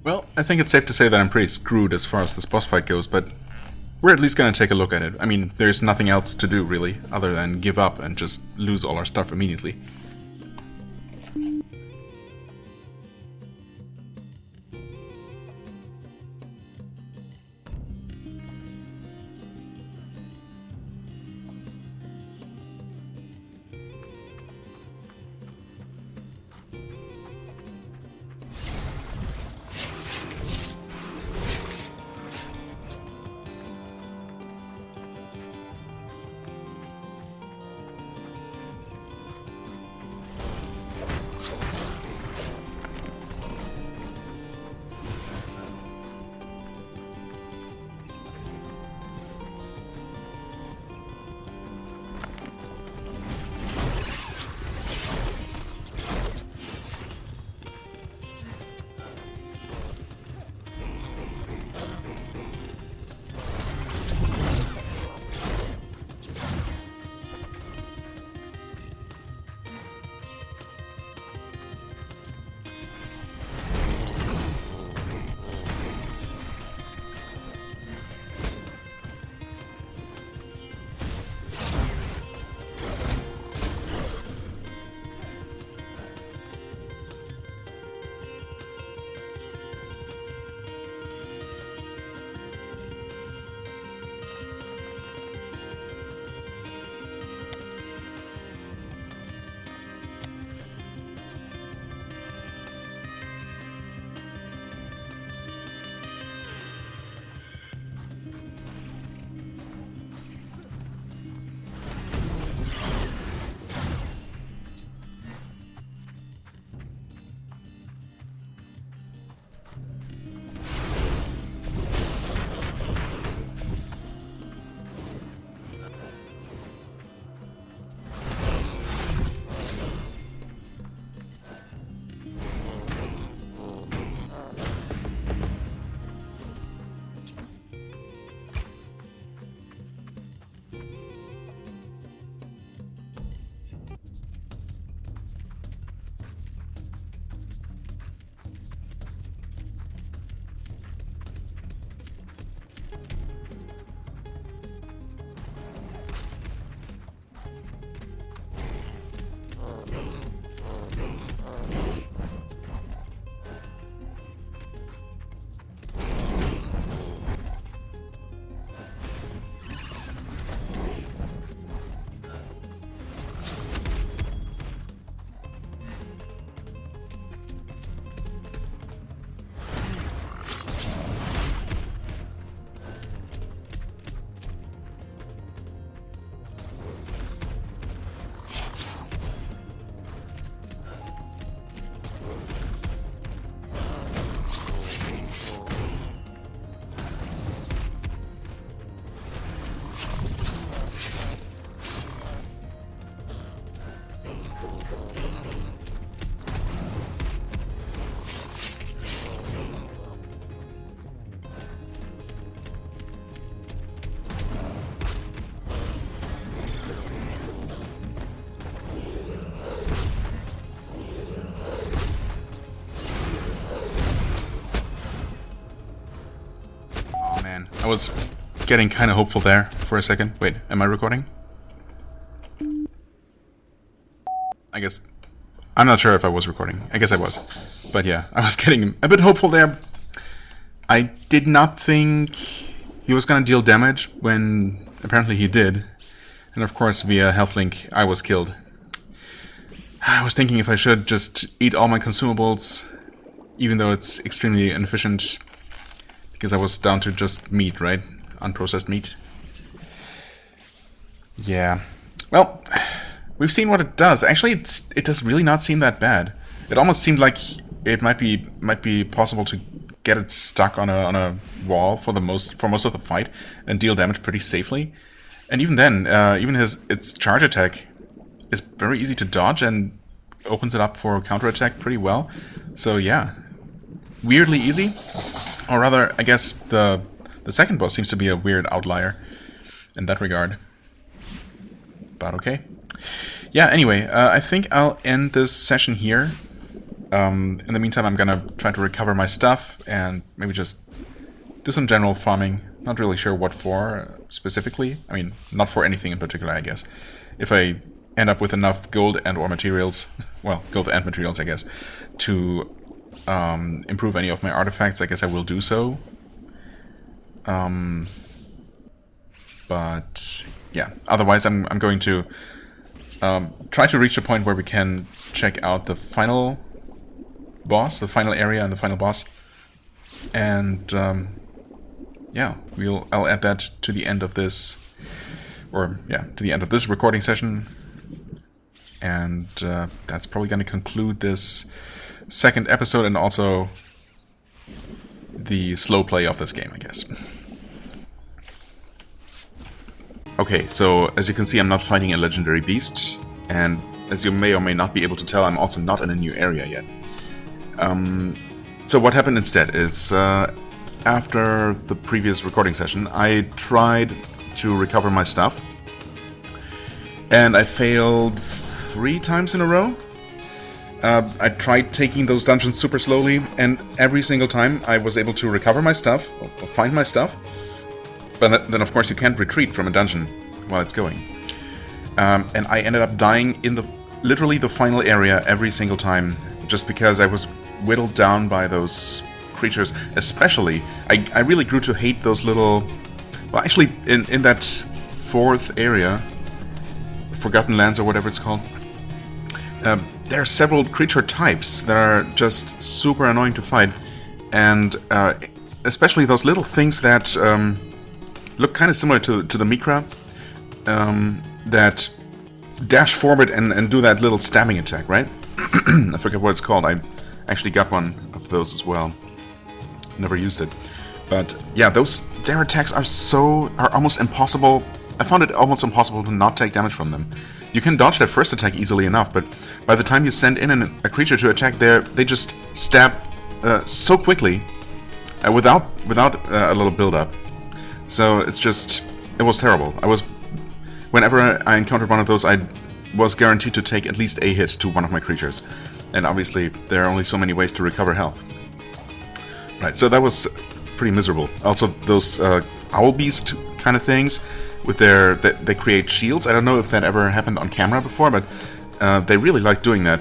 Well, I think it's safe to say that I'm pretty screwed as far as this boss fight goes, but we're at least gonna take a look at it. I mean, there's nothing else to do, really, other than give up and just lose all our stuff immediately. I was getting kind of hopeful there for a second. Wait, am I recording? I guess... I'm not sure if I was recording. I guess I was. But yeah, I was getting a bit hopeful there. I did not think he was going to deal damage when apparently he did. And of course, via health link, I was killed. I was thinking if I should just eat all my consumables, even though it's extremely inefficient, because I was down to just meat, right? Unprocessed meat. Yeah. Well, we've seen what it does. Actually, it does really not seem that bad. It almost seemed like it might be possible to get it stuck on a wall for most of the fight and deal damage pretty safely. And even then, even its charge attack is very easy to dodge and opens it up for counterattack pretty well. So yeah, weirdly easy. Or rather, I guess the second boss seems to be a weird outlier in that regard. But okay. Yeah, anyway, I think I'll end this session here. In the meantime, I'm gonna try to recover my stuff and maybe just do some general farming. Not really sure what for specifically. I mean, not for anything in particular, I guess. If I end up with enough gold and or materials, well, gold and materials, I guess, to improve any of my artifacts, I guess I will do so. But yeah, otherwise I'm going to try to reach a point where we can check out the final boss, the final area and the final boss. And yeah, I'll add that to the end of this, or yeah, to the end of this recording session. And that's probably going to conclude this second episode and also the slow play of this game, I guess. Okay, so as you can see, I'm not fighting a legendary beast, and as you may or may not be able to tell, I'm also not in a new area yet. So what happened instead is, after the previous recording session, I tried to recover my stuff, and I failed 3 times in a row. I tried taking those dungeons super slowly, and every single time I was able to recover my stuff, or find my stuff. But then, of course, you can't retreat from a dungeon while it's going. And I ended up dying in literally the final area every single time, just because I was whittled down by those creatures. Especially, I really grew to hate those little... Well, actually, in that 4th area, Forgotten Lands or whatever it's called, there are several creature types that are just super annoying to fight. And especially those little things that... look kind of similar to the Mikra, that dash forward and do that little stabbing attack, right? I forget what it's called. I actually got one of those as well. Never used it. But yeah, their attacks are almost impossible. I found it almost impossible to not take damage from them. You can dodge their first attack easily enough, but by the time you send in a creature to attack, they just stab so quickly without a little build-up. So it was terrible. Whenever I encountered one of those, I was guaranteed to take at least a hit to one of my creatures. And obviously, there are only so many ways to recover health. Right, so that was pretty miserable. Also, those owl beast kind of things, with they create shields. I don't know if that ever happened on camera before, but they really like doing that.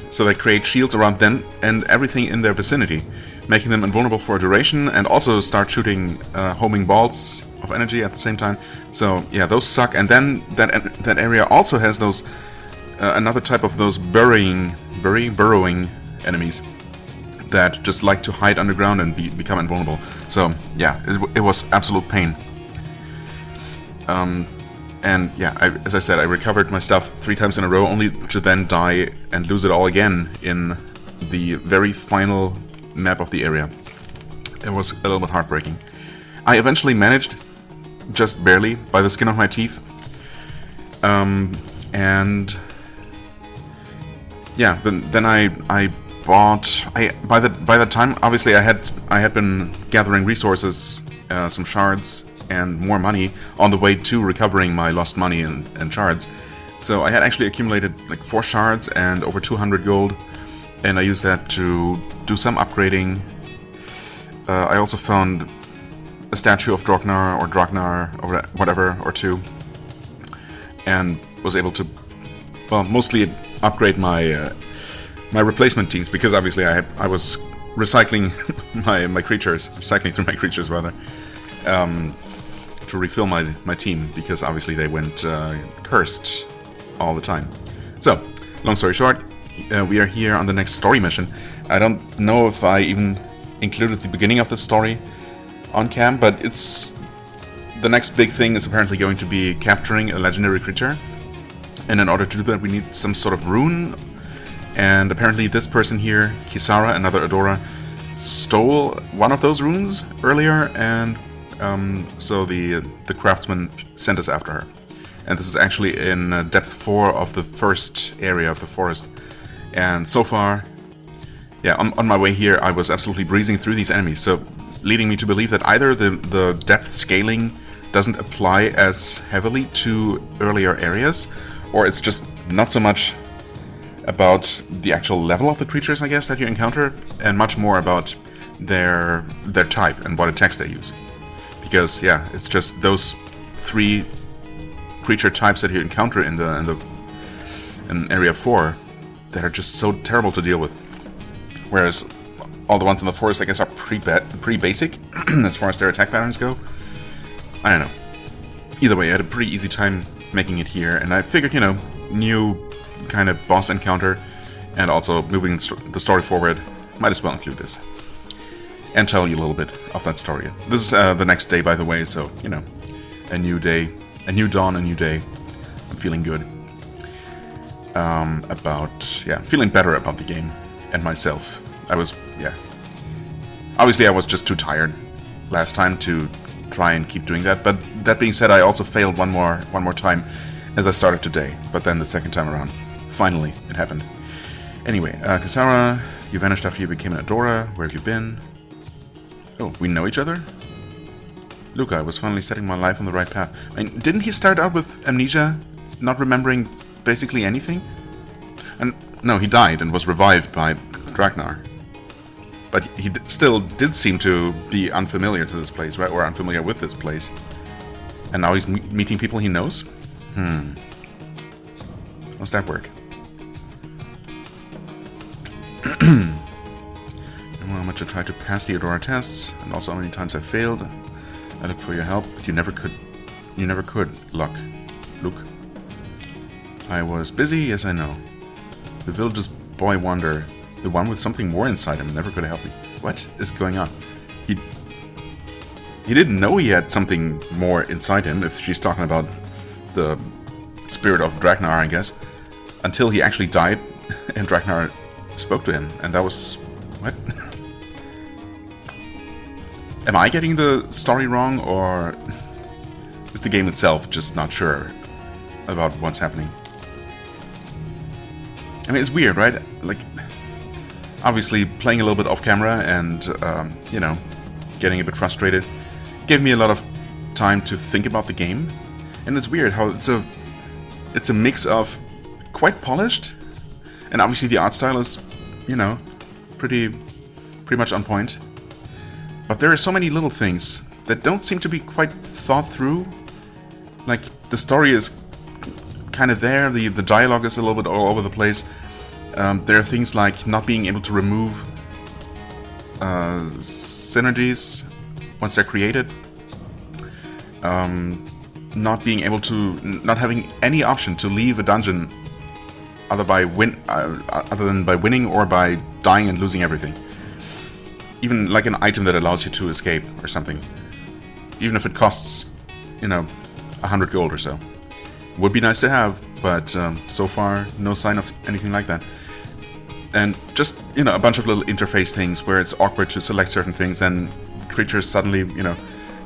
So they create shields around them and everything in their vicinity, making them invulnerable for a duration, and also start shooting homing balls of energy at the same time. So yeah, those suck. And then that area also has those another type of those burrowing enemies that just like to hide underground and become invulnerable. So yeah, it was absolute pain. And yeah, as I said, I recovered my stuff 3 times in a row, only to then die and lose it all again in the very final map of the area. It was a little bit heartbreaking. I eventually managed, just barely, by the skin of my teeth. And yeah, then I bought. By the time, obviously, I had been gathering resources, some shards, and more money on the way to recovering my lost money and shards. So I had actually accumulated like 4 shards and over 200 gold, and I used that to do some upgrading. I also found a statue of Drognar or whatever or two, and was able to, well, mostly upgrade my my replacement teams, because obviously I was recycling my creatures, cycling through my creatures rather, to refill my team, because obviously they went cursed all the time. So, long story short, we are here on the next story mission. I don't know if I even included the beginning of the story on cam, but it's the next big thing is apparently going to be capturing a legendary creature, and in order to do that we need some sort of rune, and apparently this person here, Kisara, another Adora, stole one of those runes earlier, and so the craftsman sent us after her. And this is actually in depth 4 of the first area of the forest. And so far, yeah, on my way here, I was absolutely breezing through these enemies, so leading me to believe that either the depth scaling doesn't apply as heavily to earlier areas, or it's just not so much about the actual level of the creatures, I guess, that you encounter, and much more about their type and what attacks they use. Because, yeah, it's just those 3 creature types that you encounter in area 4 that are just so terrible to deal with. Whereas all the ones in the forest, I guess, are pretty basic as far as their attack patterns go. I don't know. Either way, I had a pretty easy time making it here, and I figured, you know, new kind of boss encounter, and also moving the story forward, might as well include this. And tell you a little bit of that story. This is the next day, by the way, so, you know, a new day, a new dawn, a new day. I'm feeling good. Feeling better about the game and myself. Obviously I was just too tired last time to try and keep doing that, but that being said, I also failed one more time as I started today, but then the second time around, finally, it happened. Anyway, Kisara, you vanished after you became an Adora. Where have you been? Oh, we know each other? Luca, I was finally setting my life on the right path. I mean, didn't he start out with amnesia, not remembering basically anything? And no, he died and was revived by Dragnar. But he still did seem to be unfamiliar to this place, right? Or unfamiliar with this place. And now he's meeting people he knows? How's that work? How much I tried to pass the Adora tests, and also how many times I failed. I looked for your help, but you never could. You never could, Luke. I was busy, yes I know. The village's boy wonder, the one with something more inside him, never could help me. What is going on? He didn't know he had something more inside him, if she's talking about the spirit of Dragnar, I guess, until he actually died and Dragnar spoke to him, and that was... what? Am I getting the story wrong, or is the game itself just not sure about what's happening? I mean, it's weird, right? Like, obviously, playing a little bit off camera and, you know, getting a bit frustrated gave me a lot of time to think about the game. And it's weird how it's a mix of quite polished, and obviously the art style is, you know, pretty much on point. But there are so many little things that don't seem to be quite thought through. Like, the story is kind of there, the dialogue is a little bit all over the place. There are things like not being able to remove synergies once they're created. Not being able to, not having any option to leave a dungeon other than by winning or by dying and losing everything. Even like an item that allows you to escape or something. Even if it costs, you know, 100 gold or so. Would be nice to have, but so far no sign of anything like that. And just, you know, a bunch of little interface things where it's awkward to select certain things and creatures suddenly, you know,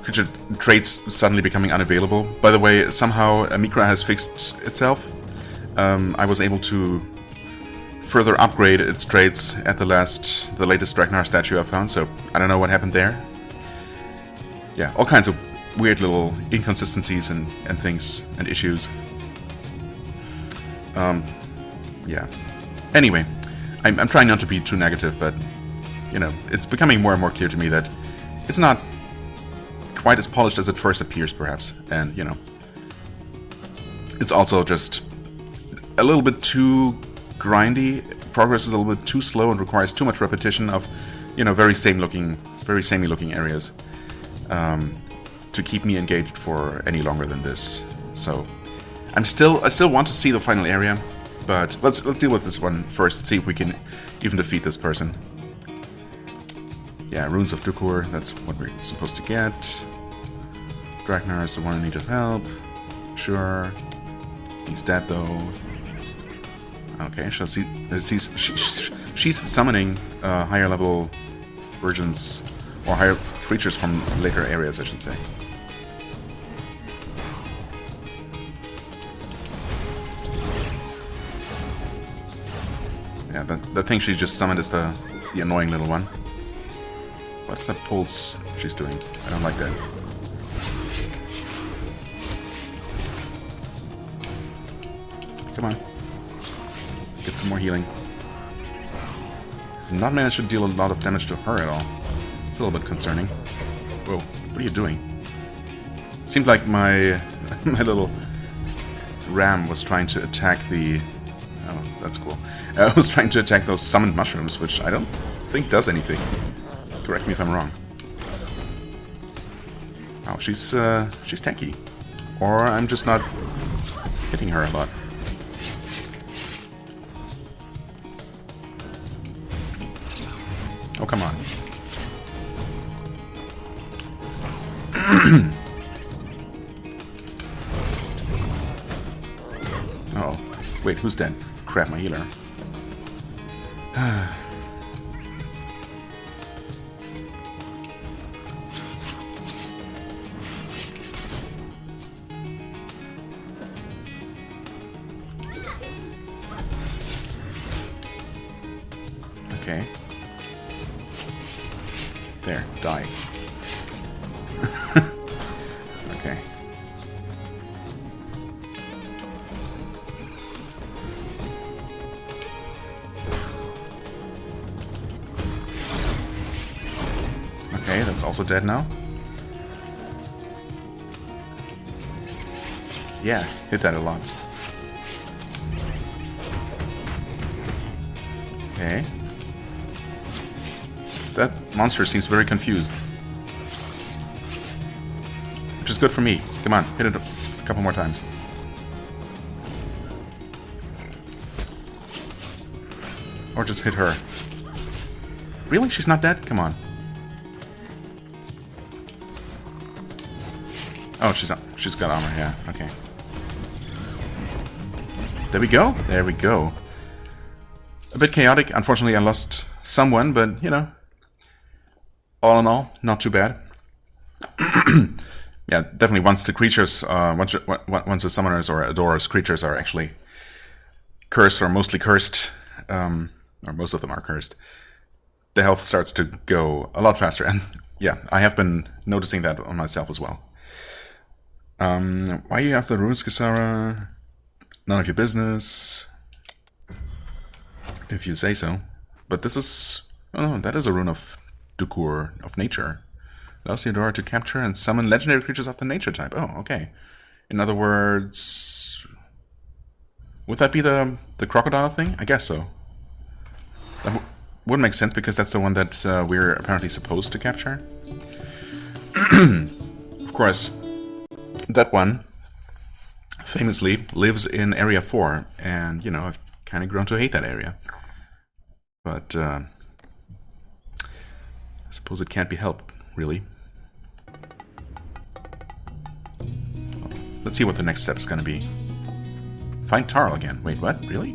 creature traits suddenly becoming unavailable. By the way, somehow Mikra has fixed itself. I was able to further upgrade its traits at the latest Dragnar statue I found, so I don't know what happened there. Yeah, all kinds of weird little inconsistencies and things and issues. Yeah. Anyway, I'm trying not to be too negative, but, you know, it's becoming more and more clear to me that it's not quite as polished as it first appears, perhaps. And, you know, it's also just a little bit too grindy. Progress is a little bit too slow and requires too much repetition of, you know, very samey looking areas to keep me engaged for any longer than this. So I still want to see the final area, but let's deal with this one first. See if we can even defeat this person. Yeah, Runes of Dukur, that's what we're supposed to get. Dragnar is the one in need of help. Sure. He's dead though. Okay, she's summoning higher level versions, or higher creatures from later areas, I should say. Yeah, the thing she just summoned is the annoying little one. What's that pulse she's doing? I don't like that. Come on. Get some more healing. I've not managed to deal a lot of damage to her at all. It's a little bit concerning. Whoa, what are you doing? Seemed like my little ram was trying to attack the... Oh, that's cool. I was trying to attack those summoned mushrooms, which I don't think does anything. Correct me if I'm wrong. Oh, she's tanky. Or I'm just not hitting her a lot. Oh, come on. Oh, wait, who's dead? Crap, my healer. Okay. There, die. Okay. Okay, that's also dead now. Yeah, hit that a lot. Okay. That monster seems very confused. Which is good for me. Come on, hit it a couple more times. Or just hit her. Really? She's not dead? Come on. Oh, she's got armor, yeah, okay. There we go. There we go. A bit chaotic. Unfortunately, I lost someone, but, you know, all in all, not too bad. Yeah, definitely once the creatures, once the summoners or adorers creatures are actually cursed, or mostly cursed, or most of them are cursed, the health starts to go a lot faster. And yeah, I have been noticing that on myself as well. Why you have the runes, Kisara? None of your business. If you say so. But this is... Oh no, that is a rune of Dukur, of nature. Allows the adorer to capture and summon legendary creatures of the nature type. Oh, okay. In other words... Would that be the crocodile thing? I guess so. That would make sense, because that's the one that we're apparently supposed to capture. Of course, that one famously lives in Area 4, and, you know, I've kind of grown to hate that area. But, I suppose it can't be helped, really. Let's see what the next step is going to be. Find Tarl again. Wait, what? Really?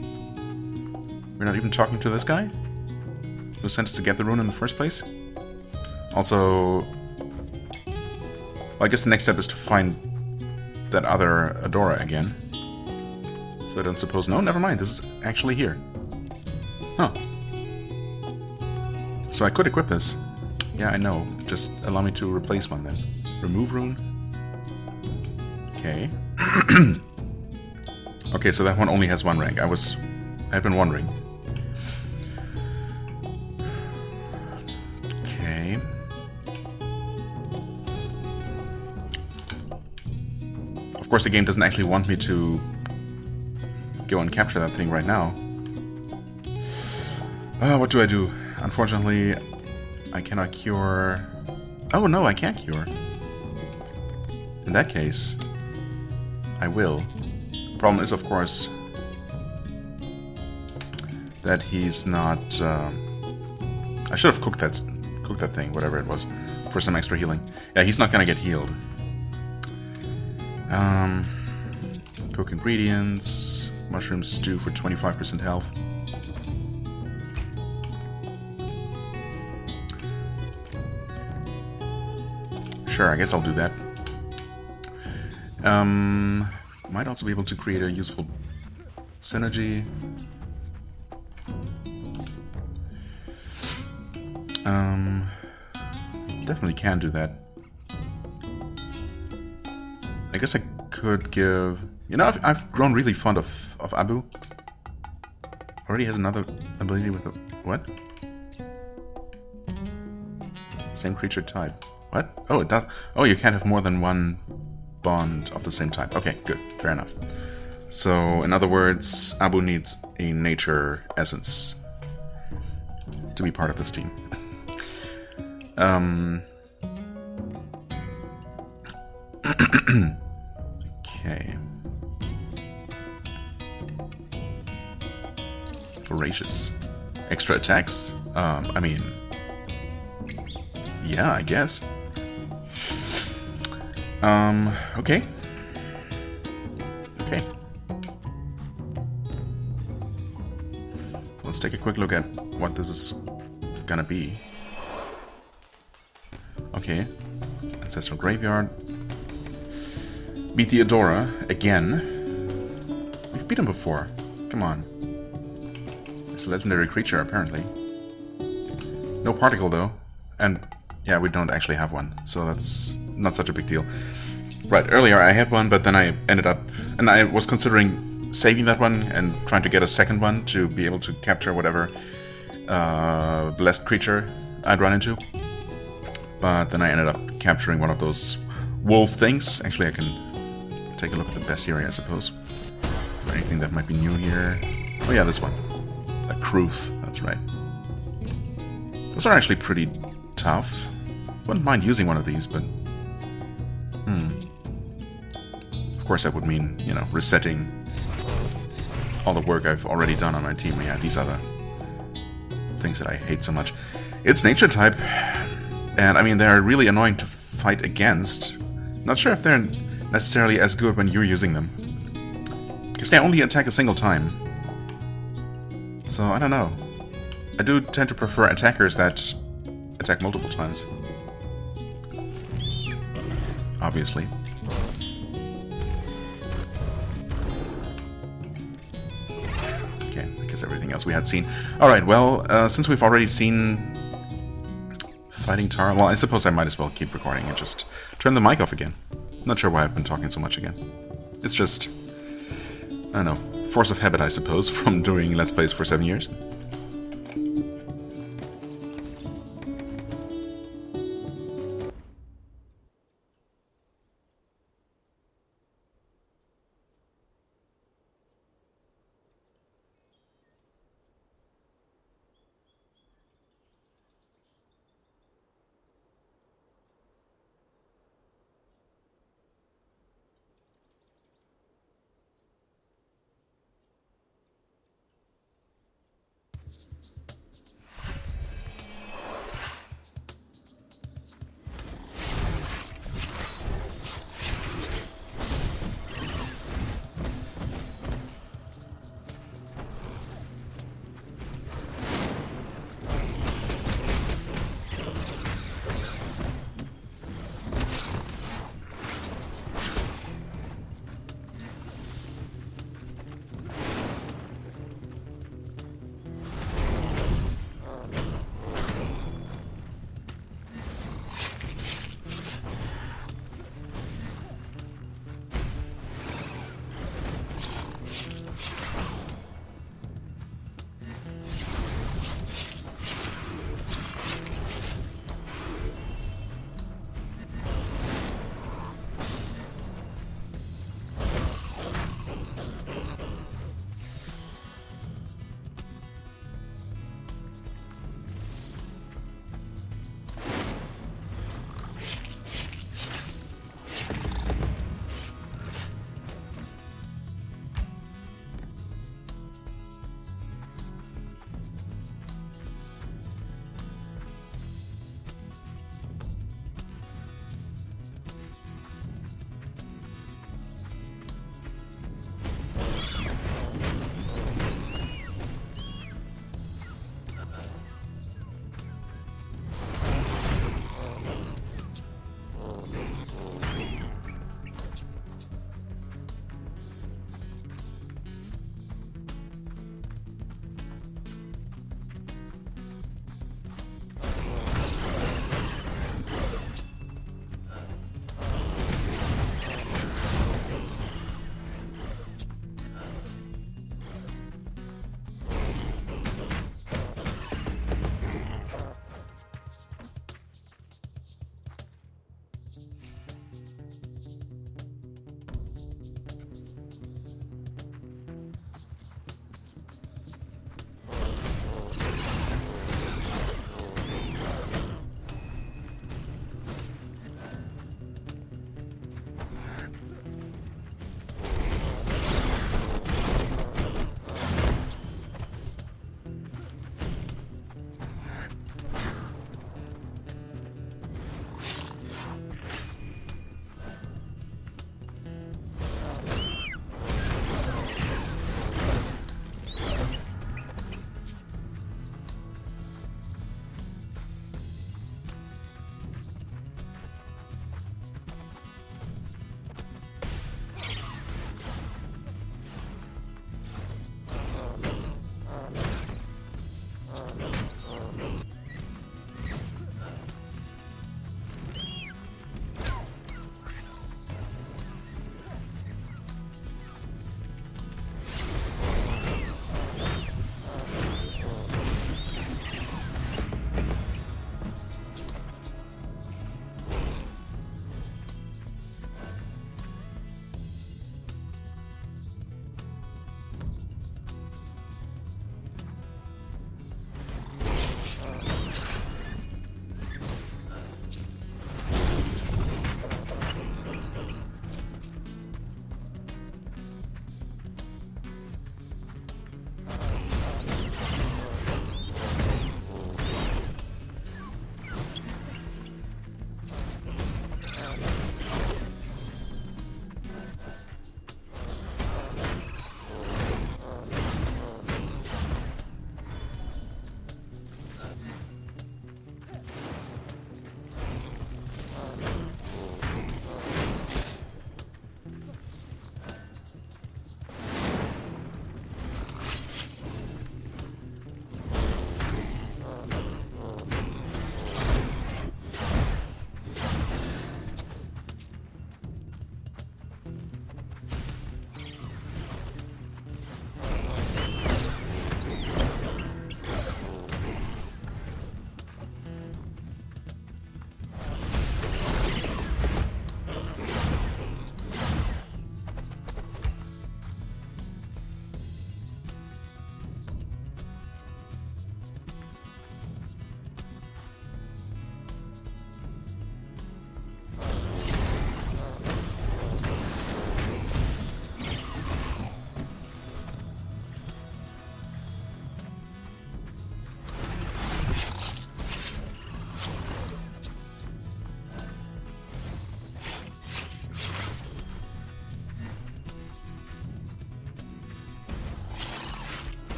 We're not even talking to this guy? Who sent us to get the rune in the first place? Also... Well, I guess the next step is to find that other Adora again. So I don't suppose... No, never mind. This is actually here. Huh. So I could equip this. Yeah, I know. Just allow me to replace one then. Remove rune. Okay. Okay, so that one only has one rank. I've been wondering. Okay. course, the game doesn't actually want me to go and capture that thing right now. What do I do? Unfortunately, I cannot cure... Oh, no, I can't cure. In that case, I will. Problem is, of course, that he's not... I should have cooked that thing, whatever it was, for some extra healing. Yeah, he's not gonna get healed. Cook ingredients, mushroom stew for 25% health. Sure, I guess I'll do that. Might also be able to create a useful synergy. Definitely can do that. I guess I could give... You know, I've grown really fond of Abu. Already has another ability with a... What? Same creature type. What? Oh, it does. Oh, you can't have more than one bond of the same type. Okay, good. Fair enough. So, in other words, Abu needs a nature essence to be part of this team. Okay. Voracious. Extra attacks? I mean... Yeah, I guess. Okay. Okay. Let's take a quick look at what this is gonna be. Okay. Ancestral Graveyard. Beat the Adora again. We've beat him before. Come on. It's a legendary creature, apparently. No particle, though. And, yeah, we don't actually have one. So that's not such a big deal. Right, earlier I had one, but then I ended up... And I was considering saving that one and trying to get a second one to be able to capture whatever blessed creature I'd run into. But then I ended up capturing one of those wolf things. Actually, I can take a look at the bestiary, I suppose. Is there anything that might be new here? Oh yeah, this one. A Kruth, that's right. Those are actually pretty tough. Wouldn't mind using one of these, but... Of course, that would mean, you know, resetting all the work I've already done on my team. Yeah, these are the things that I hate so much. It's nature type, and I mean, they're really annoying to fight against. Not sure if they're necessarily as good when you're using them, because they only attack a single time. So, I don't know. I do tend to prefer attackers that attack multiple times. Obviously. Okay, I guess everything else we had seen. Alright, well, since we've already seen Fighting Tara, well, I suppose I might as well keep recording and just turn the mic off again. Not sure why I've been talking so much again. It's just, I don't know, force of habit, I suppose, from doing Let's Plays for 7 years.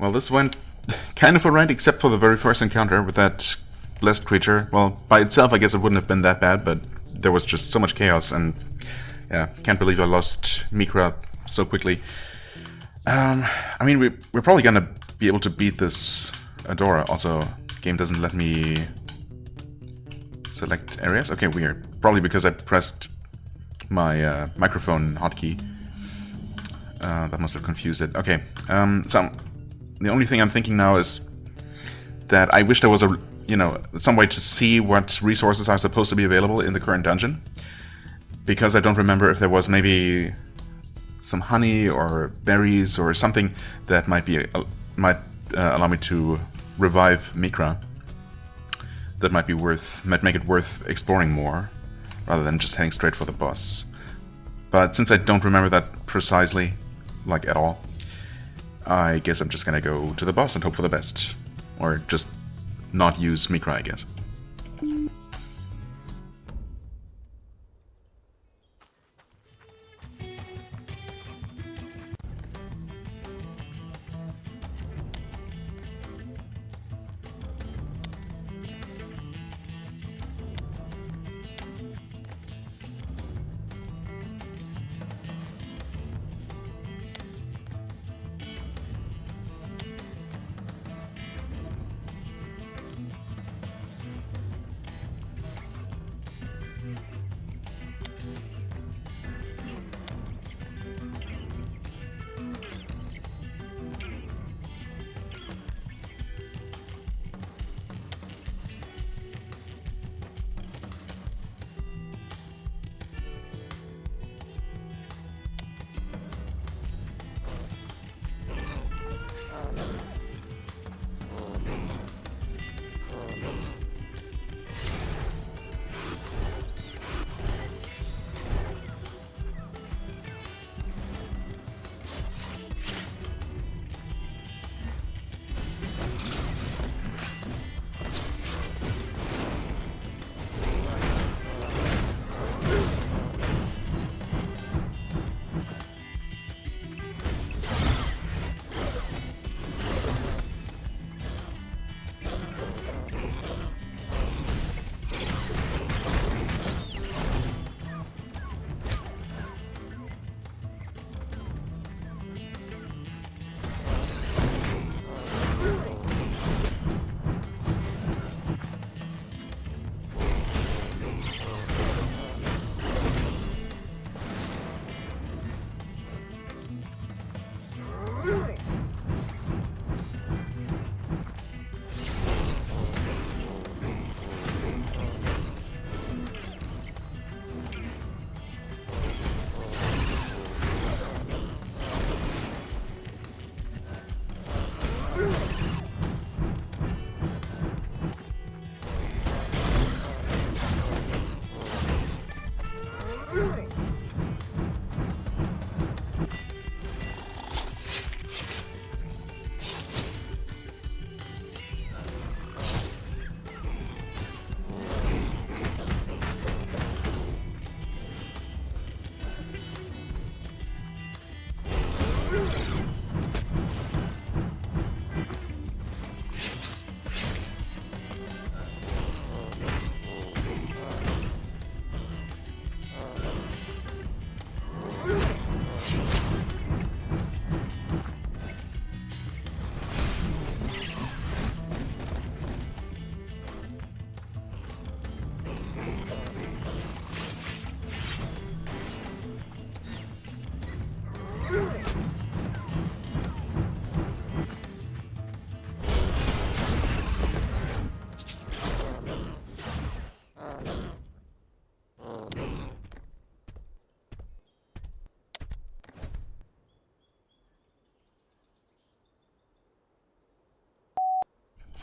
Well, this went kind of alright, except for the very first encounter with that blessed creature. Well, by itself, I guess it wouldn't have been that bad, but there was just so much chaos, and yeah, can't believe I lost Mikra so quickly. I mean, we're probably gonna be able to beat this Adora. Also, game doesn't let me select areas. Okay, weird. Probably because I pressed my microphone hotkey. That must have confused it. Okay, so the only thing I'm thinking now is that I wish there was some way to see what resources are supposed to be available in the current dungeon, because I don't remember if there was maybe some honey or berries or something that might allow me to revive Mikra. That might make it worth exploring more, rather than just heading straight for the boss. But since I don't remember that precisely, like at all, I guess I'm just gonna go to the boss and hope for the best. Or just not use Mikra, I guess.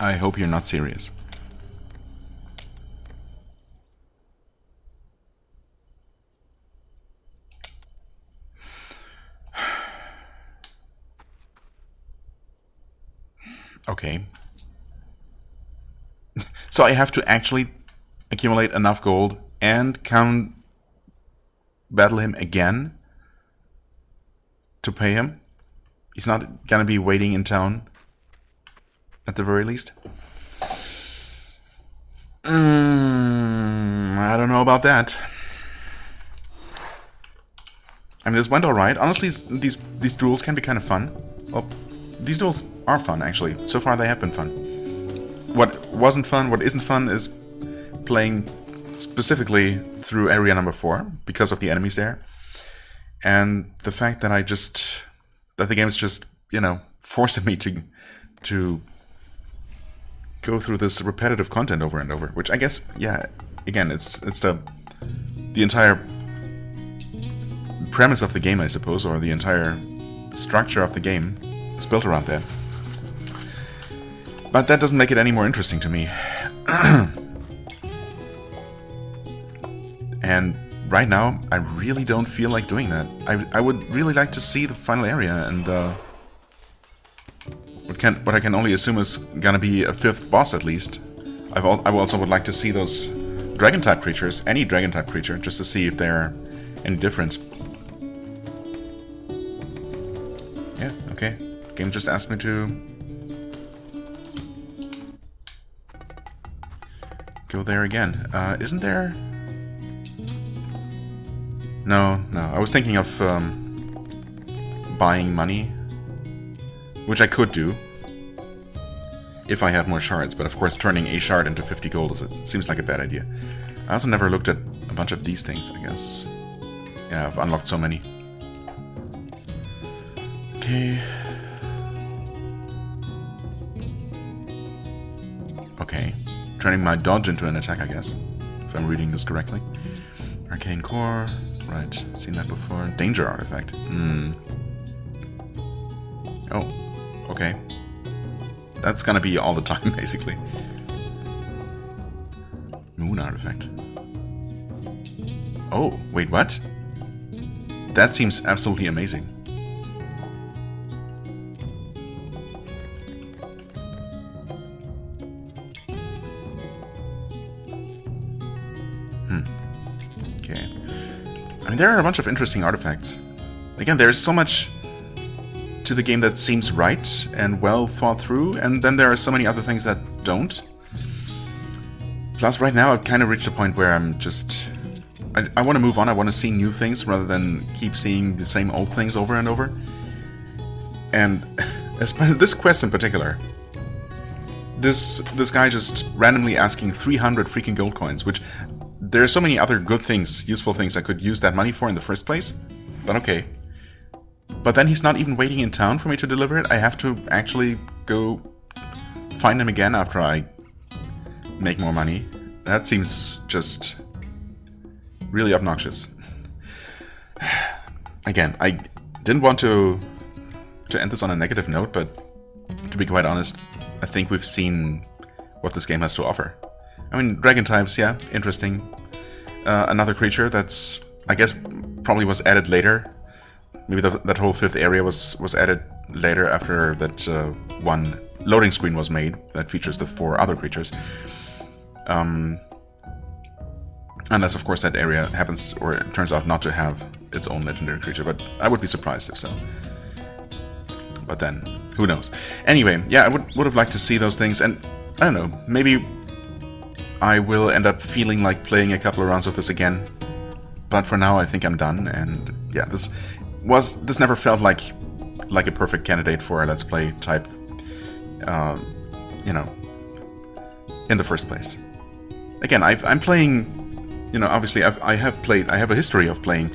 I hope you're not serious. Okay. So I have to actually accumulate enough gold and come battle him again to pay him? He's not gonna be waiting in town at the very least. I don't know about that. I mean, this went alright. Honestly, these duels can be kind of fun. Well, these duels are fun, actually. So far, they have been fun. What wasn't fun, what isn't fun, is playing specifically through area number 4, because of the enemies there. And the fact that that the game is just, you know, forcing me to go through this repetitive content over and over, which I guess, yeah, again, it's the entire premise of the game, I suppose, or the entire structure of the game is built around that. But that doesn't make it any more interesting to me. And right now, I really don't feel like doing that. I would really like to see the final area, and what I can only assume is gonna be a 5th boss at least. I also would like to see those dragon-type creatures, any dragon-type creature, just to see if they're any different. Yeah, okay. Game just asked me to go there again. Isn't there? No. I was thinking of buying money, which I could do if I had more shards, but of course turning a shard into 50 gold seems like a bad idea. I also never looked at a bunch of these things, I guess. Yeah, I've unlocked so many. Okay. Okay. Turning my dodge into an attack, I guess. If I'm reading this correctly. Arcane core. Right. Seen that before. Danger artifact. Oh. Okay. That's gonna be all the time, basically. Moon artifact. Oh, wait, what? That seems absolutely amazing. Okay. I mean, there are a bunch of interesting artifacts. Again, there's so much to the game that seems right and well thought through, and then there are so many other things that don't. Plus, right now, I've kind of reached a point where I'm just... I want to move on, I want to see new things rather than keep seeing the same old things over and over. And this quest in particular, this guy just randomly asking 300 freaking gold coins, which there are so many other good things, useful things I could use that money for in the first place, but okay. But then he's not even waiting in town for me to deliver it. I have to actually go find him again after I make more money. That seems just really obnoxious. Again, I didn't want to end this on a negative note, but to be quite honest, I think we've seen what this game has to offer. I mean, dragon types, yeah, interesting. Another creature that's, I guess, probably was added later. Maybe that whole 5th area was added later after that one loading screen was made that features the 4 other creatures. Unless, of course, that area happens or it turns out not to have its own legendary creature, but I would be surprised if so. But then, who knows? Anyway, yeah, I would have liked to see those things, and I don't know, maybe I will end up feeling like playing a couple of rounds of this again. But for now, I think I'm done, and yeah, this never felt like a perfect candidate for a Let's Play type, you know, in the first place. Again, I'm playing, you know, obviously I have a history of playing,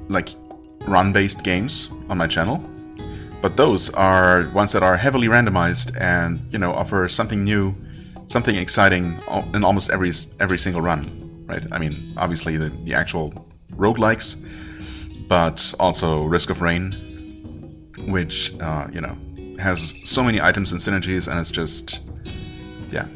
like, run-based games on my channel, but those are ones that are heavily randomized and, you know, offer something new, something exciting in almost every single run, right? I mean, obviously the actual roguelikes, but also Risk of Rain, which, you know, has so many items and synergies, and it's just, yeah.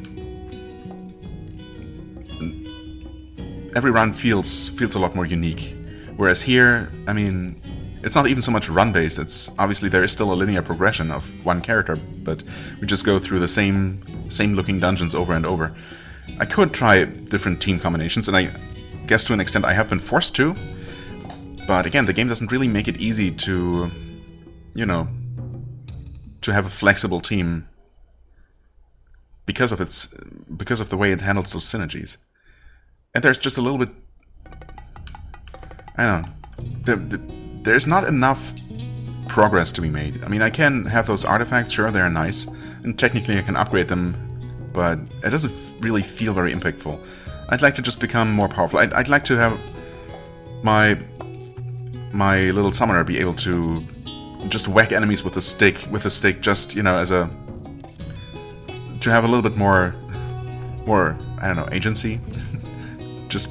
Every run feels a lot more unique. Whereas here, I mean, it's not even so much run-based, it's obviously there is still a linear progression of one character, but we just go through the same looking dungeons over and over. I could try different team combinations, and I guess to an extent I have been forced to, but again, the game doesn't really make it easy to, you know, to have a flexible team because of the way it handles those synergies. And there's just a little bit, I don't know, there's not enough progress to be made. I mean, I can have those artifacts, sure, they're nice, and technically I can upgrade them, but it doesn't really feel very impactful. I'd like to just become more powerful. I'd like to have my little summoner be able to just whack enemies with a stick, just, you know, as a, to have a little bit more, I don't know, agency. Just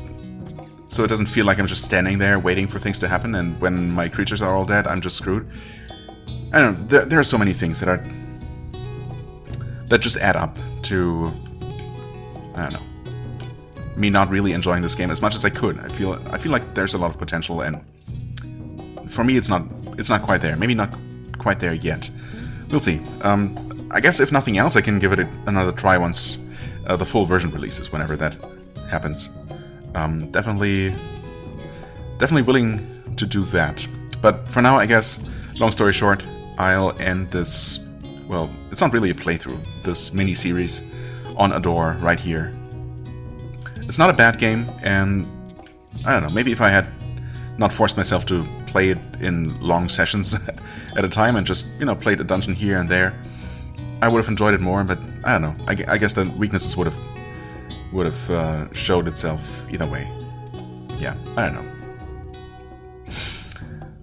so it doesn't feel like I'm just standing there waiting for things to happen, and when my creatures are all dead, I'm just screwed. I don't know, there are so many things that just add up to, I don't know, me not really enjoying this game as much as I could. I feel like there's a lot of potential, and for me it's not quite there. Maybe not quite there yet. We'll see. I guess if nothing else, I can give it another try once the full version releases, whenever that happens. Definitely willing to do that. But for now, I guess, long story short, I'll end this, well, it's not really a playthrough, this mini-series on Adore right here. It's not a bad game, and I don't know, maybe if I had not forced myself to play it in long sessions at a time and just, you know, played a dungeon here and there, I would have enjoyed it more, but I don't know, I guess the weaknesses would have showed itself either way. Yeah, I don't know.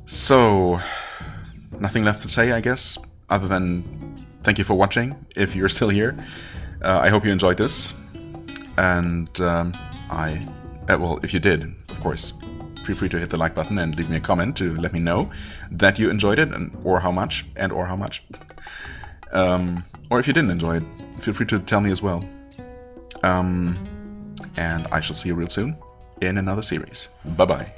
So, nothing left to say, I guess, other than thank you for watching, if you're still here. I hope you enjoyed this, and well, if you did, of course, feel free to hit the like button and leave me a comment to let me know that you enjoyed it, or how much. Or if you didn't enjoy it, feel free to tell me as well. And I shall see you real soon in another series. Bye-bye.